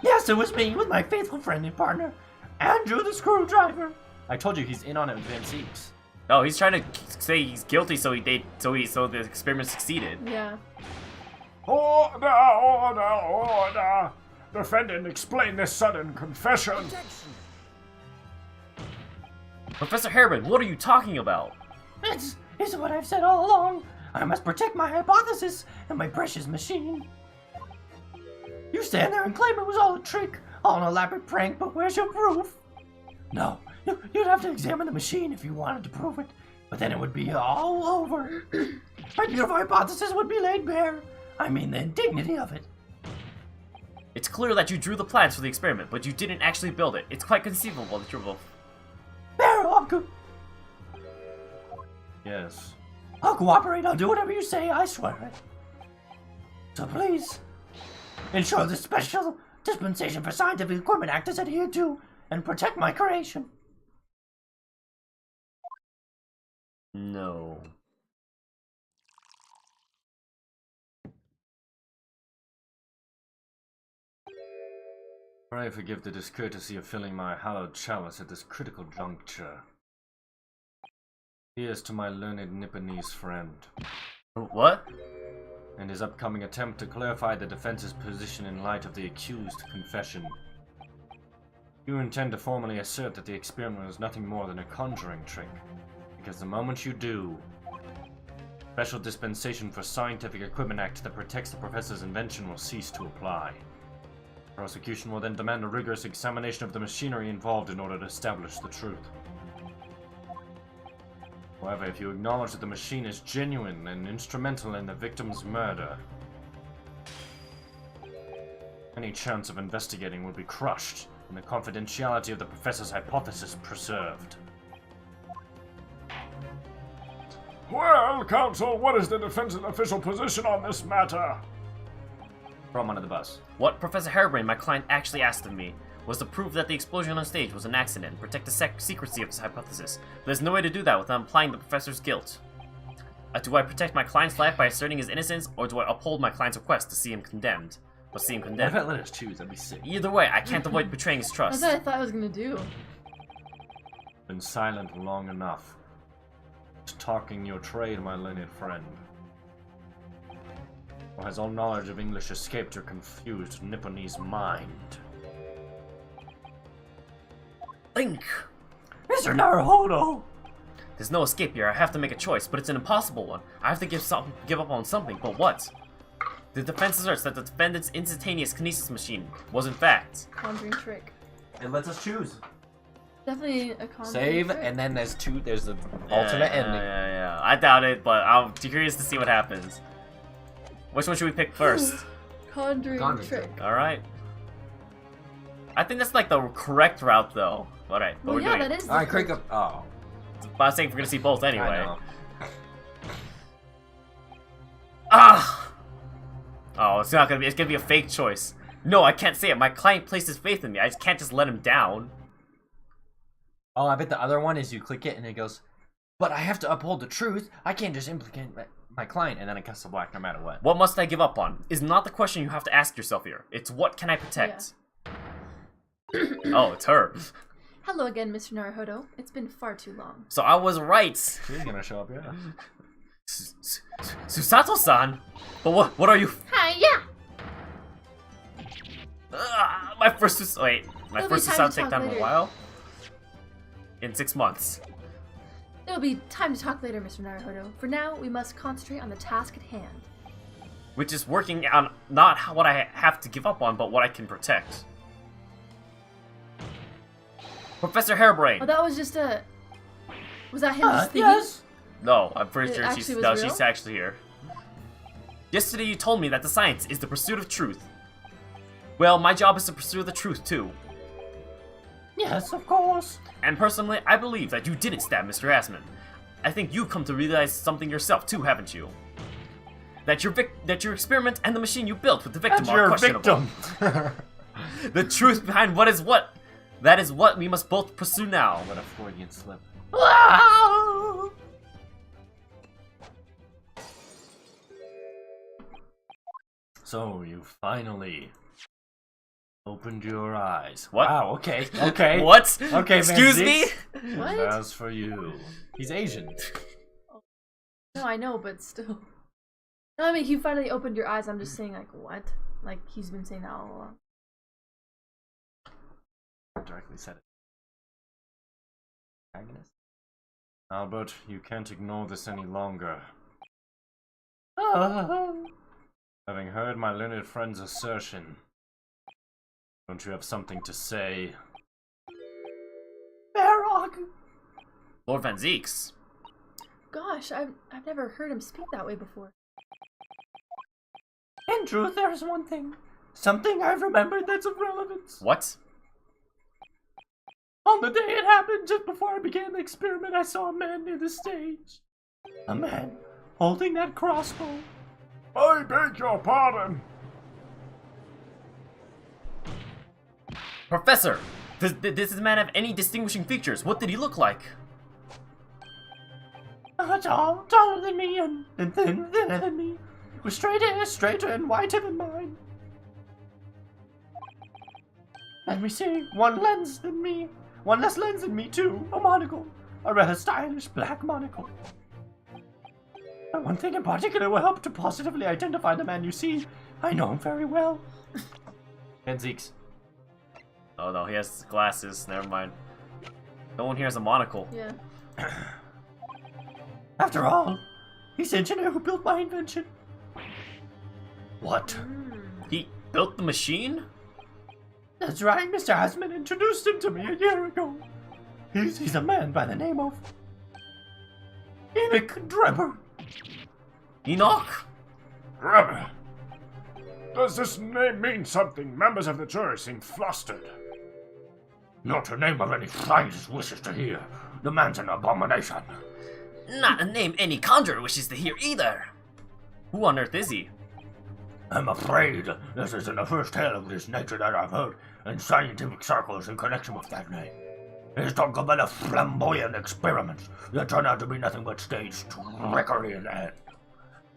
Yes, it was me with my faithful friend and partner, Andrew the Screwdriver.
I told you he's in on it with Van Seeks.
No, he's trying to say he's guilty so the experiment succeeded.
Yeah.
Order, order, order! Defendant, explain this sudden confession.
Professor Hairbrain, what are you talking about?
It's what I've said all along. I must protect my hypothesis and my precious machine. You stand there and claim it was all a trick, all an elaborate prank, but where's your proof? No, you'd have to examine the machine if you wanted to prove it, but then it would be all over. My beautiful hypothesis would be laid bare. I mean the indignity of it.
It's clear that you drew the plans for the experiment, but you didn't actually build it. It's quite conceivable that you're both.
There, Uncle.
Yes.
I'll cooperate. I'll do whatever you say. I swear it. So please, ensure the Special Dispensation for Scientific Equipment Act is adhered to and protect my creation.
No.
Pray forgive the discourtesy of filling my hallowed chalice at this critical juncture. Here's to my learned Nipponese friend,
What?
and his upcoming attempt to clarify the defense's position in light of the accused confession. You intend to formally assert that the experiment was nothing more than a conjuring trick, because the moment you do, Special Dispensation for Scientific Equipment Act that protects the professor's invention will cease to apply. Prosecution will then demand a rigorous examination of the machinery involved in order to establish the truth. However, if you acknowledge that the machine is genuine and instrumental in the victim's murder, any chance of investigating will be crushed, and the confidentiality of the professor's hypothesis preserved.
Well, counsel, what is the defense's official position on this matter?
Throw him under the bus.
What Professor Hairbrain, my client, actually asked of me was to prove that the explosion on stage was an accident and protect the secrecy of his hypothesis. There's no way to do that without implying the professor's guilt. Do I protect my client's life by asserting his innocence, or do I uphold my client's request to see him condemned? Or see him
What if
condemned?
I let us choose? That'd be sick.
Either way, I can't avoid betraying his
That's
trust.
what I thought I was gonna do.
Been silent long enough. Just talking your trade, my learned friend. Or has all knowledge of English escaped your confused Nipponese mind?
Think!
Mr. Naruhodo!
There's no escape here. I have to make a choice, but it's an impossible one. I have to give up on something, but what? The defense asserts that the defendant's instantaneous kinesis machine was in fact.
Conjuring trick.
It lets us choose.
Definitely a conjuring
Save,
trick.
and then there's the alternate ending.
Yeah. I doubt it, but I'm curious to see what happens. Which one should we pick first?
Conjuring
Conjuring
trick.
Alright. I think that's like the correct route, though. Alright, but
Well,
we're
yeah,
doing
that
it.
is. the
Alright, crank
correct-
up. Oh,
But I was saying we're gonna see both anyway.
I know.
Ah! Oh, it's not gonna be. It's gonna be a fake choice. No, I can't say it. My client placed his faith in me. I just can't just let him down.
Oh, I bet the other one is you click it and it goes, but I have to uphold the truth. I can't just implicate my client, and then it cuts to black no matter what.
What must I give up on? Is not the question you have to ask yourself here. It's what can I protect? Oh, it's her.
Hello again, Mr. Naruhodo. It's been far too long.
So I was right.
She's gonna show up, yeah.
Susato-san? But what are you?
Hiya!
My first wait. My
It'll be
first
time
Susato
to
take
talk
time a
later.
while. In 6 months.
It'll be time to talk later, Mr. Naruhodo. For now, we must concentrate on the task at hand.
Which is working on not what I have to give up on, but what I can protect. Professor Hairbrain.
Oh, that was just a... Was that him just thinking?
Yes.
No, I'm pretty
It
sure
actually was
she's
real?
actually here. Yesterday you told me that the science is the pursuit of truth. Well, my job is to pursue the truth, too.
Yes, of course.
And personally, I believe that you didn't stab Mr. Asman. I think you've come to realize something yourself, too, haven't you? That your experiment and the machine you built with the victim are questionable.
Victim.
The truth behind what is what. That is what we must both pursue now.
What a Freudian slip. So, you finally opened your eyes.
What?
Wow, okay, okay.
What?
Okay,
Excuse
Van
me?
Zix.
What?
As for you, he's Asian.
No, I know, but still. No, I mean, you finally opened your eyes. I'm just saying, like, what? Like, he's been saying that all along.
Directly said it. Agnes? Albert, you can't ignore this any longer. Having heard my learned friend's assertion, don't you have something to say?
Barog!
Lord Van Zix.
Gosh, I've never heard him speak that way before.
In truth, there's one thing. Something I've remembered that's of relevance.
What?
On the day it happened, just before I began the experiment, I saw a man near the stage. A man holding that crossbow.
I beg your pardon.
Professor! Does this man have any distinguishing features? What did he look like?
Tall, taller than me, and thinner than me. With straight hair, straighter and whiter than mine. Let me see, one less lens than me too, a monocle, a rather stylish black monocle. But one thing in particular will help to positively identify the man you see. I know him very well.
Van Zix.
Oh no, he has glasses. Never mind. No one here has a monocle.
Yeah.
After all, he's the engineer who built my invention.
What?
He built the machine?
That's right, Mr. Asman introduced him to me a year ago. He's a man by the name of Enoch Drebber.
Enoch?
Grabber. Does this name mean something? Members of the jury seem flustered.
Not a name of any scientist wishes to hear. The man's an abomination.
Not a name any conjurer wishes to hear either. Who on earth is he?
I'm afraid this isn't the first tale of this nature that I've heard in scientific circles in connection with that name. He's talking about a flamboyant experiments that turn out to be nothing but staged trickery in the end.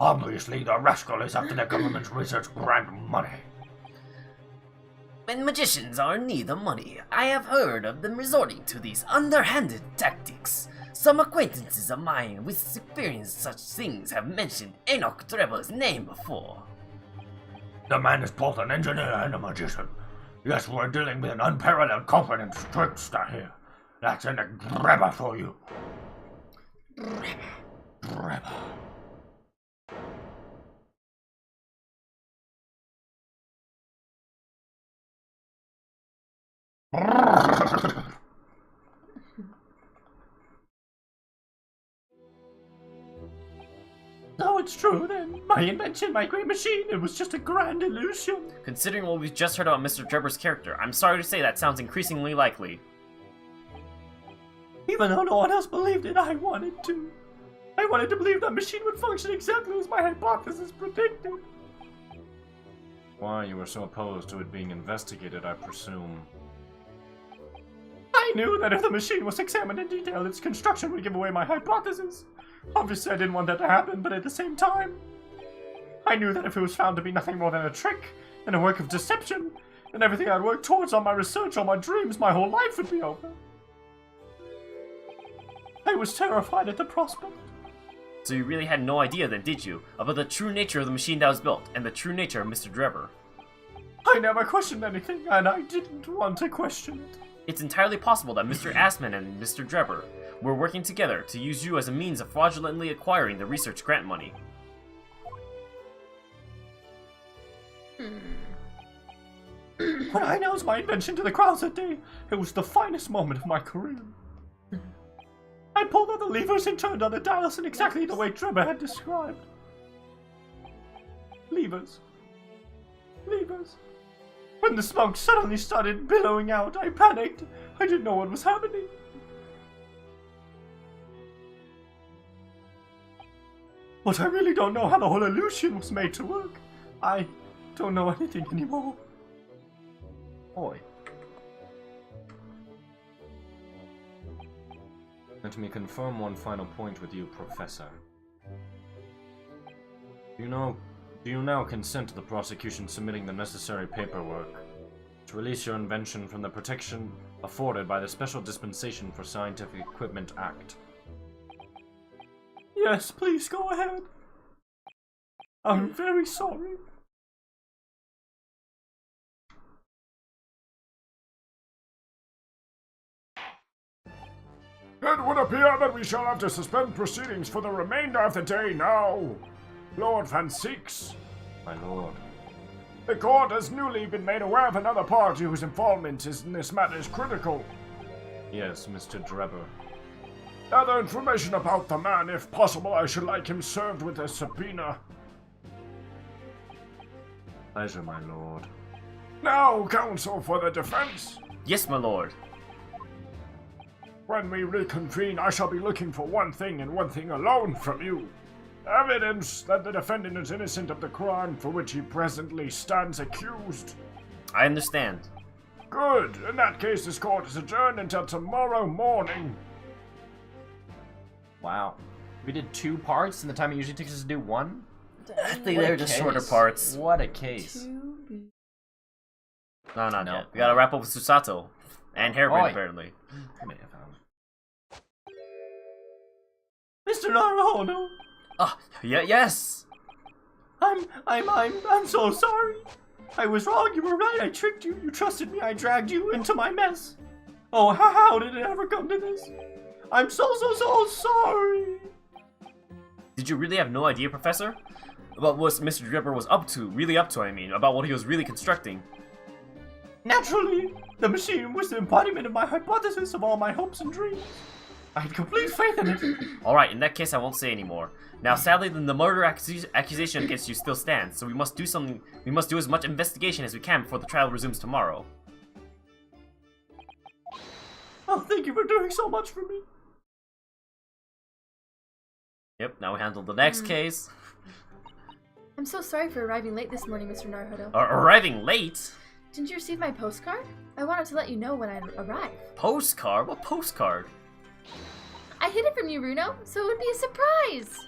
Obviously, the rascal is after the government's research grant money.
When magicians are in need of money, I have heard of them resorting to these underhanded tactics. Some acquaintances of mine with experienced such things have mentioned Enoch Drebber's name before.
The man is both an engineer and a magician. Yes, we're dealing with an unparalleled culprit and trickster here. That's in a grabber for you. Grabber. So it's true then. My invention, my great machine, it was just a grand illusion.
Considering what we've just heard about Mr. Drebber's character, I'm sorry to say that sounds increasingly likely.
Even though no one else believed it, I wanted to. I wanted to believe that machine would function exactly as my hypothesis predicted.
Why you were so opposed to it being investigated, I presume.
I knew that if the machine was examined in detail, its construction would give away my hypothesis. Obviously, I didn't want that to happen, but at the same time, I knew that if it was found to be nothing more than a trick and a work of deception, then everything I'd worked towards on my research, on my dreams, my whole life would be over. I was terrified at the prospect.
So you really had no idea then, did you, about the true nature of the machine that was built, and the true nature of Mr. Drebber?
I never questioned anything, and I didn't want to question it.
It's entirely possible that Mr. Asman and Mr. Drebber were working together to use you as a means of fraudulently acquiring the research grant money.
When I announced my invention to the crowds that day, it was the finest moment of my career. I pulled out the levers and turned on the dials in exactly the way Drebber had described. Levers. Levers. When the smoke suddenly started billowing out, I panicked. I didn't know what was happening. But I really don't know how the whole illusion was made to work. I don't know anything anymore. Boy.
Let me confirm one final point with you, Professor. Do you now consent to the prosecution submitting the necessary paperwork to release your invention from the protection afforded by the Special Dispensation for Scientific Equipment Act?
Yes, please go ahead. I'm very sorry.
It would appear that we shall have to suspend proceedings for the remainder of the day now. Lord Van Six.
My lord.
The court has newly been made aware of another party whose involvement in this matter is critical.
Yes, Mr. Drebber.
Other information about the man, if possible, I should like him served with a subpoena.
Pleasure, my lord.
Now, counsel for the defense.
Yes, my lord.
When we reconvene, I shall be looking for one thing and one thing alone from you. Evidence that the defendant is innocent of the crime for which he presently stands accused.
I understand.
Good. In that case, this court is adjourned until tomorrow morning.
Wow. We did 2 parts in the time it usually takes us to do 1?
I think they're just shorter parts.
What a case.
No, not
No.
yet. We gotta wrap up with Susato. And Hairbrain,
Oi.
apparently.
Mr. Naruhodo,
Yeah, yes!
I'm so sorry. I was wrong, you were right, I tricked you, you trusted me, I dragged you into my mess. Oh, how did it ever come to this? I'm so sorry.
Did you really have no idea, Professor? About what Mr. Dripper was up to, I mean, about what he was really constructing?
Naturally, the machine was the embodiment of my hypothesis of all my hopes and dreams. I had complete faith in it.
Alright, in that case I won't say anymore. Now sadly the murder accusation against you still stands, so we must do as much investigation as we can before the trial resumes tomorrow.
Oh, thank you for doing so much for me.
Yep, now we handle the next case.
I'm so sorry for arriving late this morning, Mr. Naruhodo.
Arriving late?
Didn't you receive my postcard? I wanted to let you know when I arrived.
Postcard? What postcard?
I hid it from you, Runo, so it would be a surprise.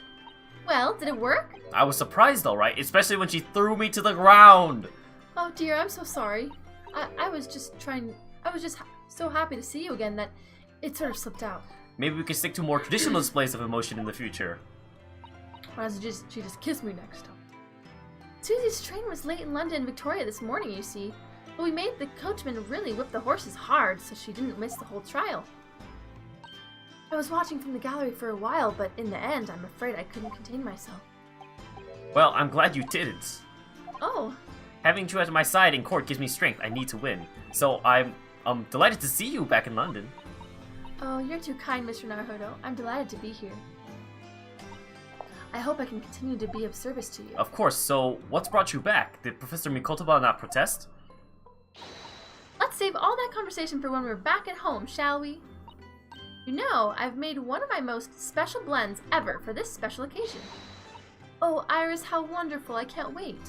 Well, did it work?
I was surprised alright, especially when she threw me to the ground.
Oh dear, I'm so sorry. I was just so happy to see you again that it sort of slipped out.
Maybe we can stick to more traditional displays of emotion in the future.
She just kissed me next time. Susie's train was late in London and Victoria this morning, you see. But we made the coachman really whip the horses hard so she didn't miss the whole trial. I was watching from the gallery for a while, but in the end, I'm afraid I couldn't contain myself.
Well, I'm glad you didn't.
Oh,
Having you at my side in court gives me strength. I need to win. So I'm delighted to see you back in London.
oh, you're too kind, Mr. Naruhodo. I'm delighted to be here. I hope I can continue to be of service to you.
Of course, so what's brought you back? Did Professor Mikotoba not protest?
Let's save all that conversation for when we're back at home, shall we? You know, I've made one of my most special blends ever for this special occasion. Oh, Iris, how wonderful. I can't wait.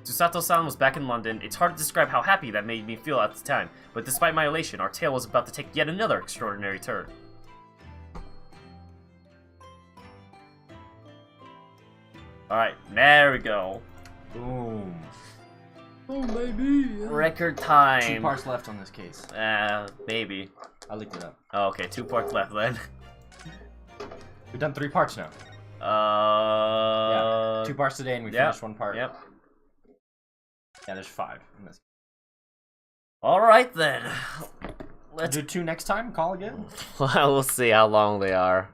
Susato-san was back in London. It's hard to describe how happy that made me feel at the time, but despite my elation, our tale was about to take yet another extraordinary turn. Alright, there we go.
Boom.
Oh, baby.
Record
2
time.
parts left on this case.
Maybe.
I looked it up.
Oh, okay, 2 parts left then.
We've done 3 parts now.
Yeah.
2 parts today and we
Yep,
finished 1 part.
Yep.
Yeah, there's 5 in this.
Alright then. Let's
Do 2 next time? Call again?
we'll see how long they are.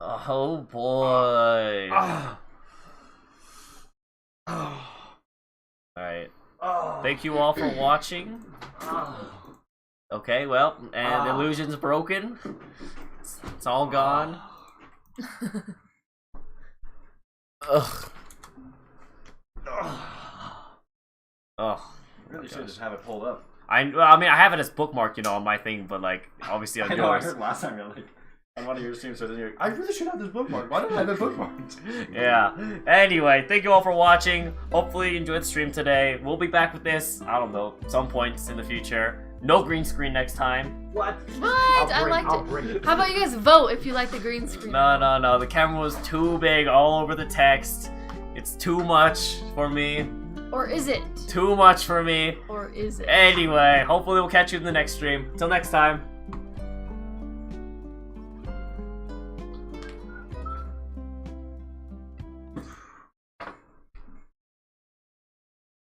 Oh boy. Alright. Thank you all for watching. Okay, well, and the illusion's broken. It's all gone. Ugh. Ugh.
Really should just have it pulled up.
I mean, I have it as bookmark, you know, on my thing, but like, obviously on
I know, I
yours.
heard last time you're like, on one of your streams, I really should have this bookmark. Why don't I have it bookmarked?
Yeah. Anyway, thank you all for watching. Hopefully you enjoyed the stream today. We'll be back with this, I don't know, some points in the future. No green screen next time.
What?
What? I liked it. How about you guys vote if you like the green screen?
No. The camera was too big all over the text. It's too much for me.
Or is it?
Too much for me.
Or is it?
Anyway, hopefully we'll catch you in the next stream. Till next time.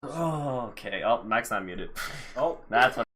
Oh, okay. Oh, Mac's not muted. Oh, that's what.